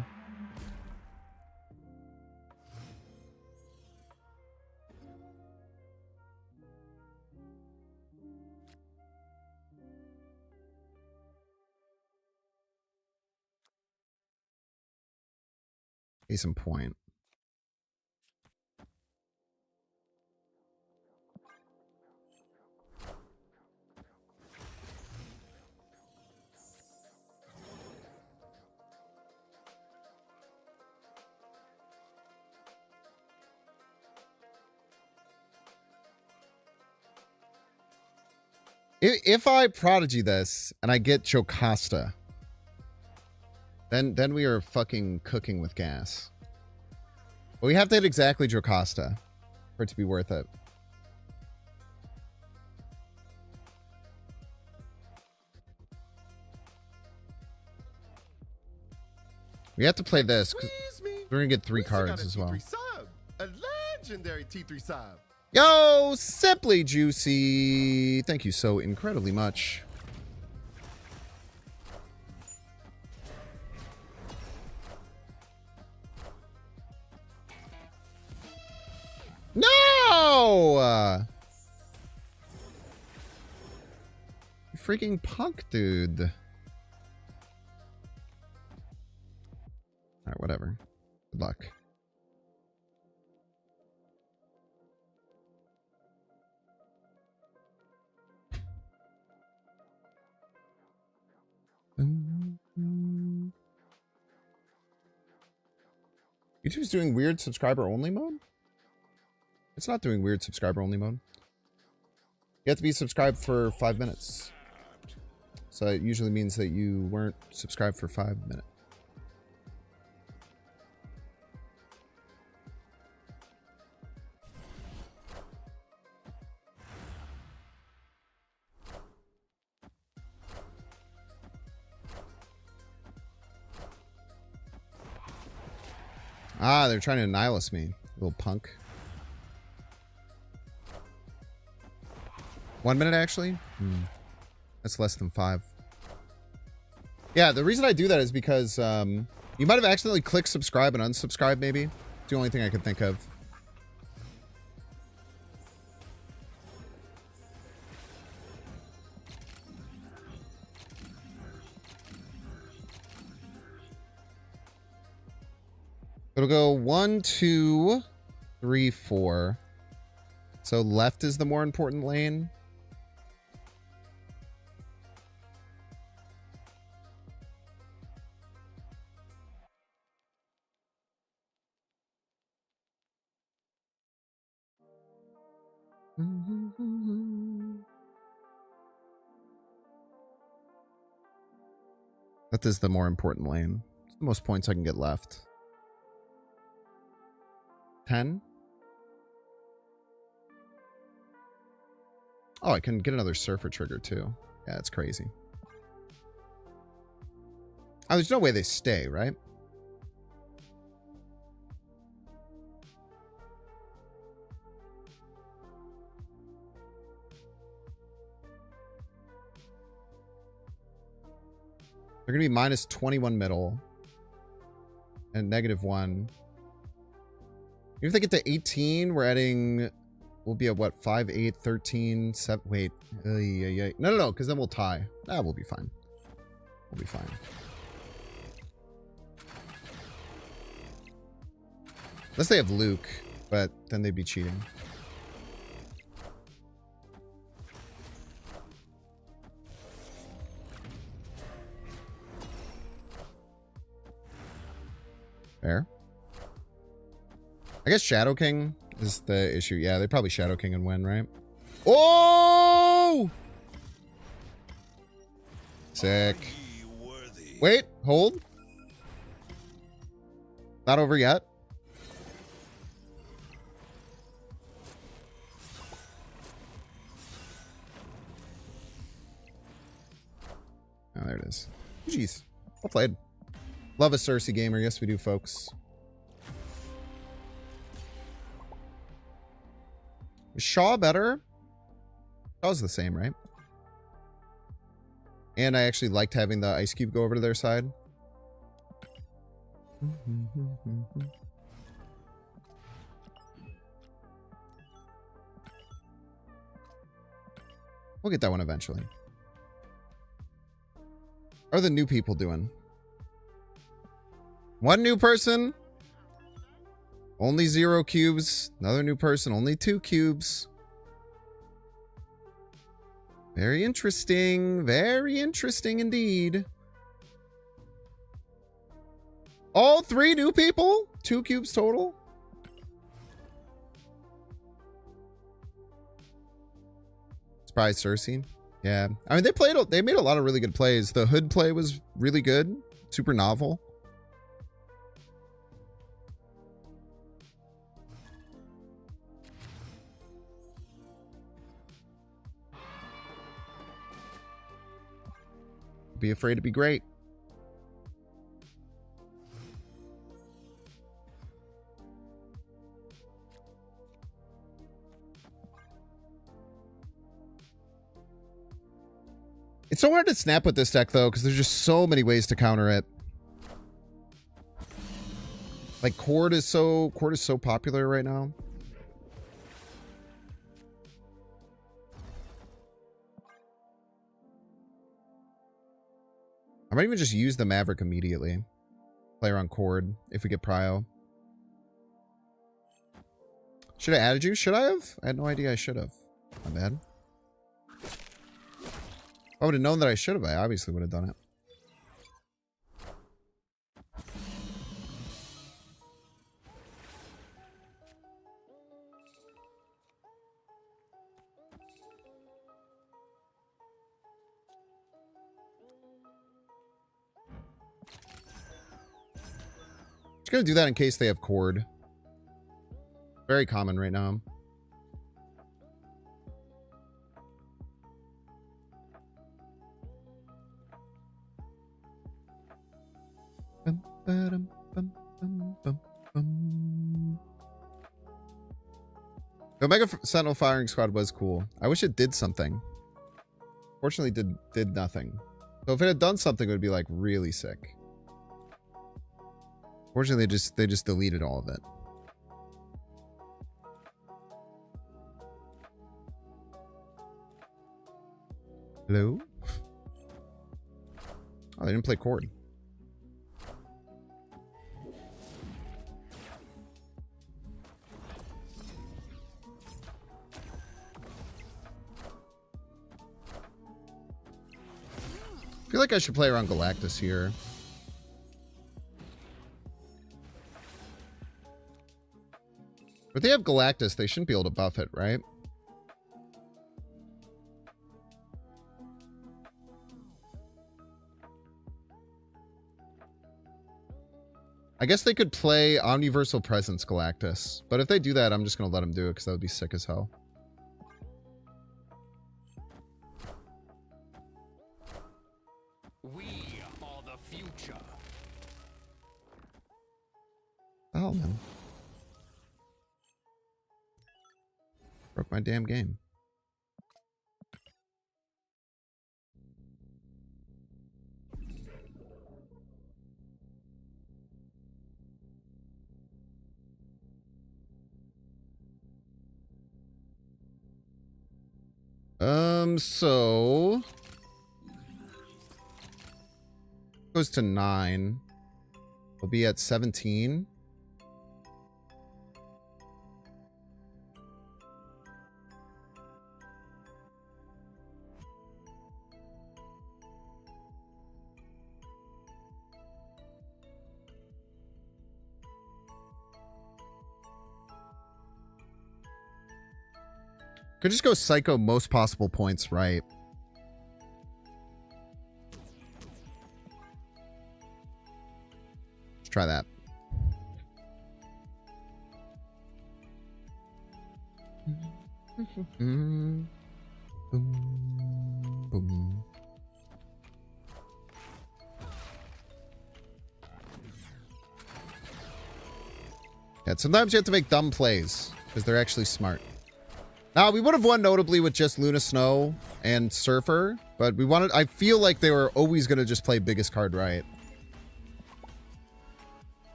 Case in point. If I Prodigy this and I get Jocasta, then we are fucking cooking with gas. But we have to hit exactly Jocasta for it to be worth it. We have to play this. We're going to get 3 cards as well. A legendary T3 sub. Yo, Simply Juicy. Thank you so incredibly much. No! You freaking punk, dude. All right, whatever. Good luck. YouTube's doing weird subscriber only mode? It's not doing weird subscriber only mode. You have to be subscribed for 5 minutes. So it usually means that you weren't subscribed for 5 minutes. Ah, they're trying to annihilate me, little punk. 1 minute, actually? That's less than 5. Yeah, the reason I do that is because you might have accidentally clicked subscribe and unsubscribe, maybe. It's the only thing I could think of. It'll go 1, 2, 3, 4. So left is the more important lane. That is the more important lane. It's the most points I can get left. 10. Oh, I can get another surfer trigger too. Yeah, that's crazy. Oh, there's no way they stay, right? They're going to be minus 21 middle. And -1. Even if they get to 18, we're adding... We'll be at what? 5, 8, 13, 7... Wait. No, because then we'll tie. Ah, we'll be fine. We'll be fine. Unless they have Luke, but then they'd be cheating. Fair. I guess Shadow King is the issue. Yeah, they probably Shadow King and win, right? Oh! Sick. Wait, hold. Not over yet. Oh, there it is. Jeez. Well played. Love a Cersei gamer. Yes, we do, folks. Is Shaw better? Shaw's the same, right? And I actually liked having the ice cube go over to their side. We'll get that one eventually. How are the new people doing? One new person. Only 0 cubes. Another new person. Only 2 cubes. Very interesting. Very interesting indeed. All 3 new people? 2 cubes total? Surprise, Cersei. Yeah. I mean, they made a lot of really good plays. The hood play was really good. Super novel. Be afraid to be great. It's so hard to snap with this deck, though, because there's just so many ways to counter it. Like, Chord is so popular right now. I might even just use the Maverick immediately. Play around Chord if we get Prio. Should I added you? Should I have? I had no idea I should have. My bad. If I would have known that I should have, I obviously would have done it. Just gonna do that in case they have Chord. Very common right now. The Omega Sentinel firing squad was cool. I wish it did something. Fortunately, did nothing. So if it had done something, it would be like really sick. Fortunately, they just deleted all of it. Hello? Oh, they didn't play Chord. I feel like I should play around Galactus here. But if they have Galactus, they shouldn't be able to buff it, right? I guess they could play Omniversal Presence Galactus. But if they do that, I'm just going to let them do it because that would be sick as hell. We are the future. Oh, man. Broke my damn game. So goes to 9. We'll be at 17. Could just go Psycho most possible points, right? Let's try that. Boom, boom. Yeah, sometimes you have to make dumb plays because they're actually smart. Now, we would have won notably with just Luna Snow and Surfer, but we wanted. I feel like they were always going to just play biggest card right.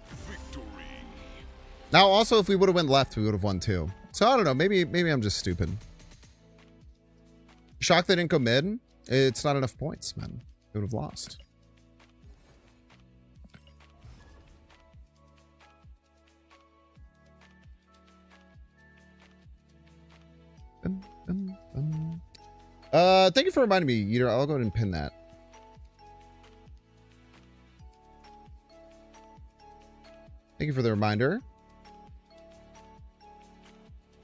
Victory. Now, also, if we would have went left, we would have won too. So I don't know. Maybe I'm just stupid. Shocked they didn't go mid. It's not enough points, man. They would have lost. Thank you for reminding me, Eater. I'll go ahead and pin that. Thank you for the reminder.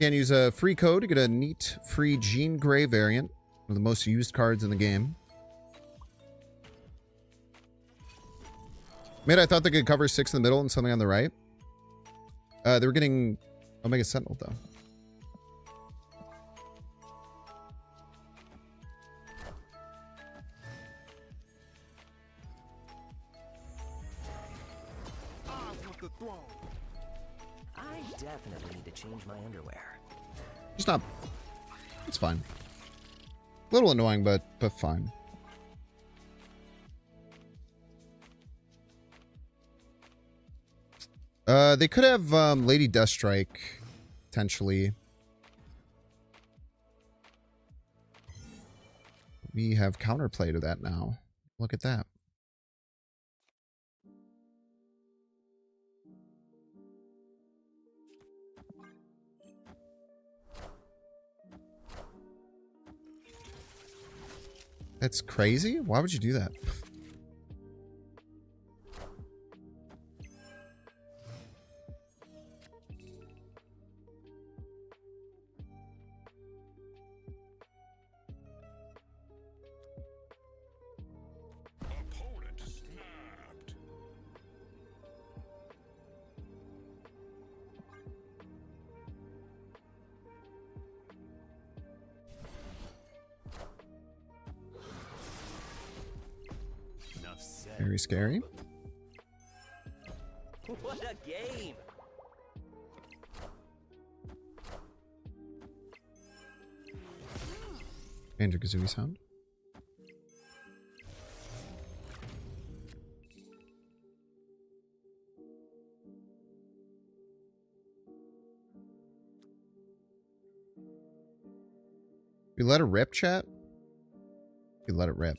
You can use a free code to get a neat free Jean Grey variant One of the most used cards in the game. Man, I thought they could cover 6 in the middle and something on the right. They were getting Omega Sentinel, though. I definitely need to change my underwear. Just not... It's fine. A little annoying, but fine. They could have Lady Deathstrike, potentially. We have counterplay to that now. Look at that. That's crazy. Why would you do that? Opponent snapped. Enough said. Very scary. What a game! Banjo-Kazooie sound. You let it rip, chat? You let it rip.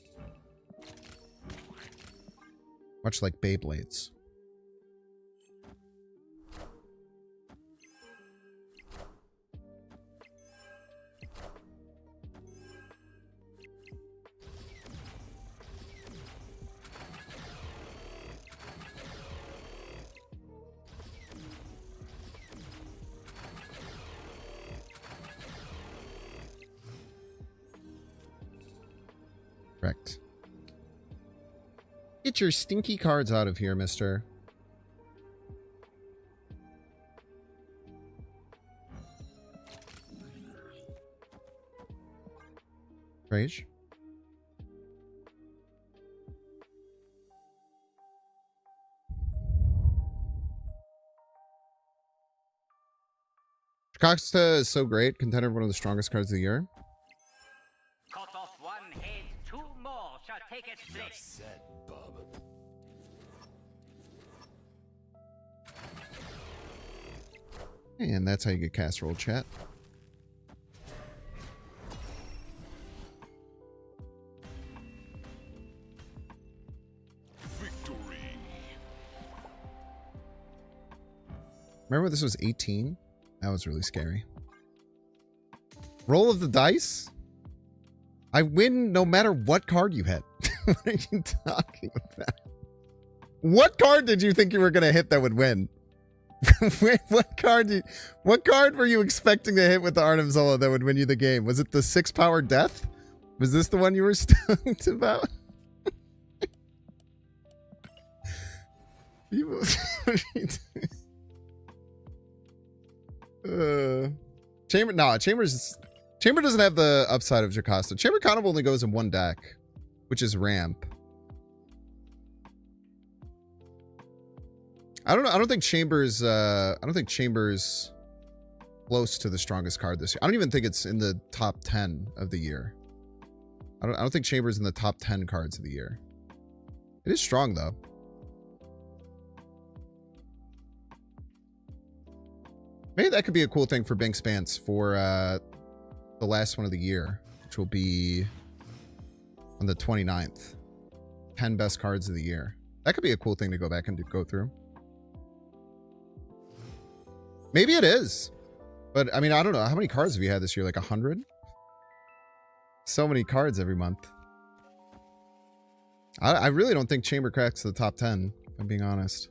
Much like Beyblades. Correct. Get your stinky cards out of here, mister. Rage. Costa is so great. Contender, one of the strongest cards of the year. Cut off one head, 2 more shall take its Enough place. said, bub. And that's how you get casserole, chat. Victory. Remember when this was 18? That was really scary. Roll of the dice? I win no matter what card you hit. What are you talking about? What card did you think you were going to hit that would win? What card were you expecting to hit with the Arnim Zola that would win you the game? Was it the 6-power death? Was this the one you were stoked about? People... Chamber doesn't have the upside of Jocasta. Chamber kind of only goes in one deck, which is ramp. I don't think Chamber's close to the strongest card this year. I don't even think it's in the top 10 of the year. I don't think Chamber's in the top 10 cards of the year. It is strong though. Maybe that could be a cool thing for Bank Spance for the last one of the year, which will be on the 29th. 10 best cards of the year. That could be a cool thing to go back and go through. Maybe it is. But, I mean, I don't know. How many cards have you had this year? Like 100? So many cards every month. I really don't think Chamber cracks the top 10, if I'm being honest.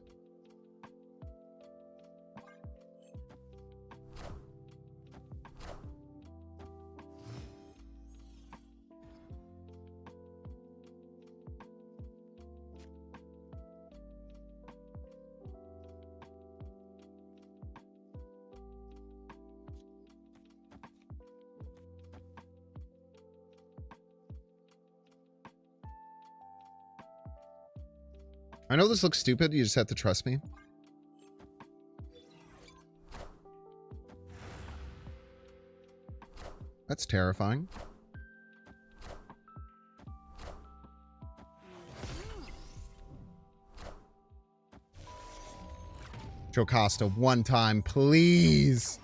I know this looks stupid. You just have to trust me. That's terrifying. Jocasta, one time, please.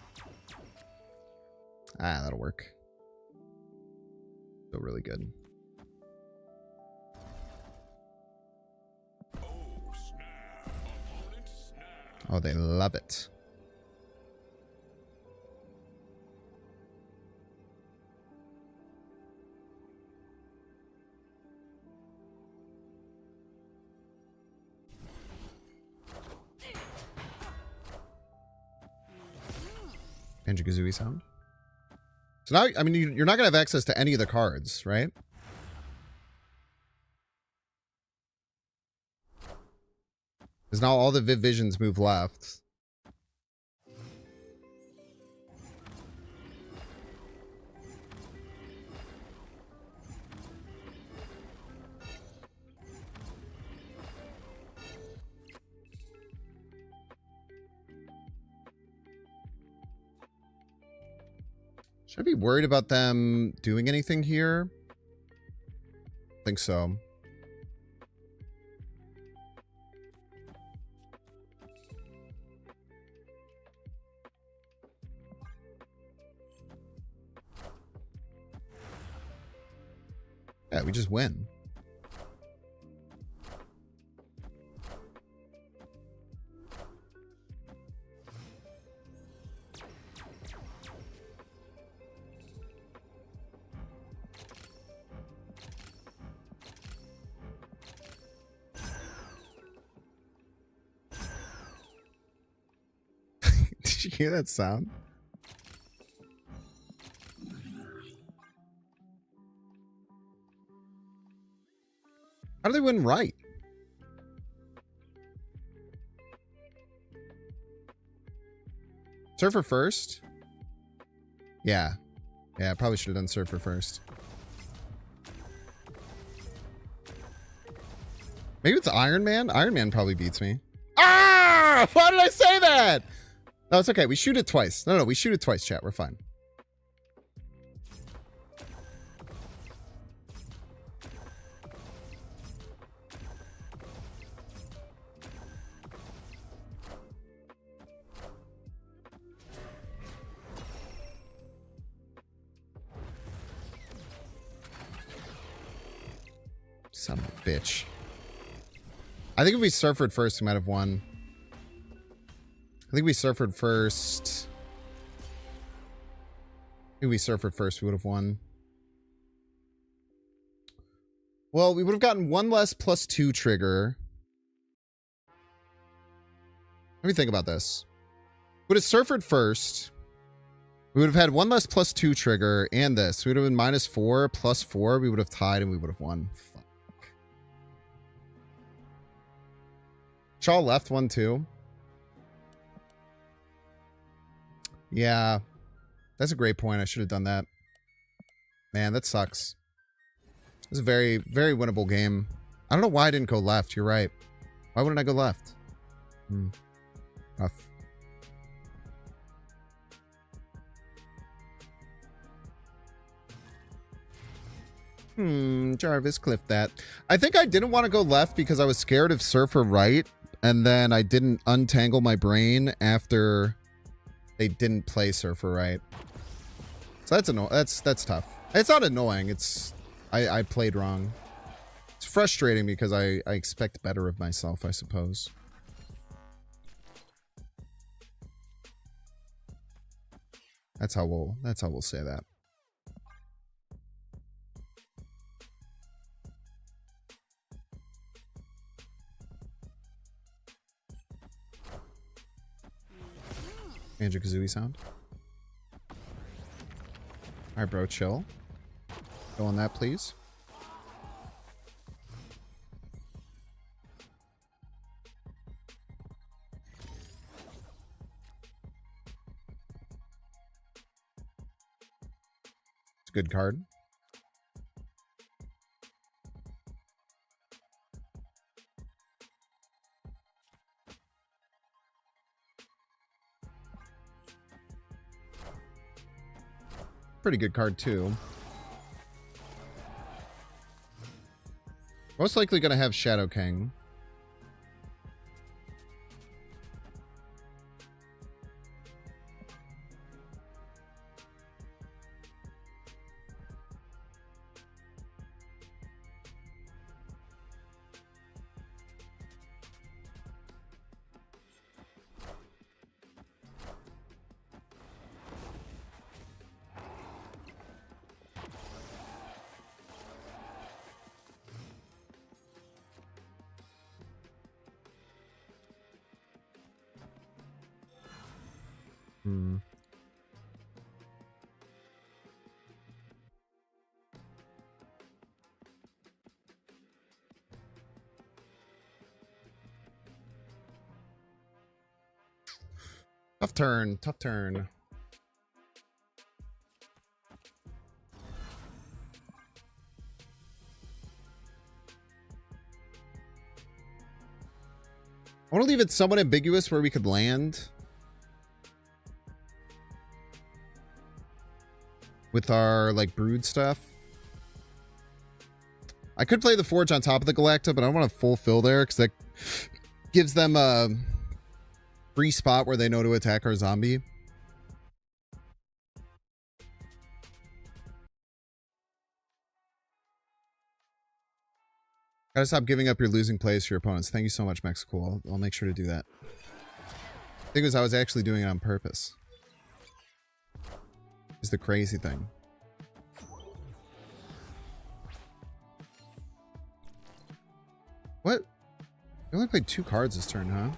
Ah, that'll work. Feel really good. Oh, snap. Opponent snap. Oh, they love it. Banjo-Kazooie sound. So now, I mean, you're not going to have access to any of the cards, right? Because now all the Viv Visions move left. Should I be worried about them doing anything here? I think so. Yeah, we just win. Did you hear that sound? How do they win right? Surfer first? Yeah. Yeah, I probably should have done Surfer first. Maybe it's Iron Man? Iron Man probably beats me. Ah! Why did I say that? No, it's okay. We shoot it twice. No, we shoot it twice, chat. We're fine. Son of a bitch. I think if we surfered first, we might have won. I think we surfered first. we surfered first, we would have won. Well, we would have gotten one less +2 trigger. Let me think about this. Would have surfered first. We would have had one less +2 trigger and this. We would have been -4 +4. We would have tied and we would have won. Fuck. Shaw left one too. Yeah. That's a great point. I should have done that. Man, that sucks. It's a very, very winnable game. I don't know why I didn't go left. You're right. Why wouldn't I go left? Rough. Jarvis clipped that. I think I didn't want to go left because I was scared of Surfer right, and then I didn't untangle my brain after they didn't play Surfer right. So that's annoying. That's tough. It's not annoying. It's I played wrong. It's frustrating because I expect better of myself, I suppose. That's how we'll say that. Banjo-Kazooie sound. Alright, bro, chill. Go on that, please. It's a good card. Pretty good card, too. Most likely going to have Shadow King. Hmm. Tough turn. Tough turn. I want to leave it somewhat ambiguous where we could land with our, like, brood stuff. I could play the Forge on top of the Galacta, but I don't want to full fill there because that gives them a free spot where they know to attack our zombie. Gotta stop giving up your losing plays for your opponents. Thank you so much, Mexico. I'll make sure to do that. The thing was, I was actually doing it on purpose. Is the crazy thing. What? We only played 2 cards this turn, huh?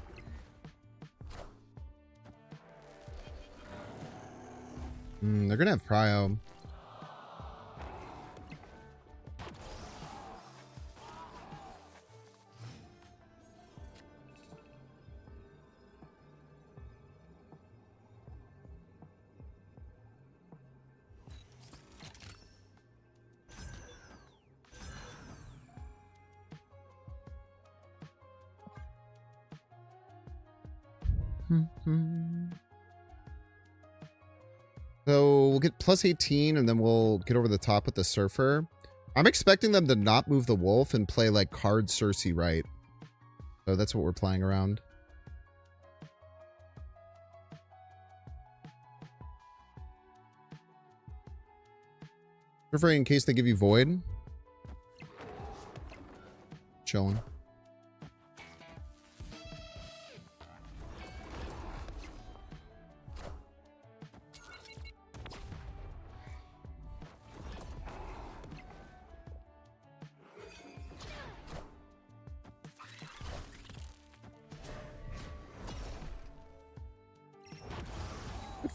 They're gonna have Prio. So we'll get plus 18 and then we'll get over the top with the Surfer. I'm expecting them to not move the Wolf and play like card Cersei right. So that's what we're playing around. Surfer in case they give you Void. Chilling.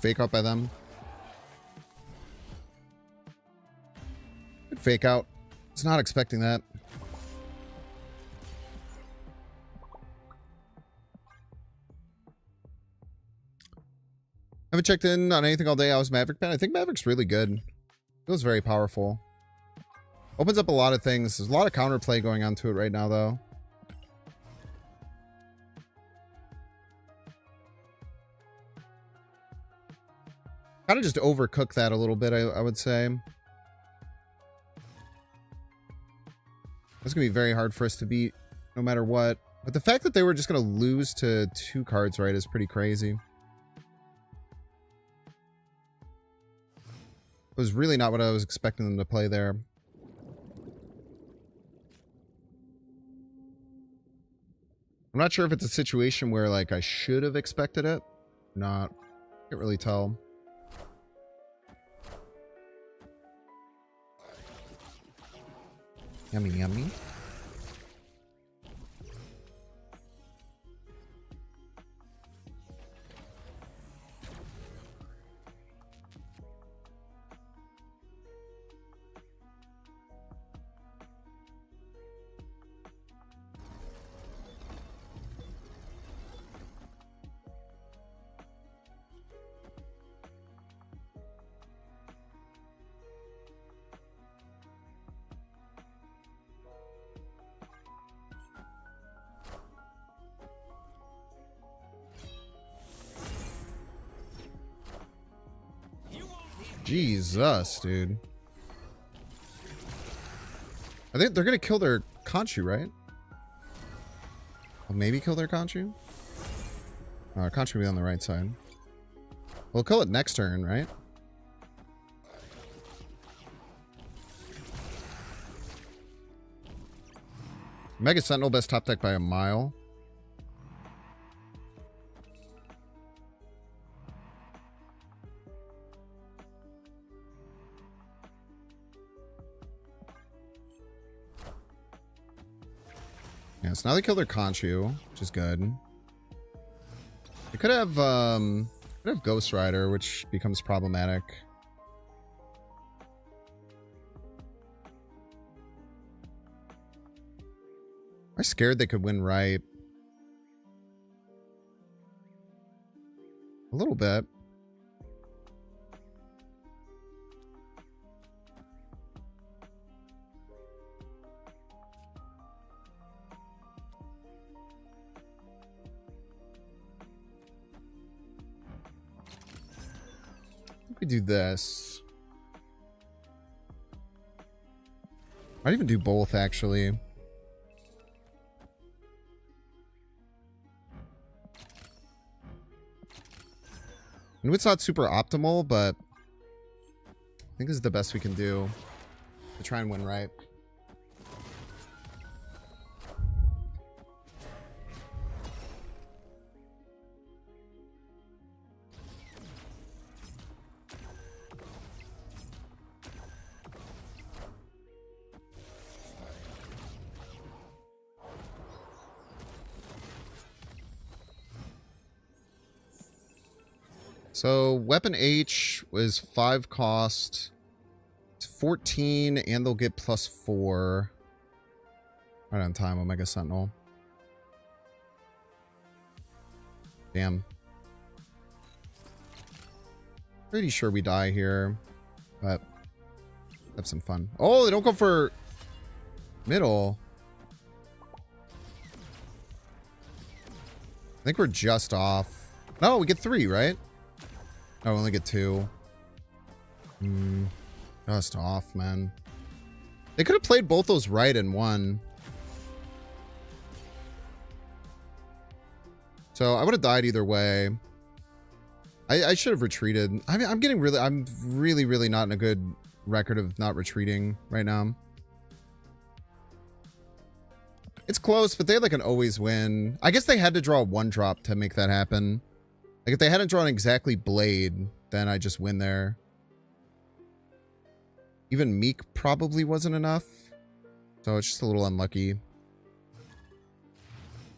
Fake out by them. Good fake out. It's not expecting that. Haven't checked in on anything all day. I was Maverick fan. I think Maverick's really good. Feels very powerful. Opens up a lot of things. There's a lot of counterplay going on to it right now, though. Kind of just overcook that a little bit, I would say. It's going to be very hard for us to beat no matter what. But the fact that they were just going to lose to 2 cards right is pretty crazy. It was really not what I was expecting them to play there. I'm not sure if it's a situation where, like, I should have expected it. Not. Can't really tell. Yummy, yummy. Jesus, dude. I think they're gonna kill their Conchu, right? Or maybe kill their Conchu? Conchu will be on the right side. We'll kill it next turn, right? Mega Sentinel best top deck by a mile. Yeah, so now they kill their Conchu, which is good. They could have Ghost Rider, which becomes problematic. I'm scared they could win right. A little bit. We do this. I'd even do both, actually. And it's not super optimal, but I think this is the best we can do to try and win right. So weapon H was 5 cost. It's 14 and they'll get +4. Right on time, Omega Sentinel. Damn. Pretty sure we die here. But have some fun. Oh, they don't go for middle. I think we're just off. No, we get 3, right? Oh, we only get 2. Just off, man. They could have played both those right and won. So I would have died either way. I should have retreated. I mean, I'm really not in a good record of not retreating right now. It's close, but they had like an always win. I guess they had to draw a 1-drop to make that happen. Like, if they hadn't drawn exactly Blade, then I just win there. Even Meek probably wasn't enough. So it's just a little unlucky.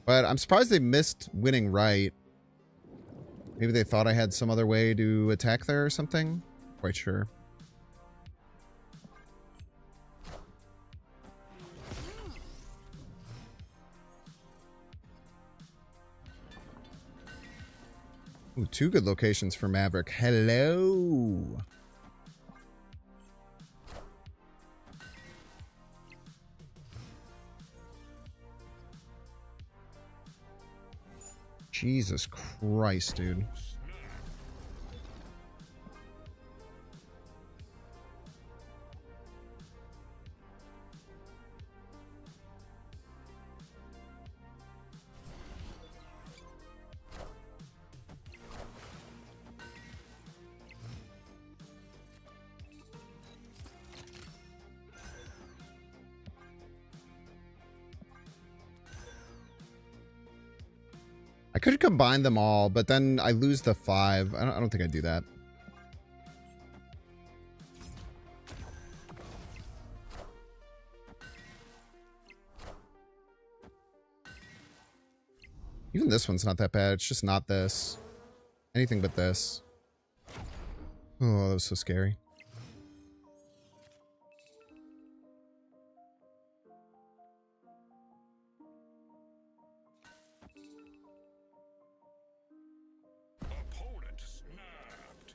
But I'm surprised they missed winning right. Maybe they thought I had some other way to attack there or something. Quite sure. Ooh, 2 good locations for Maverick. Hello. Jesus Christ, dude. I could combine them all, but then I lose the 5. I don't think I'd do that. Even this one's not that bad. It's just not this. Anything but this. Oh, that was so scary. Opponent snapped.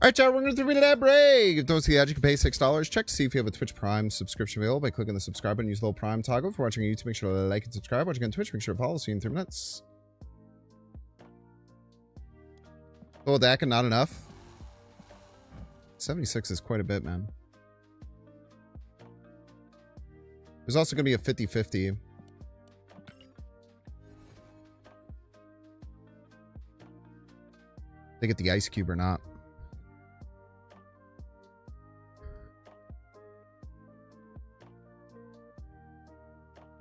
All right, y'all, we're going to read that break. If you don't see the ad, you can pay $6. Check to see if you have a Twitch Prime subscription available by clicking the subscribe button. Use the little Prime toggle. If you're watching on YouTube, make sure to like and subscribe. Watching on Twitch, make sure to follow. See you in 3 minutes. Oh, that and not enough. 76 is quite a bit, man. There's also going to be a 50-50. They get the ice cube or not.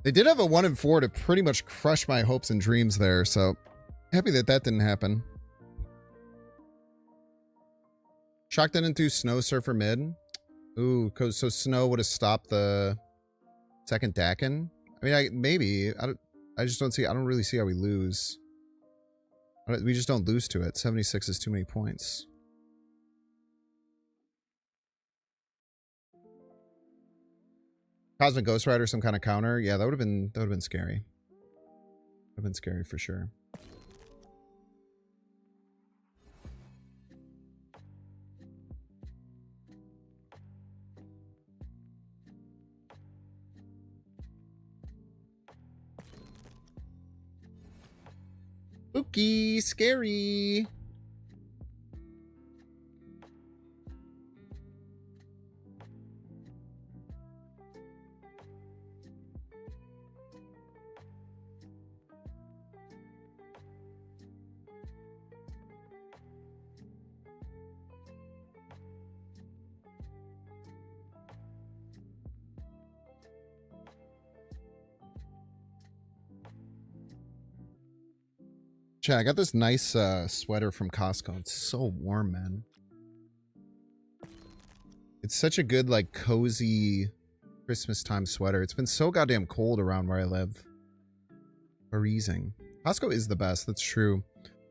They did have a 1 in 4 to pretty much crush my hopes and dreams there, so happy that that didn't happen. Shocked that into Snow Surfer mid. Ooh, so Snow would have stopped the second Dakin. I mean, maybe. I just don't see. I don't really see how we lose. We just don't lose to it. 76 is too many points. Cosmic Ghost Rider, some kind of counter. Yeah, that would have been scary. Would have been scary for sure. Spooky, scary. Chat, I got this nice sweater from Costco. It's so warm, man. It's such a good, like, cozy Christmas time sweater. It's been so goddamn cold around where I live. Freezing. Costco is the best. That's true.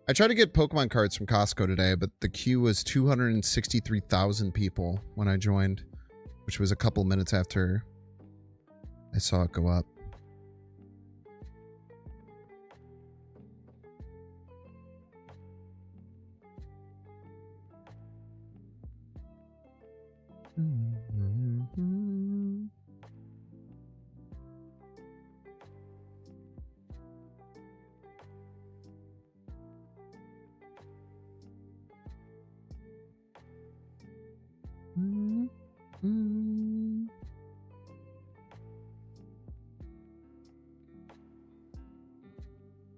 I tried to get Pokemon cards from Costco today, but the queue was 263,000 people when I joined, which was a couple minutes after I saw it go up.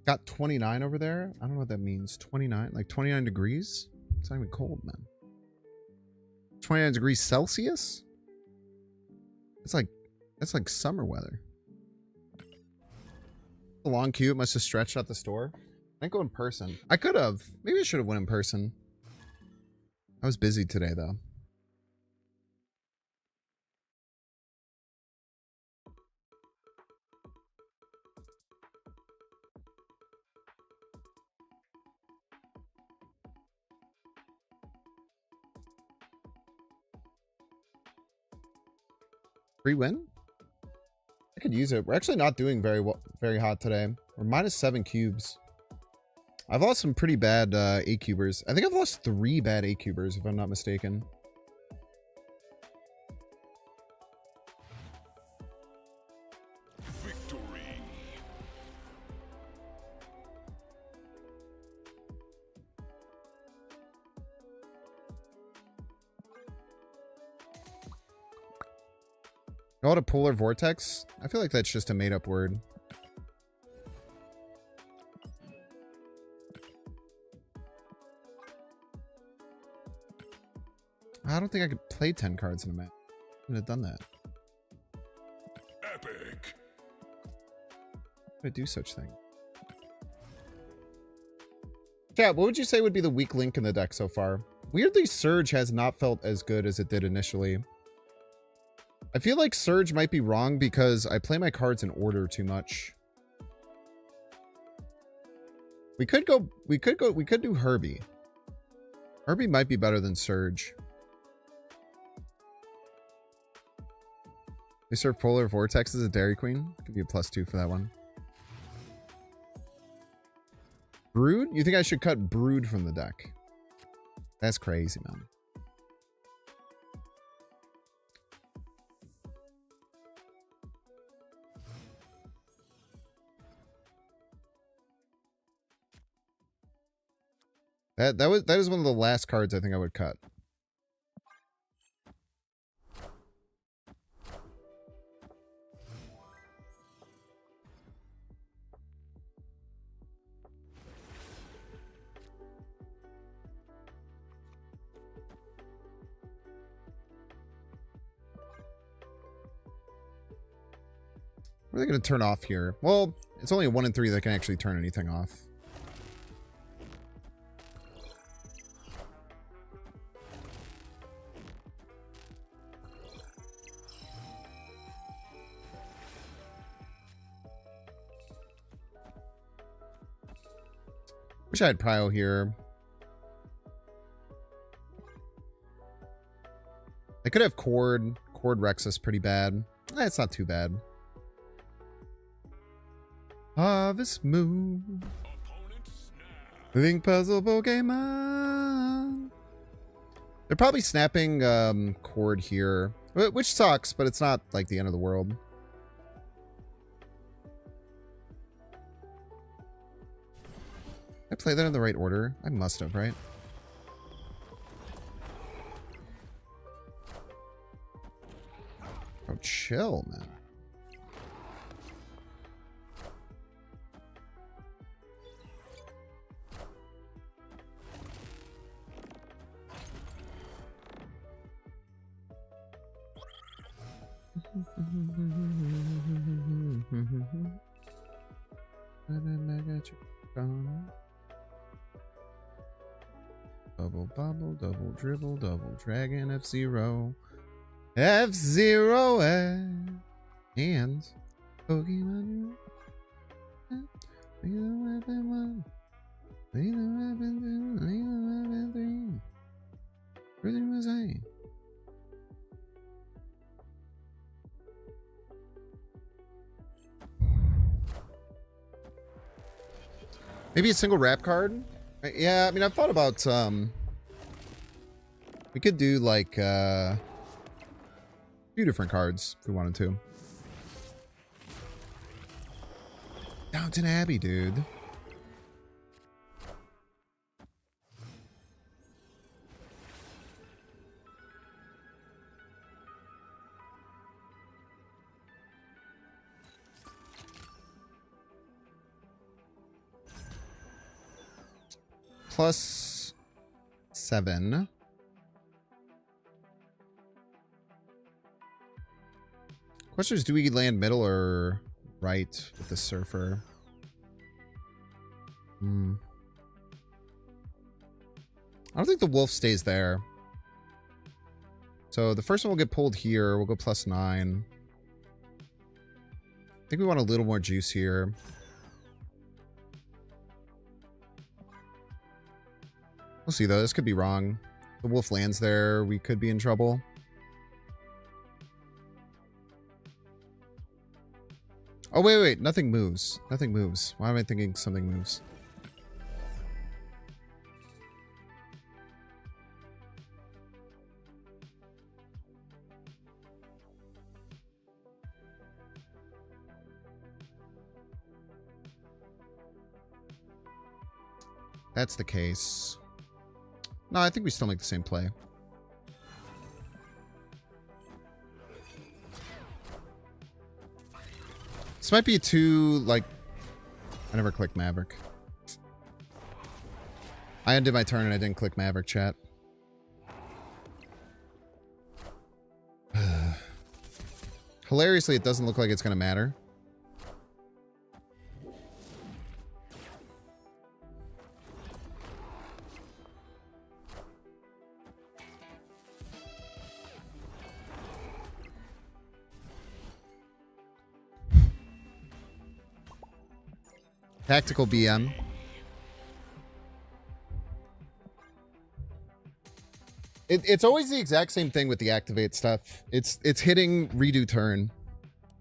Got 29 over there. I don't know what that means. 29, like 29 degrees. It's not even cold, man. 29 degrees Celsius. That's like summer weather. A long queue. It must have stretched out the store. I didn't go in person. I could have. Maybe I should have went in person. I was busy today though. Free win? I could use it. We're actually not doing very hot today. We're -7 cubes. I've lost some pretty bad 8 cubers. I think I've lost 3 bad 8 cubers if I'm not mistaken. Victory. Call it a polar vortex? I feel like that's just a made up word. I don't think I could play 10 cards in a match. I couldn't have done that. Epic. How do I do such thing? Chat, what would you say would be the weak link in the deck so far? Weirdly, Surge has not felt as good as it did initially. I feel like Surge might be wrong because I play my cards in order too much. We could do Herbie. Herbie might be better than Surge. They serve Polar Vortex as a Dairy Queen. Give you a +2 for that one. Brood? You think I should cut Brood from the deck? That's crazy, man. That is one of the last cards I think I would cut. What are they going to turn off here? Well, it's only a 1 in 3 that can actually turn anything off. Wish I had Prio here. I could have Cord. Cord wrecks us pretty bad. It's not too bad. Harvest Moon. Living puzzle Pokemon. They're probably snapping Cord here, which sucks, but it's not like the end of the world. I play that in the right order? I must have, right? Oh, chill, man. Double bubble, double dribble, double dragon, F-Zero. F-Zero and Pokemon. Be the weapon one. Be the weapon two. Be the weapon three. Everything was I. Maybe a single wrap card? Yeah, I mean, I've thought about, we could do, like, a few different cards if we wanted to. Downton Abbey, dude. +7. Question is, do we land middle or right with the Surfer? I don't think the Wolf stays there. So the first one will get pulled here. We'll go +9. I think we want a little more juice here. We'll see, though. This could be wrong. The Wolf lands there. We could be in trouble. Oh, wait. Nothing moves. Nothing moves. Why am I thinking something moves? That's the case. No, I think we still make the same play. This might be too, like... I never clicked Maverick. I undid my turn and I didn't click Maverick, chat. Hilariously, it doesn't look like it's going to matter. Tactical BM. It's always the exact same thing with the activate stuff. It's hitting redo turn.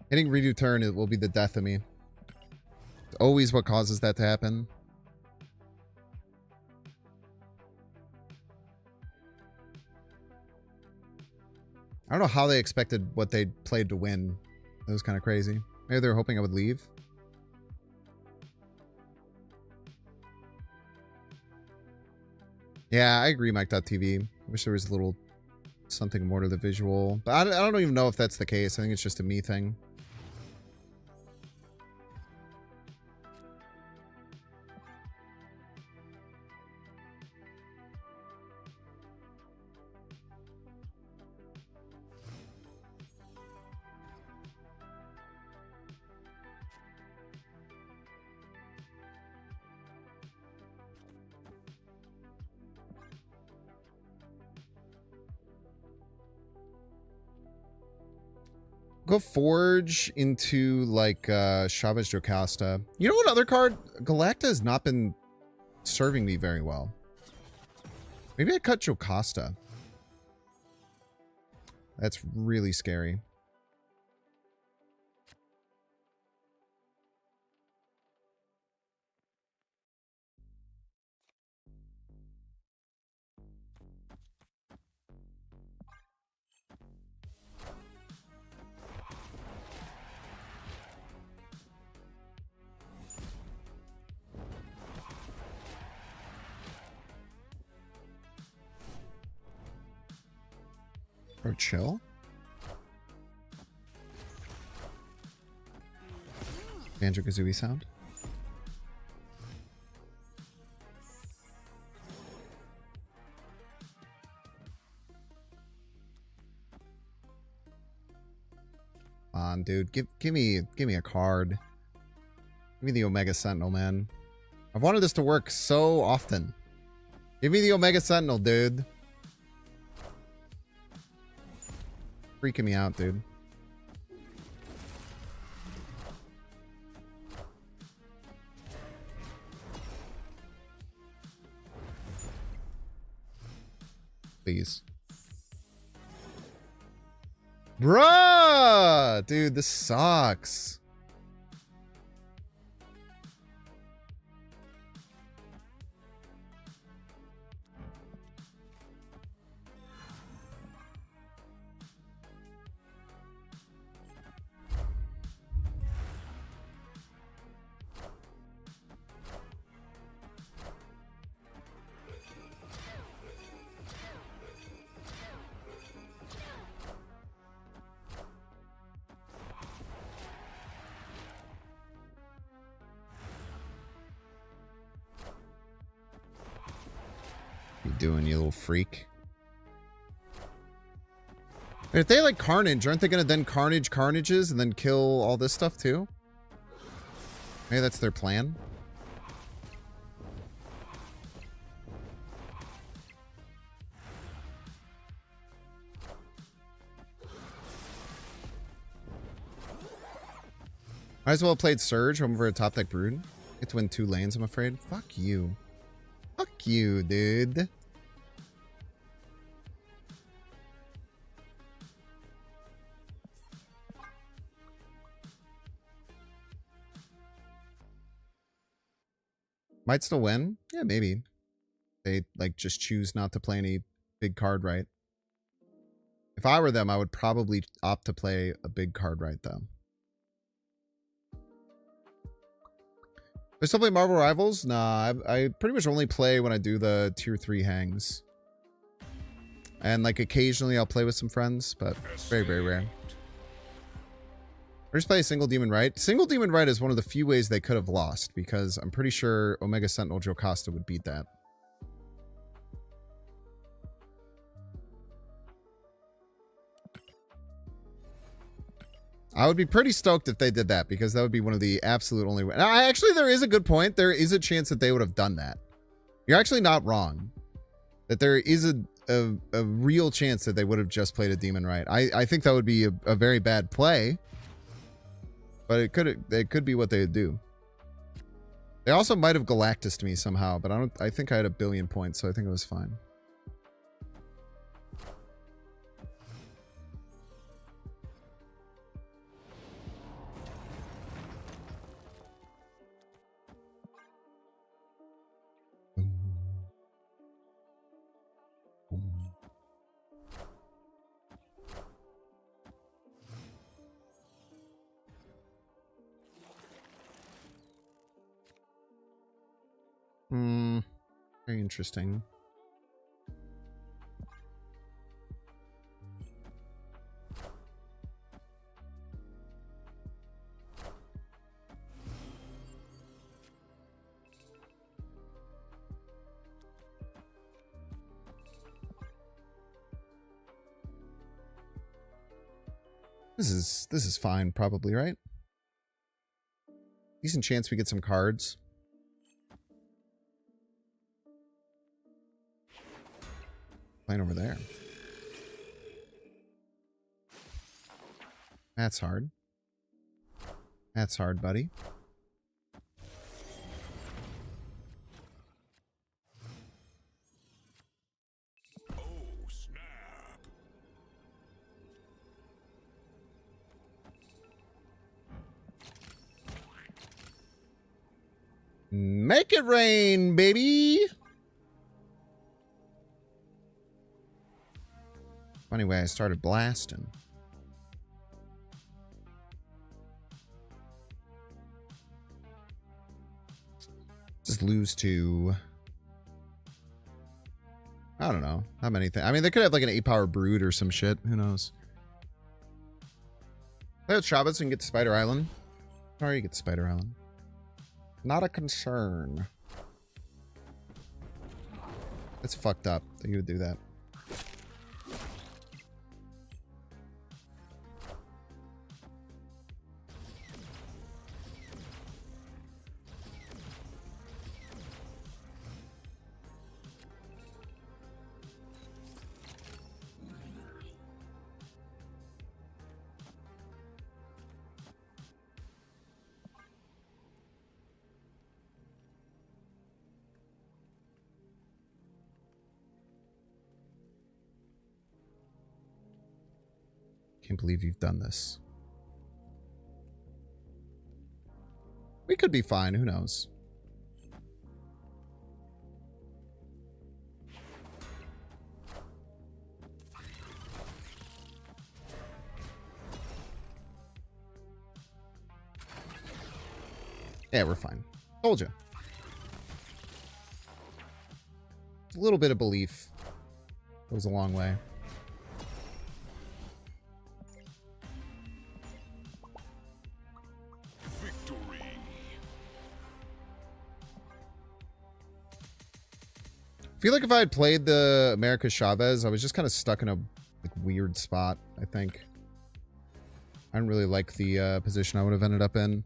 Hitting redo turn, it will be the death of me. It's always what causes that to happen. I don't know how they expected what they played to win. It was kind of crazy. Maybe they were hoping I would leave. Yeah, I agree, Mike.tv. Wish there was a little something more to the visual. But I don't even know if that's the case. I think it's just a me thing. Go Forge into like Chavez Jocasta. You know what other card? Galacta has not been serving me very well. Maybe I cut Jocasta. That's really scary. Or chill. Banjo-Kazooie sound. Come on, dude. Give me a card. Give me the Omega Sentinel, man. I've wanted this to work so often. Give me the Omega Sentinel, dude. Freaking me out, dude. Please. Bruh! Dude, this sucks. You doing, you little freak? If they like Carnage, aren't they gonna then Carnage Carnages and then kill all this stuff too? Maybe that's their plan. Might as well have played Surge over a top deck Brood. Get to win 2 lanes, I'm afraid. Fuck you. Fuck you, dude. Might still win? Yeah, maybe. They like just choose not to play any big card right. If I were them, I would probably opt to play a big card right though. I still play Marvel Rivals? Nah, I pretty much only play when I do the tier 3 hangs. And like occasionally I'll play with some friends, but very, very rare. I just play a single Demon Right. Single Demon Right is one of the few ways they could have lost, because I'm pretty sure Omega Sentinel Jocasta would beat that. I would be pretty stoked if they did that, because that would be one of the absolute only ways. Actually, there is a good point. There is a chance that they would have done that. You're actually not wrong. That there is a real chance that they would have just played a Demon Right. I think that would be a very bad play. But it could be what they would do. They also might have Galactused me somehow, but I think I had 1 billion points, so I think it was fine. Very interesting. This is fine, probably, right? Decent chance we get some cards. Playing over there. That's hard. That's hard, buddy. Oh, snap. Make it rain, baby! Funny way I started blasting. Just lose to... I don't know. How many things? I mean, they could have like an 8-power brood or some shit. Who knows? Play with Chavez and get to Spider Island. Sorry, you get to Spider Island. Not a concern. It's fucked up that you would do that. Can't believe you've done this. We could be fine. Who knows? Yeah, we're fine. Told you. A little bit of belief goes a long way. Victory. I feel like if I had played the America Chavez, I was just kind of stuck in a like, weird spot, I think. I didn't really like the position I would have ended up in.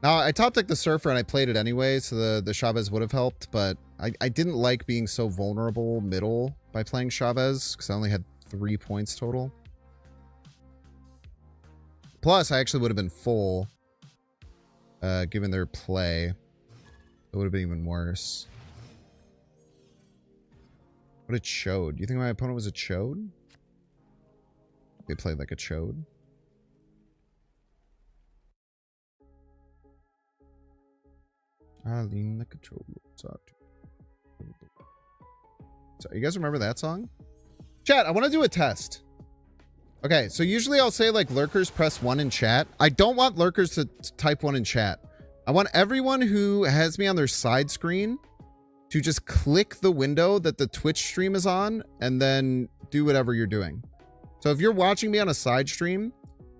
Now, I top decked the Surfer and I played it anyway, so the Chavez would have helped, but I didn't like being so vulnerable middle by playing Chavez, because I only had 3 points total. Plus, I actually would have been full, given their play. It would have been even worse. What a chode. Do you think my opponent was a chode? They played like a chode. I lean the control. So, you guys remember that song? Chat, I want to do a test. Okay, so usually I'll say like lurkers press 1 in chat. I don't want lurkers to type 1 in chat. I want everyone who has me on their side screen to just click the window that the Twitch stream is on and then do whatever you're doing. So if you're watching me on a side stream,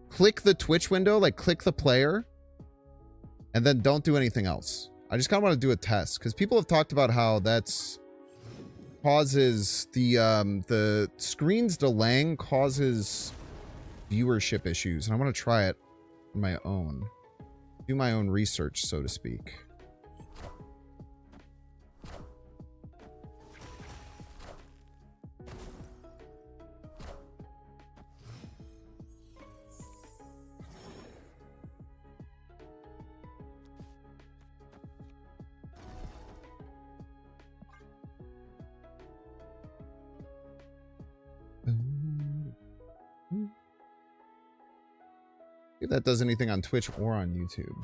click the Twitch window, like click the player, and then don't do anything else. I just kind of want to do a test because people have talked about how that's causes the screen's delaying causes viewership issues, and I want to try it on my own, do my own research, so to speak. If that does anything on Twitch or on YouTube.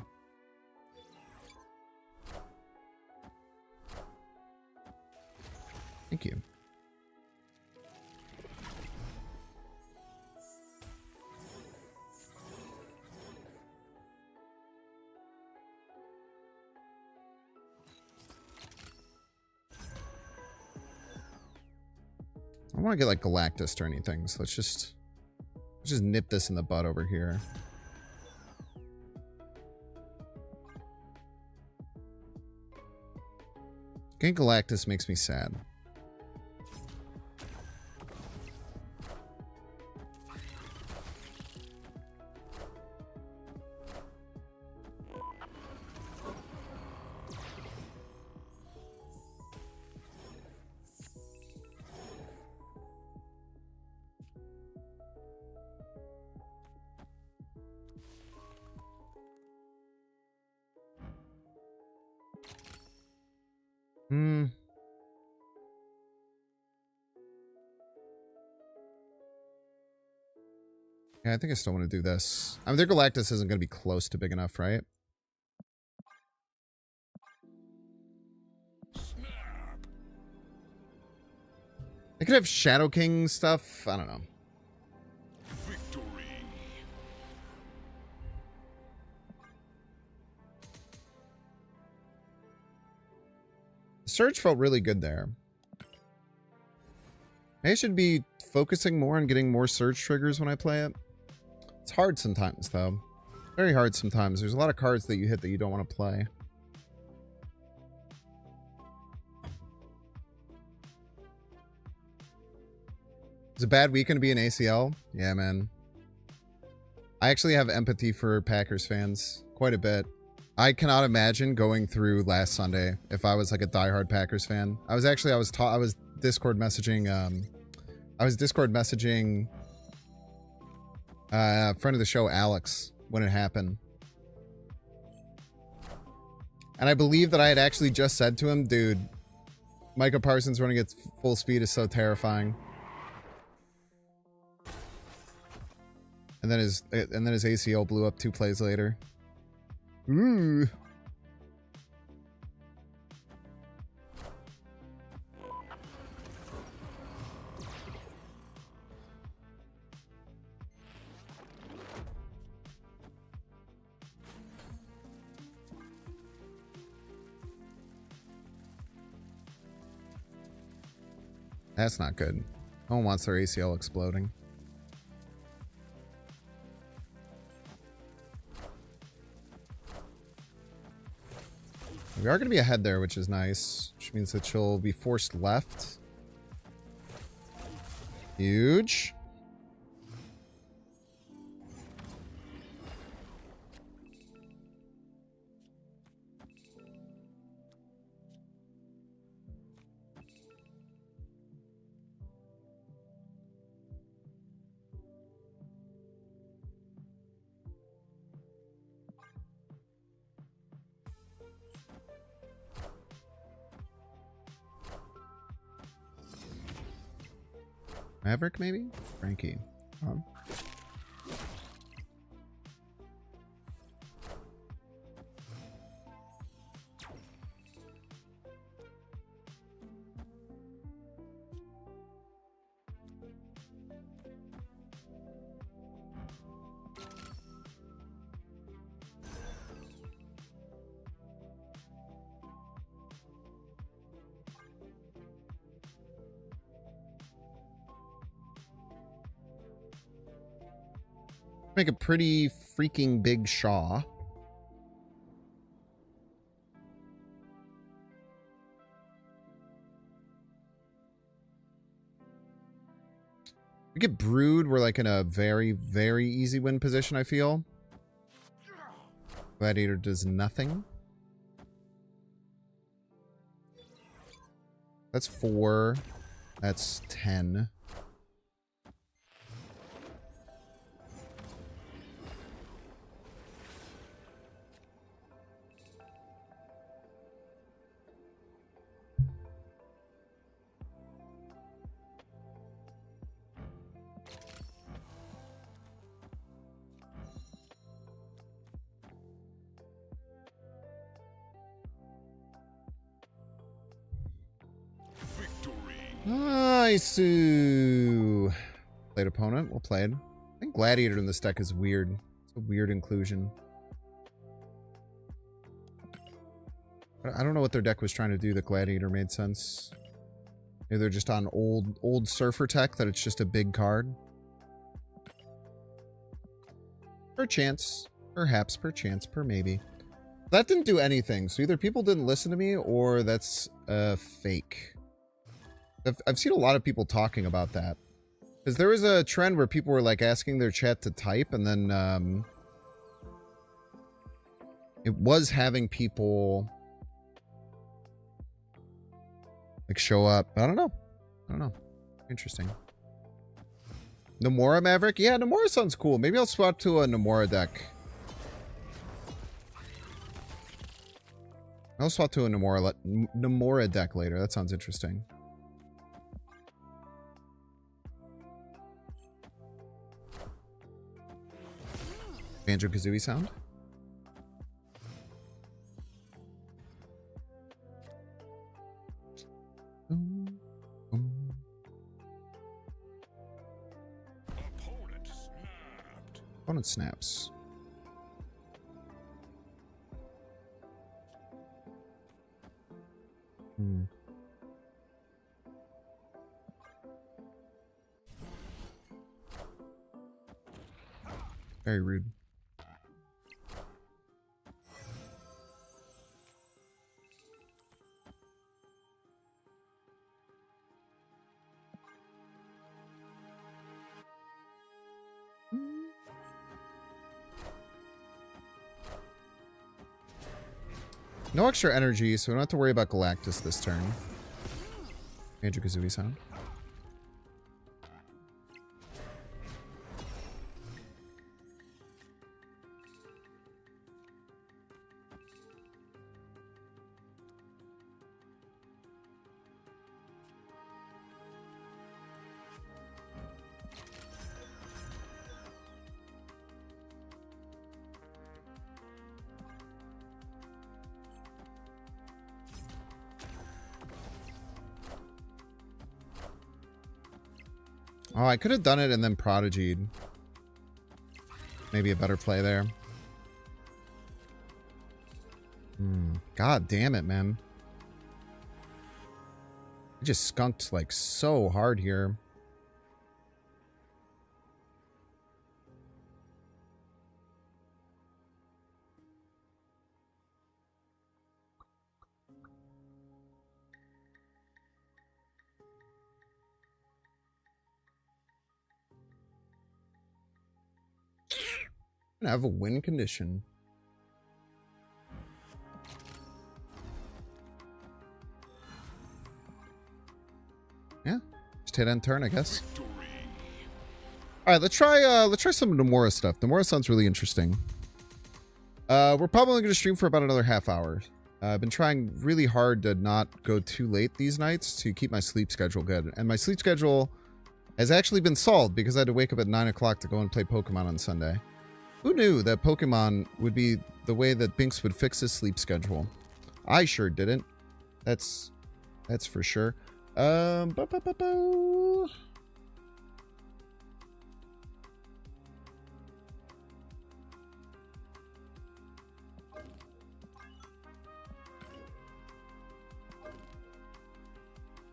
Thank you. I don't want to get like Galactus or anything, so let's just nip this in the bud over here. Getting Galactus makes me sad. Hmm. Yeah, I think I still want to do this. I mean, their Galactus isn't going to be close to big enough, right? Snap. They could have Shadow King stuff. I don't know. Victory. The Surge felt really good there. I should be focusing more on getting more Surge triggers when I play it. It's hard sometimes, though. Very hard sometimes. There's a lot of cards that you hit that you don't want to play. It's a bad weekend to be an ACL. Yeah, man. I actually have empathy for Packers fans quite a bit. I cannot imagine going through last Sunday if I was like a diehard Packers fan. I was Discord messaging friend of the show Alex when it happened. And I believe that I had actually just said to him, dude, Micah Parsons running at full speed is so terrifying. And then his ACL blew up 2 plays later. Ooh. That's not good. No one wants their ACL exploding. We are going to be ahead there, which is nice. Which means that she'll be forced left. Huge. Maverick, maybe? Frankie. Make a pretty freaking big Shaw. We get Brood, we're like in a very, very easy win position, I feel. Gladiator does nothing. That's 4. That's 10. Nice. Played opponent. Well played. I think Gladiator in this deck is weird. It's a weird inclusion. I don't know what their deck was trying to do that Gladiator made sense. Maybe they're just on old Surfer tech that it's just a big card. Perchance. Perhaps, perchance, per maybe. That didn't do anything. So either people didn't listen to me or that's fake. I've seen a lot of people talking about that. Because there was a trend where people were like asking their chat to type and then it was having people like show up. I don't know. Interesting. Nomura Maverick? Yeah, Nomura sounds cool. Maybe I'll swap to a Nomura deck. I'll swap to a Nomura deck later. That sounds interesting. Banjo-Kazooie sound. Opponent snapped. Opponent snaps. Very rude. No extra energy, so we don't have to worry about Galactus this turn. Banjo-Kazooie sound. Oh, I could have done it and then prodigied. Maybe a better play there. God damn it, man. I just skunked like so hard here. I have a win condition. Yeah, just hit end turn, I guess. All right, let's try some Nomura stuff. Nomura sounds really interesting. We're probably going to stream for about another half hour. I've been trying really hard to not go too late these nights to keep my sleep schedule good, and my sleep schedule has actually been solved because I had to wake up at 9 o'clock to go and play Pokemon on Sunday. Who knew that Pokemon would be the way that Binks would fix his sleep schedule? I sure didn't. That's for sure.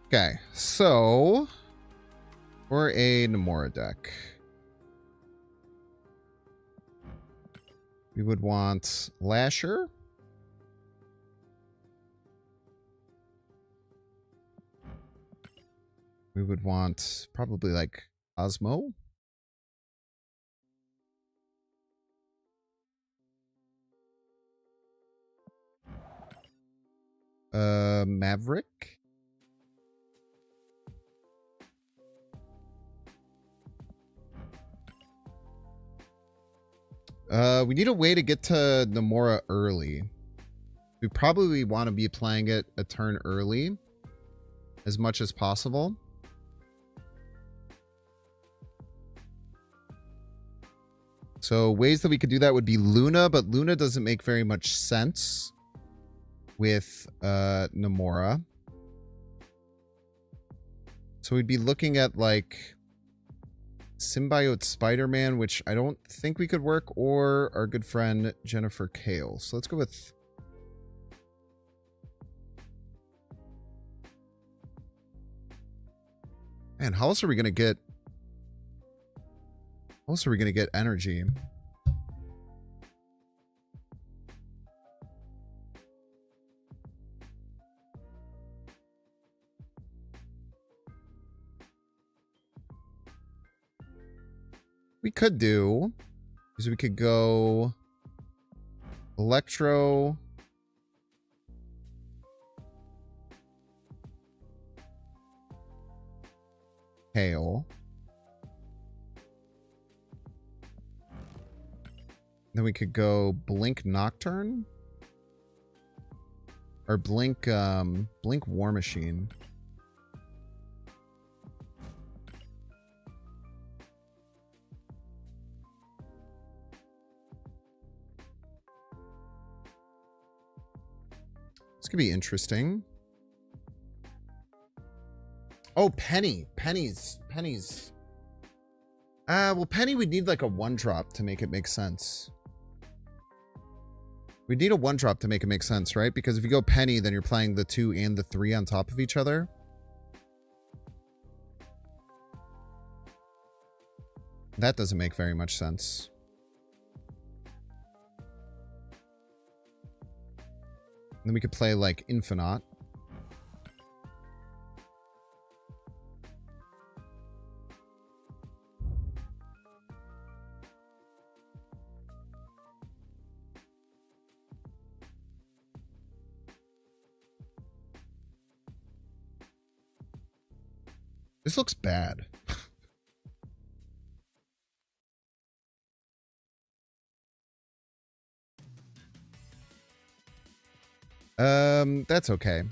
Okay, so for a Nomura deck, we would want Lasher. We would want probably like Osmo. Maverick. We need a way to get to Nomura early. We probably want to be playing it a turn early as much as possible. So ways that we could do that would be Luna, but Luna doesn't make very much sense with Nomura. So we'd be looking at like Symbiote Spider-Man, which I don't think we could work, or our good friend Jennifer Kale. So let's go with... Man, how else are we going to get... How else are we going to get energy? We could do is we could go Electro, Hail, then we could go Blink Nocturne, Or Blink, Blink War Machine. This could be interesting. Oh, Penny. Pennies. Well, Penny would need like a 1-drop to make it make sense. We'd need a 1-drop to make it make sense, right? Because if you go Penny, then you're playing the 2 and the 3 on top of each other. That doesn't make very much sense. Then we could play like Infinite. This looks bad. That's okay.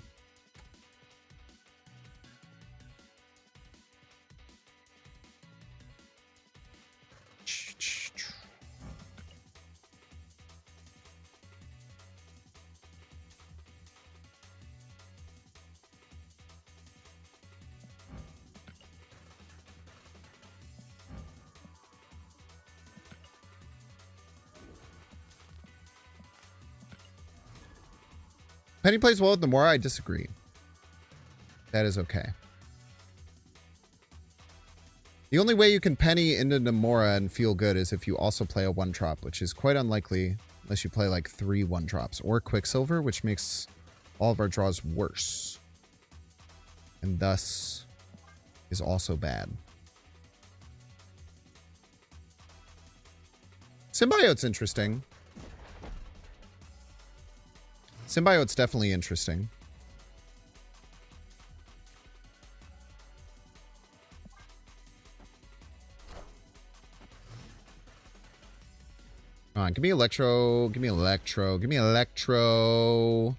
Penny plays well with Nomura. I disagree. That is okay. The only way you can Penny into Nomura and feel good is if you also play a 1-drop, which is quite unlikely unless you play like 3 1-drops. Or Quicksilver, which makes all of our draws worse. And thus is also bad. Symbiote's interesting. Symbiote's definitely interesting. Come on, give me Electro. Give me Electro. Give me Electro.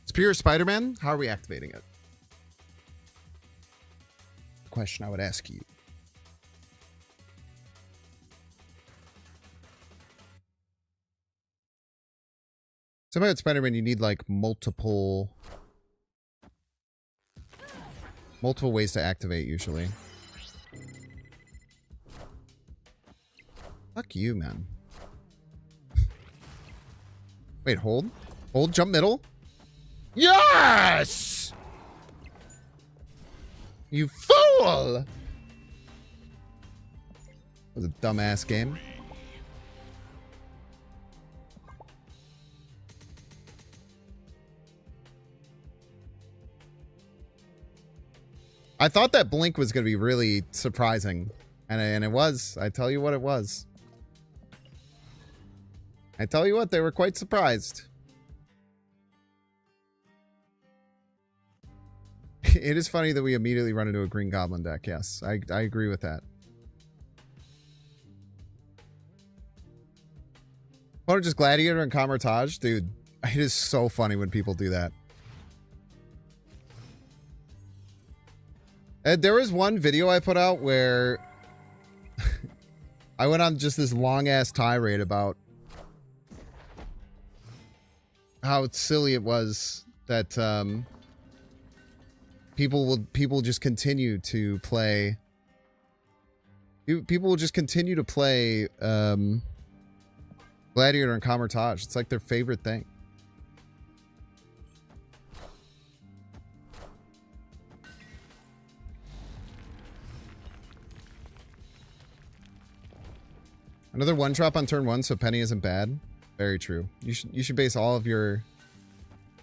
Superior Spider-Man? How are we activating it? The question I would ask you. Somebody at Spider-Man, you need like multiple ways to activate usually. Fuck you, man. Wait, hold? Hold, jump middle? Yes! You fool! That was a dumbass game. I thought that blink was going to be really surprising. And it was. I tell you what it was. I tell you what, they were quite surprised. It is funny that we immediately run into a Green Goblin deck. Yes, I agree with that. Or just Gladiator and Camertage? Dude, it is so funny when people do that. There was one video I put out where I went on just this long-ass tirade about how silly it was that people just continue to play. People will just continue to play Gladiator and Camertage. It's like their favorite thing. Another one drop on turn 1, so Penny isn't bad. Very true. You should base all of your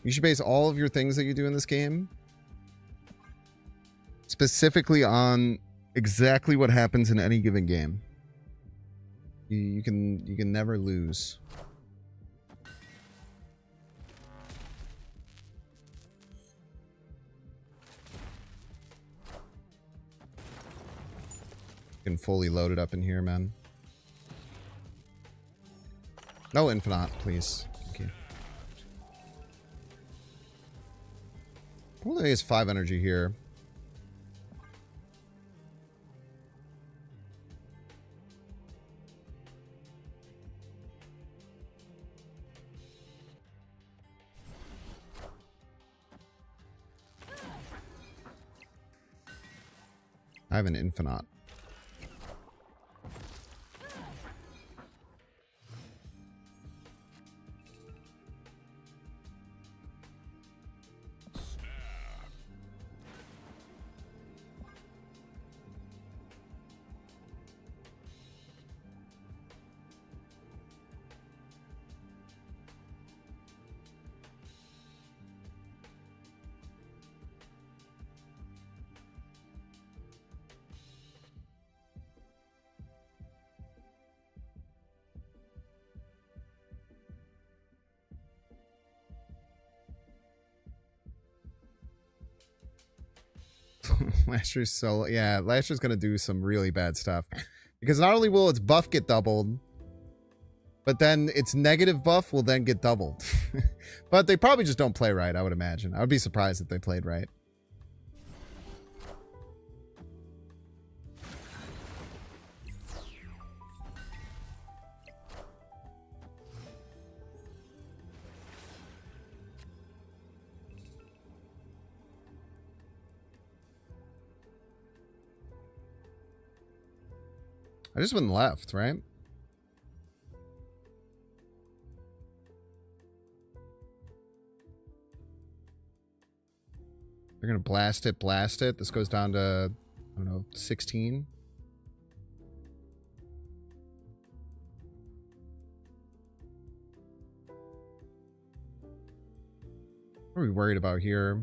things that you do in this game specifically on exactly what happens in any given game. You can never lose. Can fully load it up in here, man. No Infinite, please. Thank you. Only has 5 energy here. I have an Infinite. Lasher's so... Yeah, Lasher's gonna do some really bad stuff. Because not only will its buff get doubled, but then its negative buff will then get doubled. But they probably just don't play right, I would imagine. I would be surprised if they played right. I just went left, right? They're gonna blast it, blast it. This goes down to, I don't know, 16. What are we worried about here?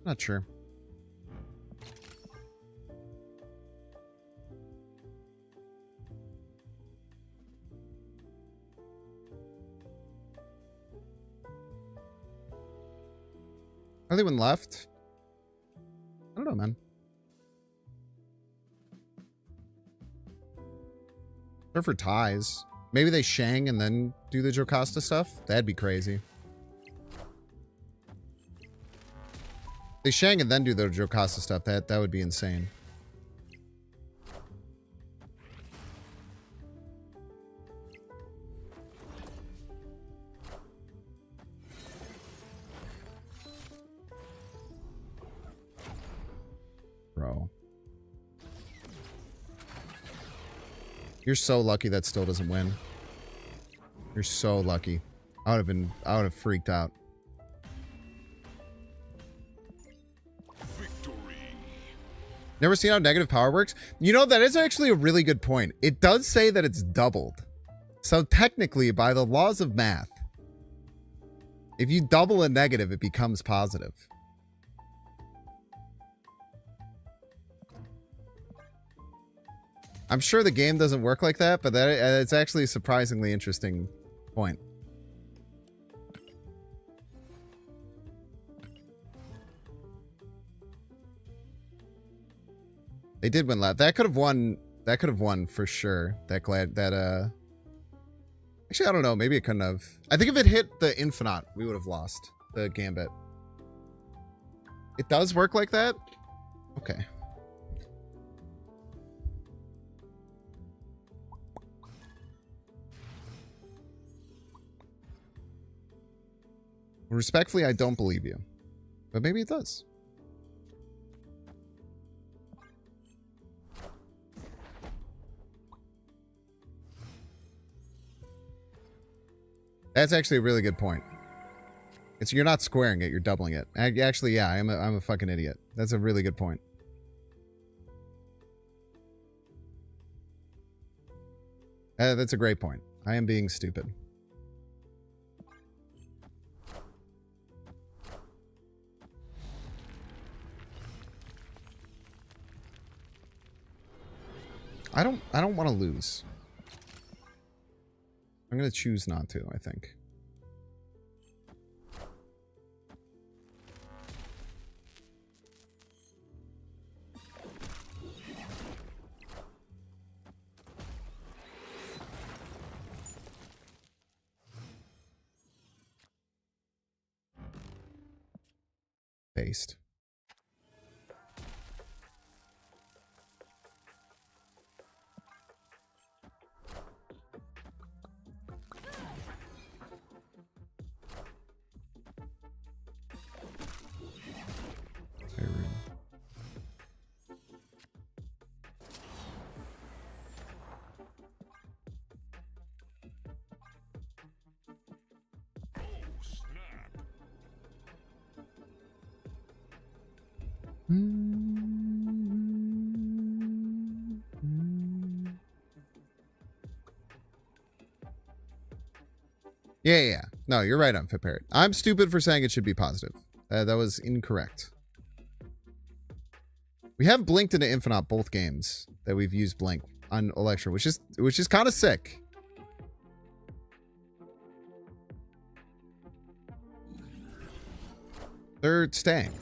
Not sure. Are they one left? I don't know, man. They're for ties. Maybe they Shang and then do the Jocasta stuff? That'd be crazy. They Shang and then do the Jocasta stuff. That would be insane. Bro. You're so lucky that still doesn't win. You're so lucky. I would have freaked out. Never seen how negative power works? You know, that is actually a really good point. It does say that it's doubled. So technically, by the laws of math, if you double a negative, it becomes positive. I'm sure the game doesn't work like that, but it's actually a surprisingly interesting point. They did win last. That could have won. That could have won for sure. Actually, I don't know. Maybe it couldn't have. I think if it hit the infinite, we would have lost the gambit. It does work like that? Okay. Respectfully, I don't believe you. But maybe it does. That's actually a really good point. It's you're not squaring it, you're doubling it. Actually, yeah, I'm a fucking idiot. That's a really good point. That's a great point. I am being stupid. I don't want to lose. I'm going to choose not to, I think. Based. Yeah. No, you're right on Fit Parrot. I'm stupid for saying it should be positive. That was incorrect. We have blinked into Infinite both games that we've used blink on Electra, which is kind of sick. They're staying.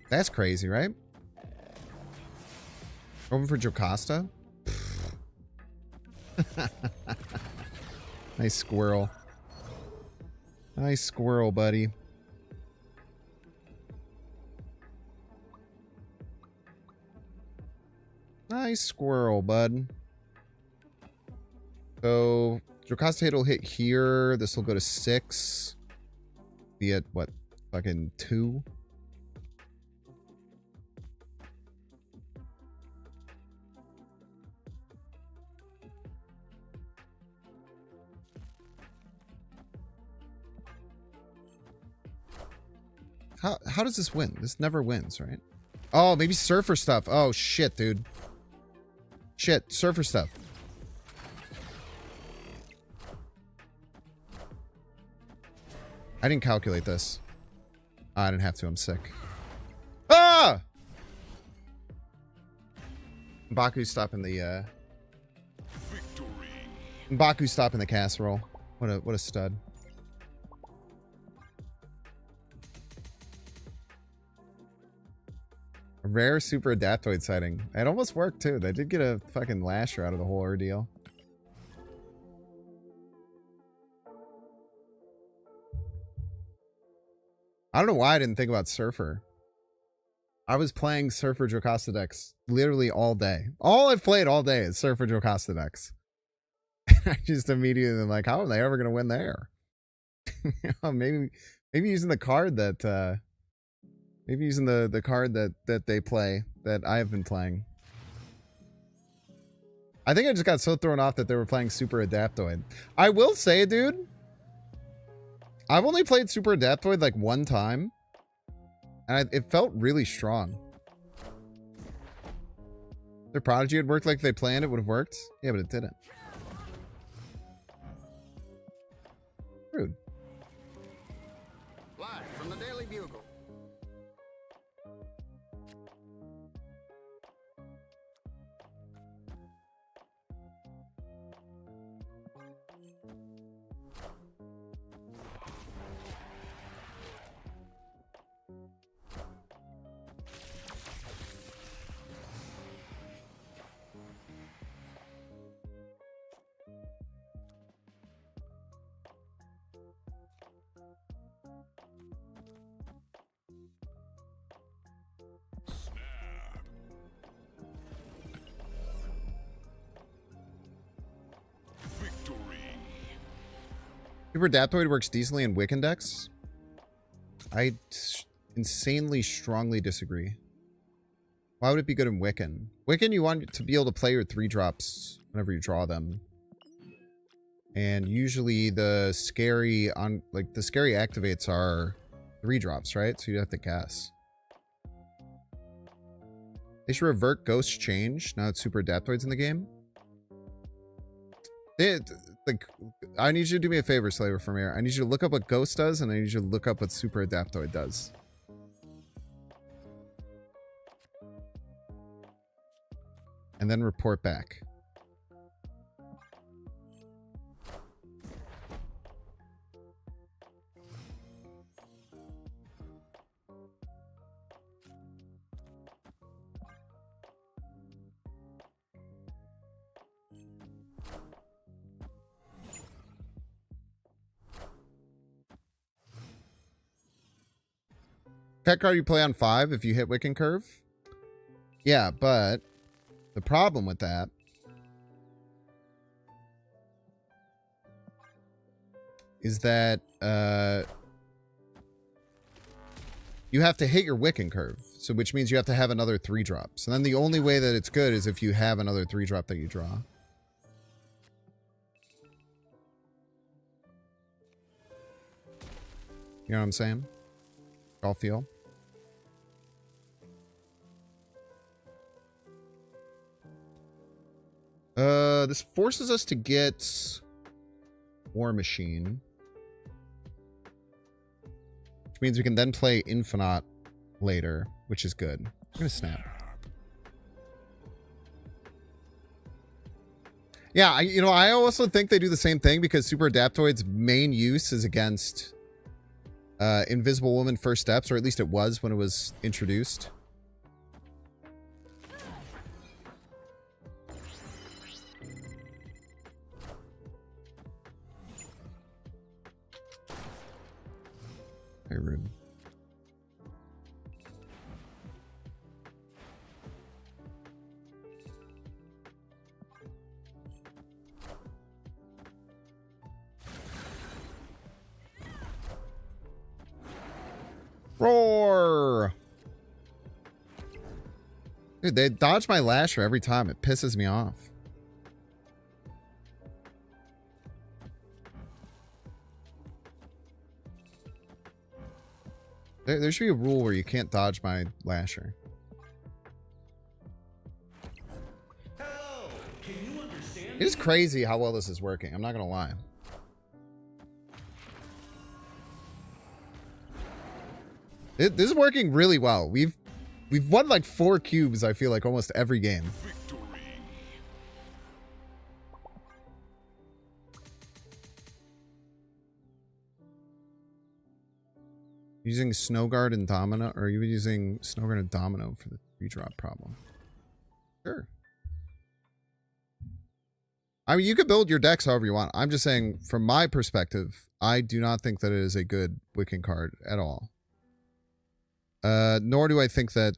That's crazy, right? Over for Jocasta. Nice squirrel. Nice squirrel, buddy. Nice squirrel, bud. So, Jocasta hit will hit here. This will go to 6. Be at, what, fucking 2? How does this win? This never wins, right? Oh, maybe surfer stuff. Oh, shit, dude. Shit, surfer stuff. I didn't calculate this. Oh, I didn't have to. I'm sick. Ah! Mbaku's stopping the, Victory. Mbaku's stopping the casserole. What a stud. A rare super adaptoid sighting. It almost worked too. They did get a fucking lasher out of the whole ordeal. I don't know why I didn't think about Surfer. I was playing Surfer Jocasta decks literally all day. All I've played all day is Surfer Jocasta decks. I just immediately am like, how are they ever going to win there? maybe using the card that... Maybe using the card that they play, that I have been playing. I think I just got so thrown off that they were playing Super Adaptoid. I will say, dude, I've only played Super Adaptoid like one time. And it felt really strong. If their Prodigy had worked like they planned, it would have worked. Yeah, but it didn't. Daily Bugle. Victory. Super Adaptoid works decently in Wiccan decks. I insanely strongly disagree. Why would it be good in Wiccan? Wiccan, you want to be able to play your 3-drops whenever you draw them. And usually the scary activates are 3-drops, right? So you have to guess. They should revert Ghost Change now that Super Adaptoid's in the game. I need you to do me a favor, Slaver from here. I need you to look up what Ghost does, and I need you to look up what Super Adaptoid does. And then report back. Pet card you play on 5 if you hit Wiccan Curve? Yeah, but the problem with that is that you have to hit your Wiccan Curve, so which means you have to have another 3-drop. So then the only way that it's good is if you have another 3-drop that you draw. You know what I'm saying? Y'all feel? This forces us to get War Machine. Which means we can then play Infinite later, which is good. I'm gonna snap. Yeah, I also think they do the same thing because Super Adaptoid's main use is against Invisible Woman First Steps, or at least it was when it was introduced. Very rude. Roar! Dude, they dodge my Lasher every time. It pisses me off. There should be a rule where you can't dodge my Lasher. It is crazy how well this is working. I'm not gonna lie. This is working really well. We've won like 4 cubes, I feel like, almost every game. Victory. Using Snow Guard and Domino, or are you using Snow Guard and Domino for the 3-drop problem? Sure. I mean, you could build your decks however you want. I'm just saying, from my perspective, I do not think that it is a good Wiccan card at all. Nor do I think that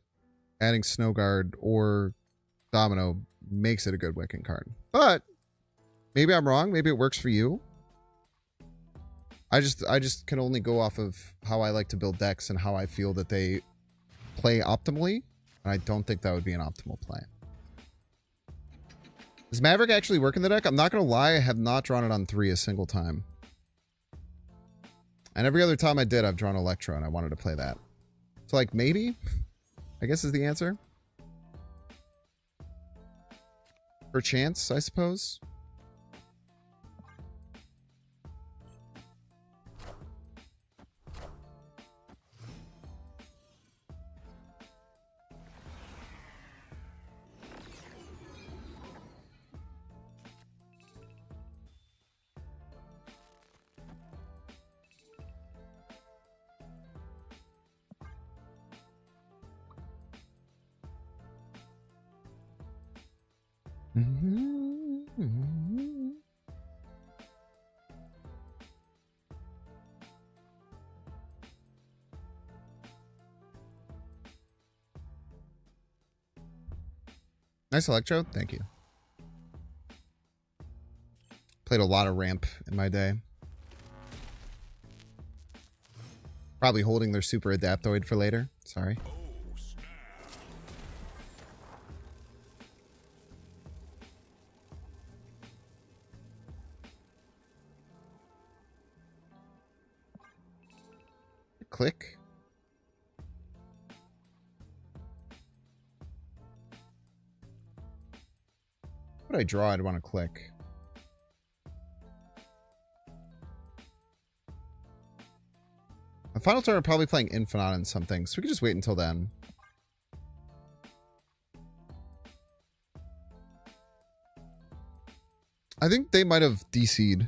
adding Snow Guard or Domino makes it a good Wiccan card. But maybe I'm wrong. Maybe it works for you. I just can only go off of how I like to build decks and how I feel that they play optimally. And I don't think that would be an optimal play. Does Maverick actually work in the deck? I'm not going to lie. I have not drawn it on 3 a single time. And every other time I did, I've drawn Electro, and I wanted to play that. So, like, maybe? I guess is the answer. Perchance, I suppose. Nice electro. Thank you. Played a lot of ramp in my day. Probably holding their super adaptoid for later. Sorry. Click. What would I draw? I'd want to click. The final turn, I'm probably playing Infinite and something, so we could just wait until then. I think they might have DC'd.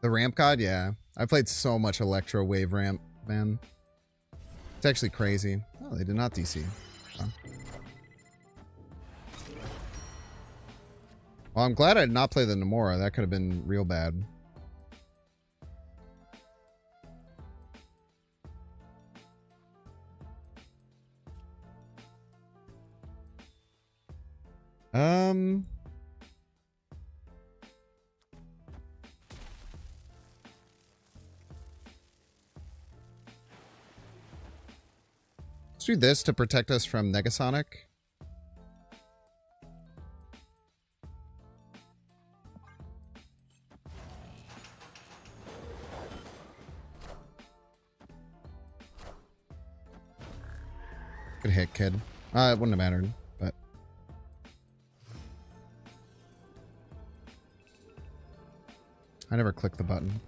The ramp god, yeah. I played so much Electro Wave Ramp, man. It's actually crazy. Oh, they did not DC. Oh. Well, I'm glad I did not play the Nomura. That could have been real bad. Let's do this to protect us from Negasonic. Good hit, kid. It wouldn't have mattered, but... I never clicked the button.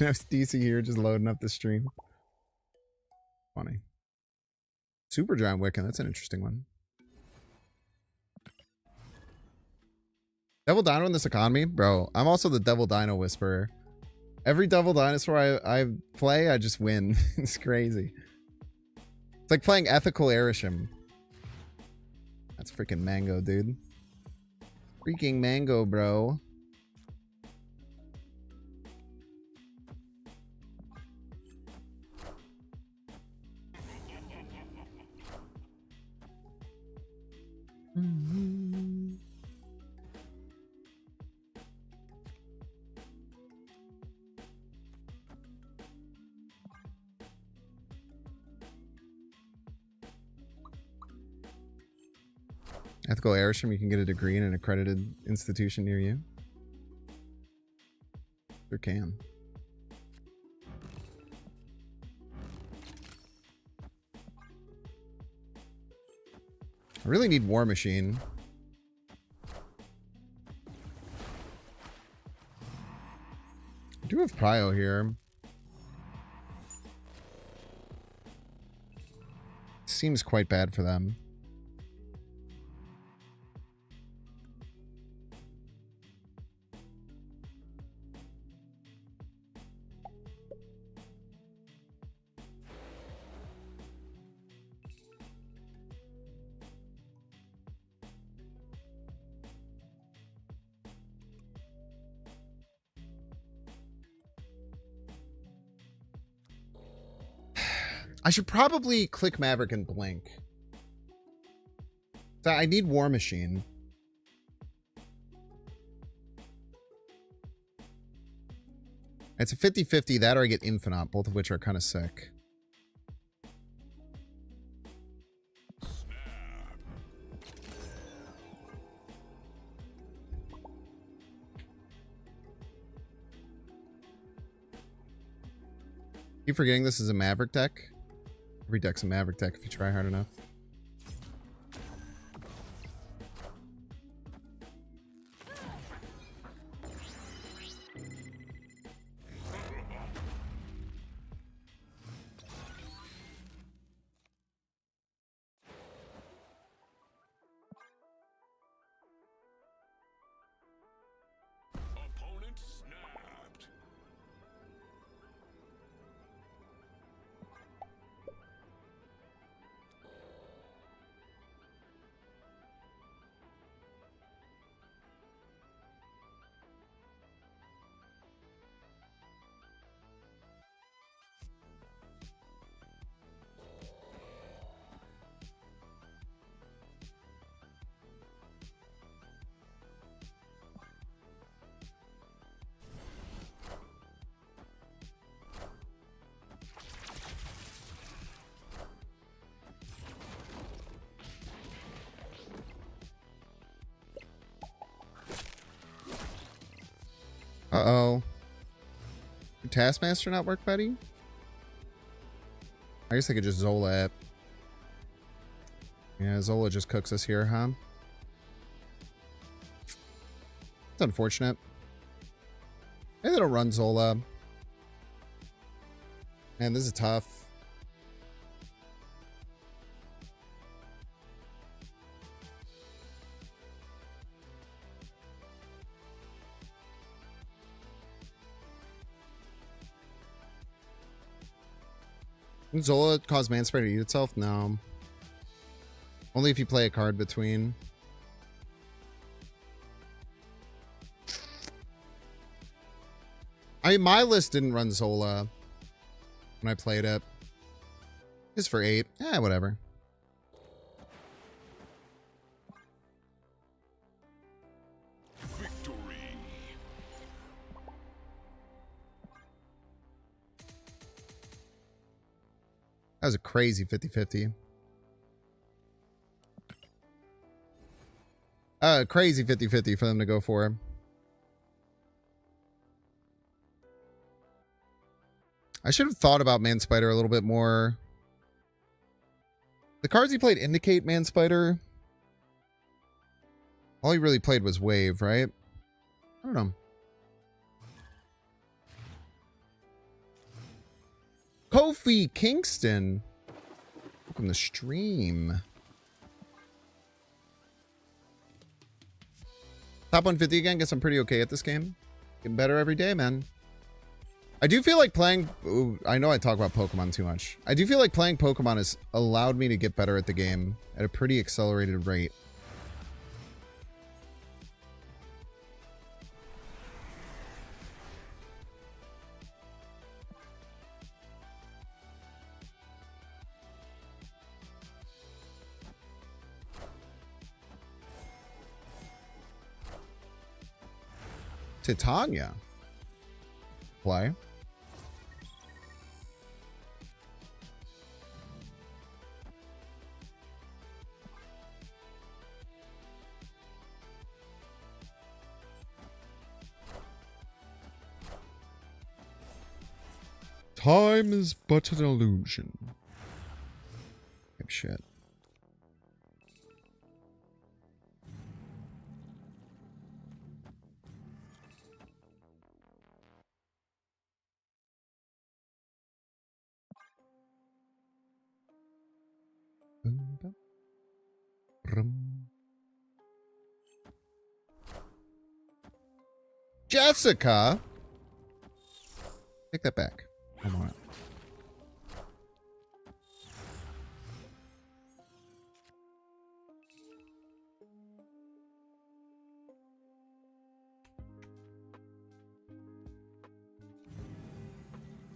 No DC here, just loading up the stream. Funny. Super Giant Wiccan, that's an interesting one. Devil Dino in this economy? Bro, I'm also the Devil Dino Whisperer. Every Devil Dinosaur I play, I just win. It's crazy. It's like playing Ethical Erisham. That's freaking mango, dude. Freaking mango, bro. Ethical Airship, you can get a degree in an accredited institution near you. Sure can. I really need War Machine. I do have Prio here. Seems quite bad for them. I should probably click Maverick and blink. So I need War Machine. It's a 50-50, that or I get Infinite, both of which are kind of sick. Keep forgetting this is a Maverick deck. Every deck's a Maverick deck if you try hard enough. Uh-oh. Did Taskmaster not work, buddy? I guess I could just Zola it. Yeah, Zola just cooks us here, huh? It's unfortunate. Maybe they don't run Zola. Man, this is tough. Can Zola cause Manspray to eat itself? No. Only if you play a card between. My list didn't run Zola when I played it. Just for 8. Eh, whatever. Victory. That was a crazy 50-50. Crazy 50-50 for them to go for. I should have thought about Man Spider a little bit more. The cards he played indicate Man Spider. All he really played was Wave, right? I don't know. Kofi Kingston. Welcome to stream. Top 150 again. Guess I'm pretty okay at this game. Getting better every day, man. I do feel like playing... Ooh, I know I talk about Pokemon too much. I do feel like playing Pokemon has allowed me to get better at the game at a pretty accelerated rate. Titania. Play. Time is but an illusion. Shit. Jessica, take that back. Come on.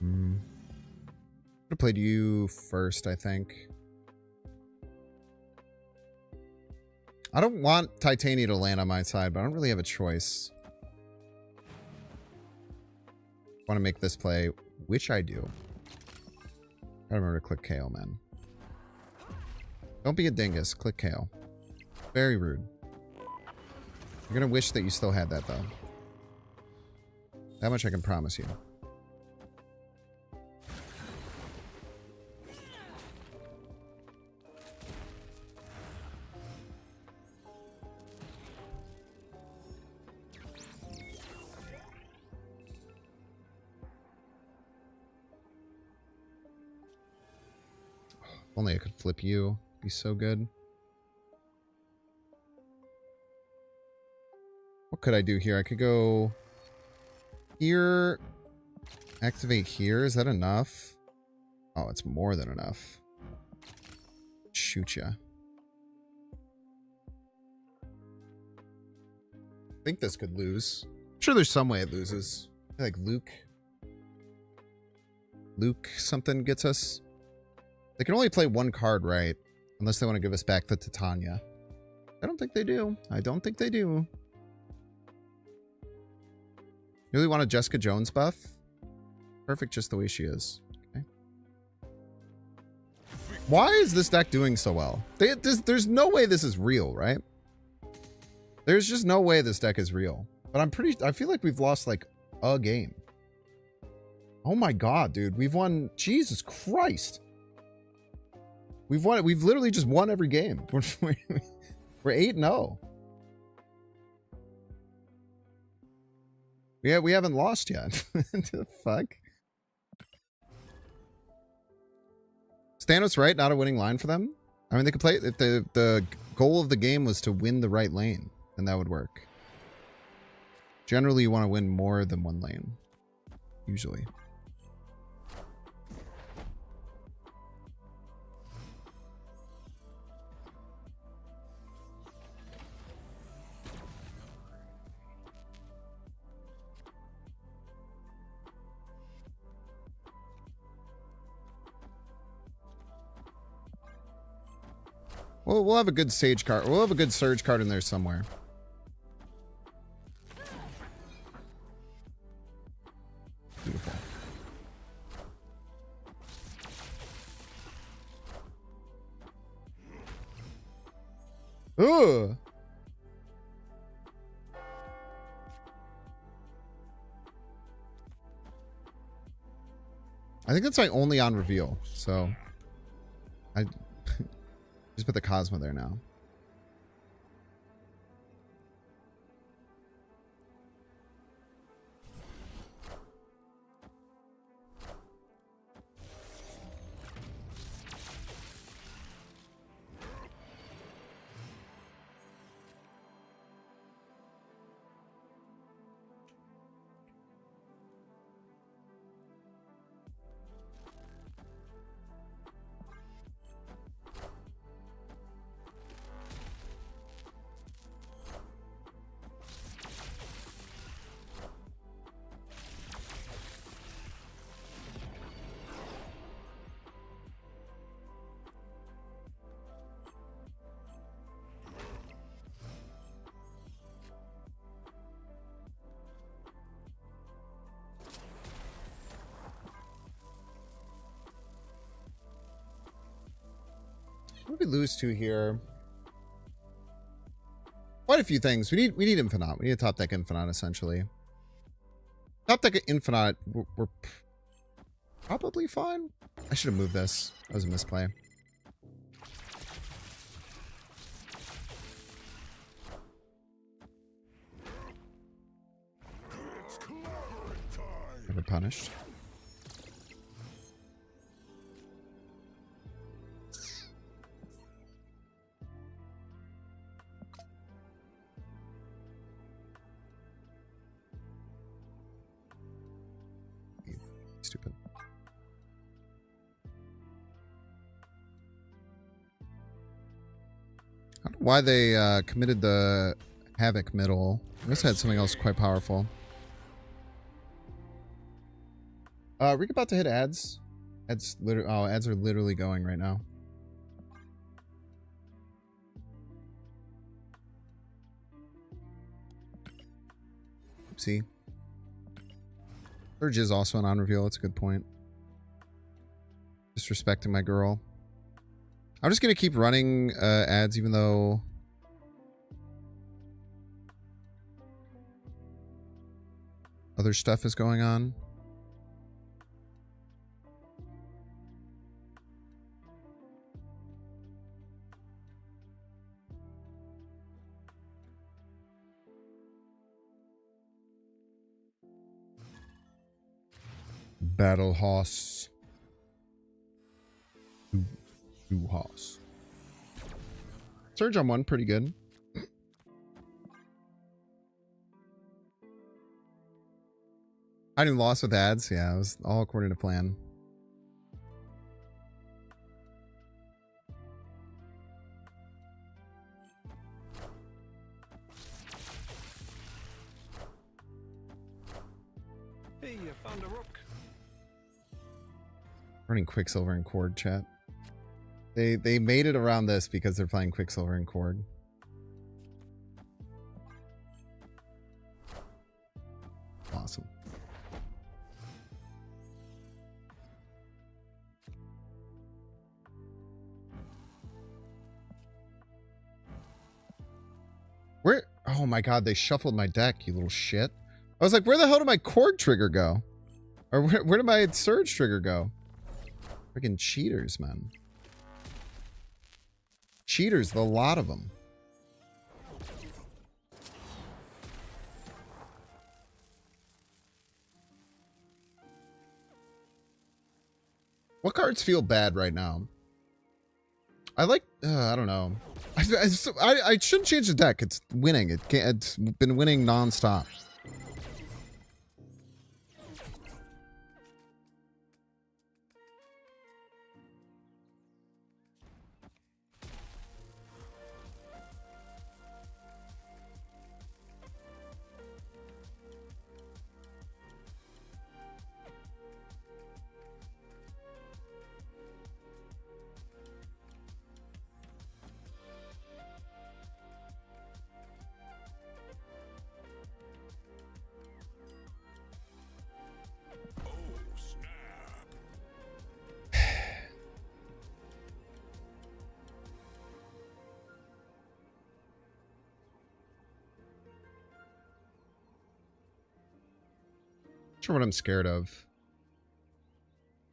I have played you first, I think. I don't want Titania to land on my side, but I don't really have a choice. I want to make this play, which I do. I remember to click KO, man. Don't be a dingus. Click KO. Very rude. You're gonna wish that you still had that, though. That much I can promise you. Only I could flip you. Be so good. What could I do here? I could go here. Activate here. Is that enough? Oh, it's more than enough. Shoot ya. I think this could lose. I'm sure there's some way it loses. Like Luke something gets us. They can only play one card, right? Unless they want to give us back the Titania. I don't think they do. I don't think they do. You really want a Jessica Jones buff? Perfect just the way she is. Okay. Why is this deck doing so well? There's no way this is real, right? There's just no way this deck is real. But I feel like we've lost like a game. Oh my god, dude. We've won. Jesus Christ. We've won it. We've literally just won every game. We're 8-0. Yeah, we haven't lost yet. The fuck? Thanos right? Not a winning line for them? I mean, they could play if the goal of the game was to win the right lane, then that would work. Generally, you want to win more than one lane. Usually. Well, we'll have a good Sage card. We'll have a good Surge card in there somewhere. Beautiful. Ugh. I think that's like only on reveal, so I just put the Cosmo there now. What did we lose to here? Quite a few things. We need Infinite. We need a top deck Infinite, essentially. Top deck Infinite, we're probably fine. I should have moved this. That was a misplay. Never punished. Stupid. I don't know why they committed the Havoc middle. I guess I had something else quite powerful. Rick about to hit ads. Ads literally. Oh, ads are literally going right now. Oopsie. Surge is also an on-reveal. That's a good point. Disrespecting my girl. I'm just going to keep running ads even though... other stuff is going on. Battle Hoss. Two Hoss. Surge on one, pretty good. Hiding loss with ads. Yeah, it was all according to plan. Hey, I found a rook. Running Quicksilver and Cord, chat. They made it around this because they're playing Quicksilver and Cord. Awesome. Where? Oh my god, they shuffled my deck, you little shit. I was like, where the hell did my cord trigger go? Or where did my surge trigger go? Freaking cheaters, man. Cheaters, the lot of them. What cards feel bad right now? I like, I don't know. I shouldn't change the deck. It's winning. It's been winning nonstop. Not sure what I'm scared of.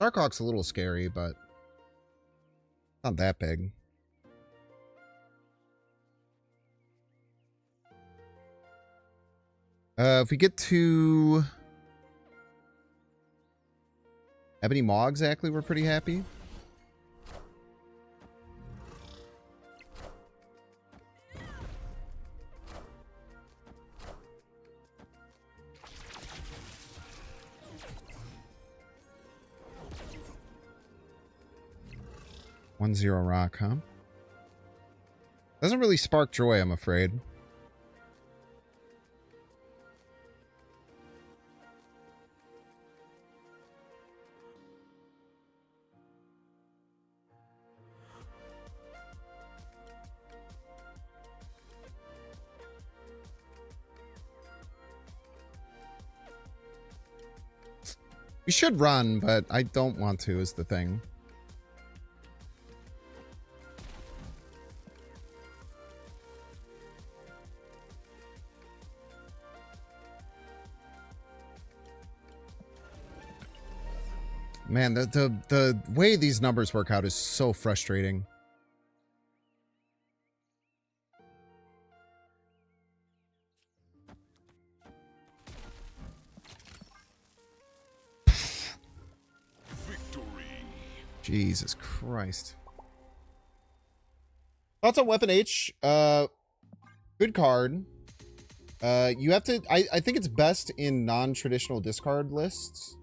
Darkhawk's a little scary, but not that big. If we get to Ebony Maw exactly, we're pretty happy. One zero rock, huh? Doesn't really spark joy, I'm afraid. We should run, but I don't want to, is the thing. Man, the way these numbers work out is so frustrating. Victory. Jesus Christ. Thoughts on Weapon H? Good card. You have to... I think it's best in non-traditional discard lists.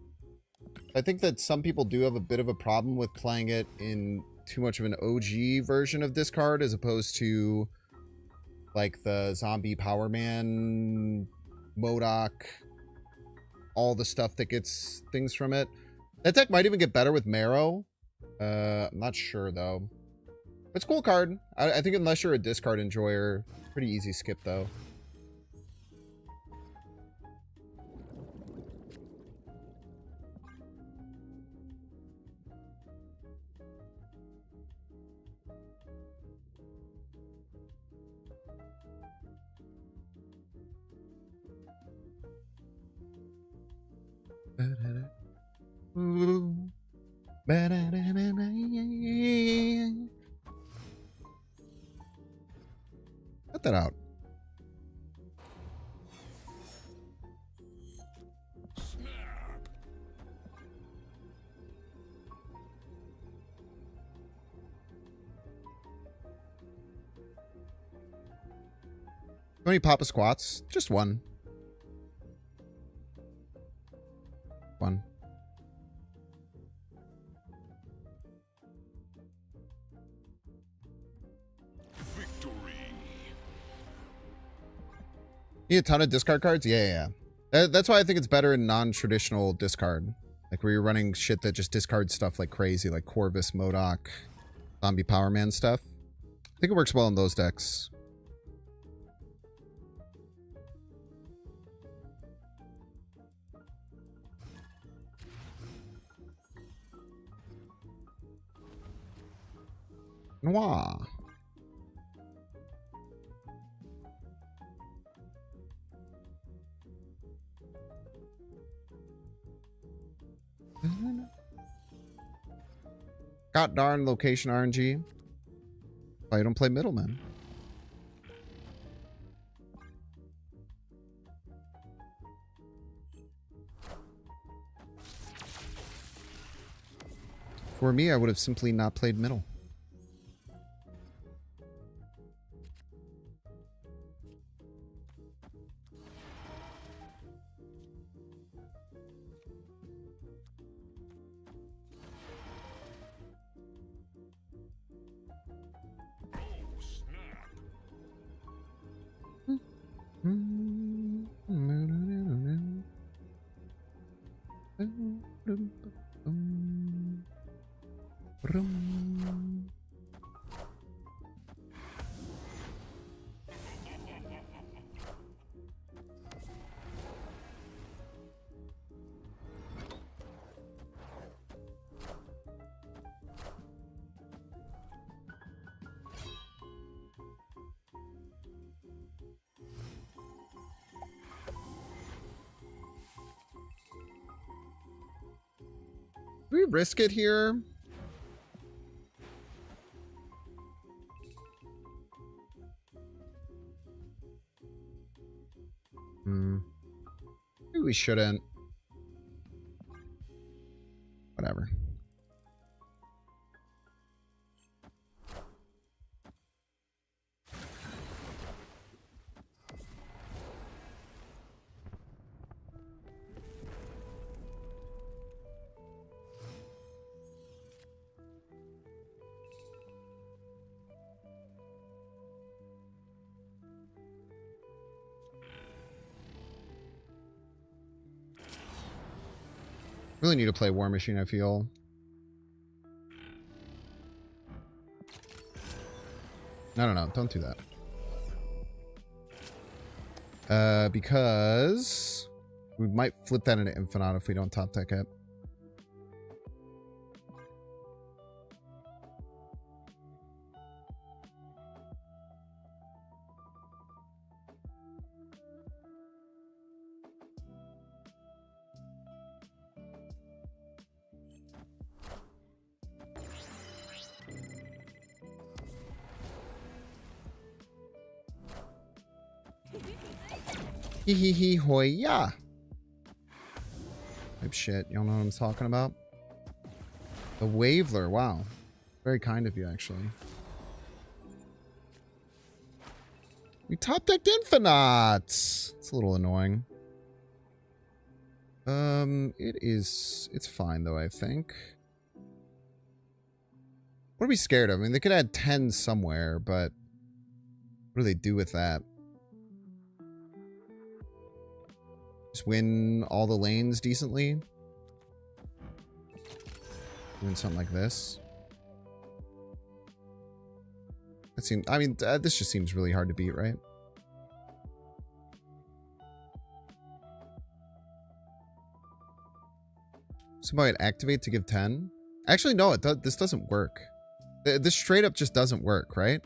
I think that some people do have a bit of a problem with playing it in too much of an OG version of discard as opposed to like the zombie Power Man, MODOK, all the stuff that gets things from it. That deck might even get better with Marrow. I'm not sure though. It's a cool card. I think unless you're a discard enjoyer, pretty easy skip though. Cut that out. How many Papa Squats? Just one. One. Victory. Need a ton of discard cards? Yeah. That's why I think it's better in non-traditional discard. Like where you're running shit that just discards stuff like crazy, like Corvus, MODOK, Zombie Power Man stuff. I think it works well in those decks. Noir. God darn location RNG. Why you don't play middleman? For me, I would have simply not played middle. Do we risk it here? Maybe we shouldn't. Whatever. Really need to play War Machine, I feel. No, don't do that. Because we might flip that into Infinite if we don't top deck it. Hee hee hee hoya. Type shit. You don't know what I'm talking about? The Waveler. Wow. Very kind of you, actually. We top decked Infinite. It's a little annoying. It's fine though, I think. What are we scared of? I mean, they could add 10 somewhere, but what do they do with that? Just win all the lanes decently. Doing something like this. That seems, I mean, this just seems really hard to beat, right? So might activate to give 10. Actually, no, this doesn't work. This straight up just doesn't work, right?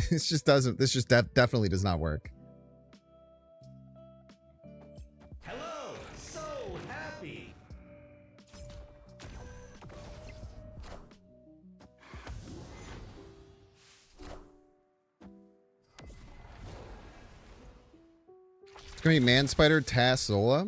This just doesn't. This just definitely does not work. Hello, so happy. It's gonna be Man Spider, Tass, Zola.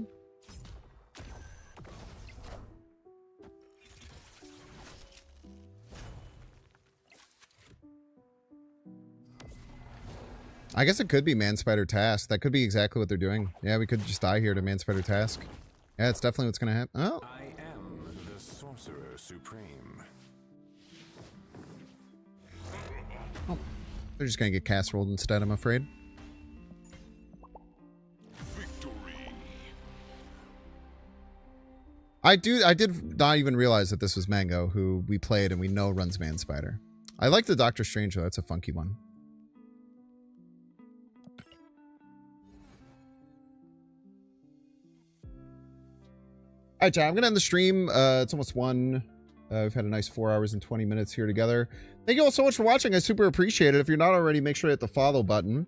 I guess it could be Man Spider Task. That could be exactly what they're doing. Yeah, we could just die here to Man Spider Task. Yeah, it's definitely what's gonna happen. Oh, I am the Sorcerer Supreme. they're just gonna get cast rolled instead, I'm afraid. Victory. I did not even realize that this was Mango, who we played and we know runs Man Spider. I like the Doctor Strange though. That's a funky one. All right, chat, I'm going to end the stream. It's almost 1. We've had a nice 4 hours and 20 minutes here together. Thank you all so much for watching. I super appreciate it. If you're not already, make sure to hit the follow button.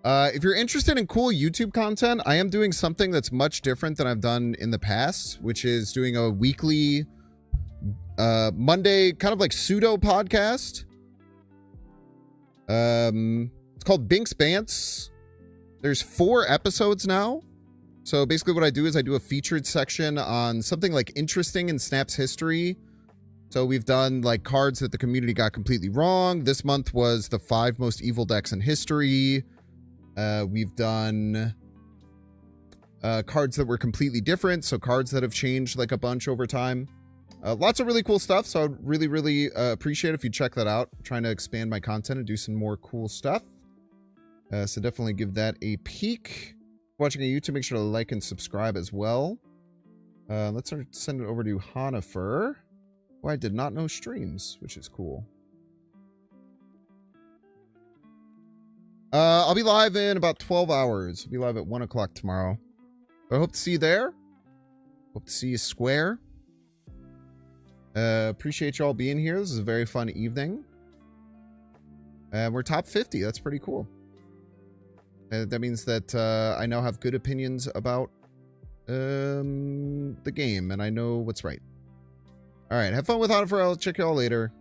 If you're interested in cool YouTube content, I am doing something that's much different than I've done in the past, which is doing a weekly Monday kind of like pseudo podcast. It's called Binks Bants. There's 4 episodes now. So basically what I do is I do a featured section on something like interesting in Snap's history. So we've done like cards that the community got completely wrong. This month was the 5 most evil decks in history. We've done cards that were completely different. So cards that have changed like a bunch over time. Lots of really cool stuff. So I'd really appreciate it if you check that out. I'm trying to expand my content and do some more cool stuff. So definitely give that a peek. Watching on YouTube, make sure to like and subscribe as well. Let's send it over to Hanifer, who I did not know streams, which is cool. I'll be live in about 12 hours. I'll be live at 1 o'clock tomorrow. I hope to see you there. Hope to see you square. Appreciate y'all being here. This is a very fun evening. We're top 50. That's pretty cool. That means that I now have good opinions about the game, and I know what's right. All right, have fun with Hanifer. I'll check y'all later.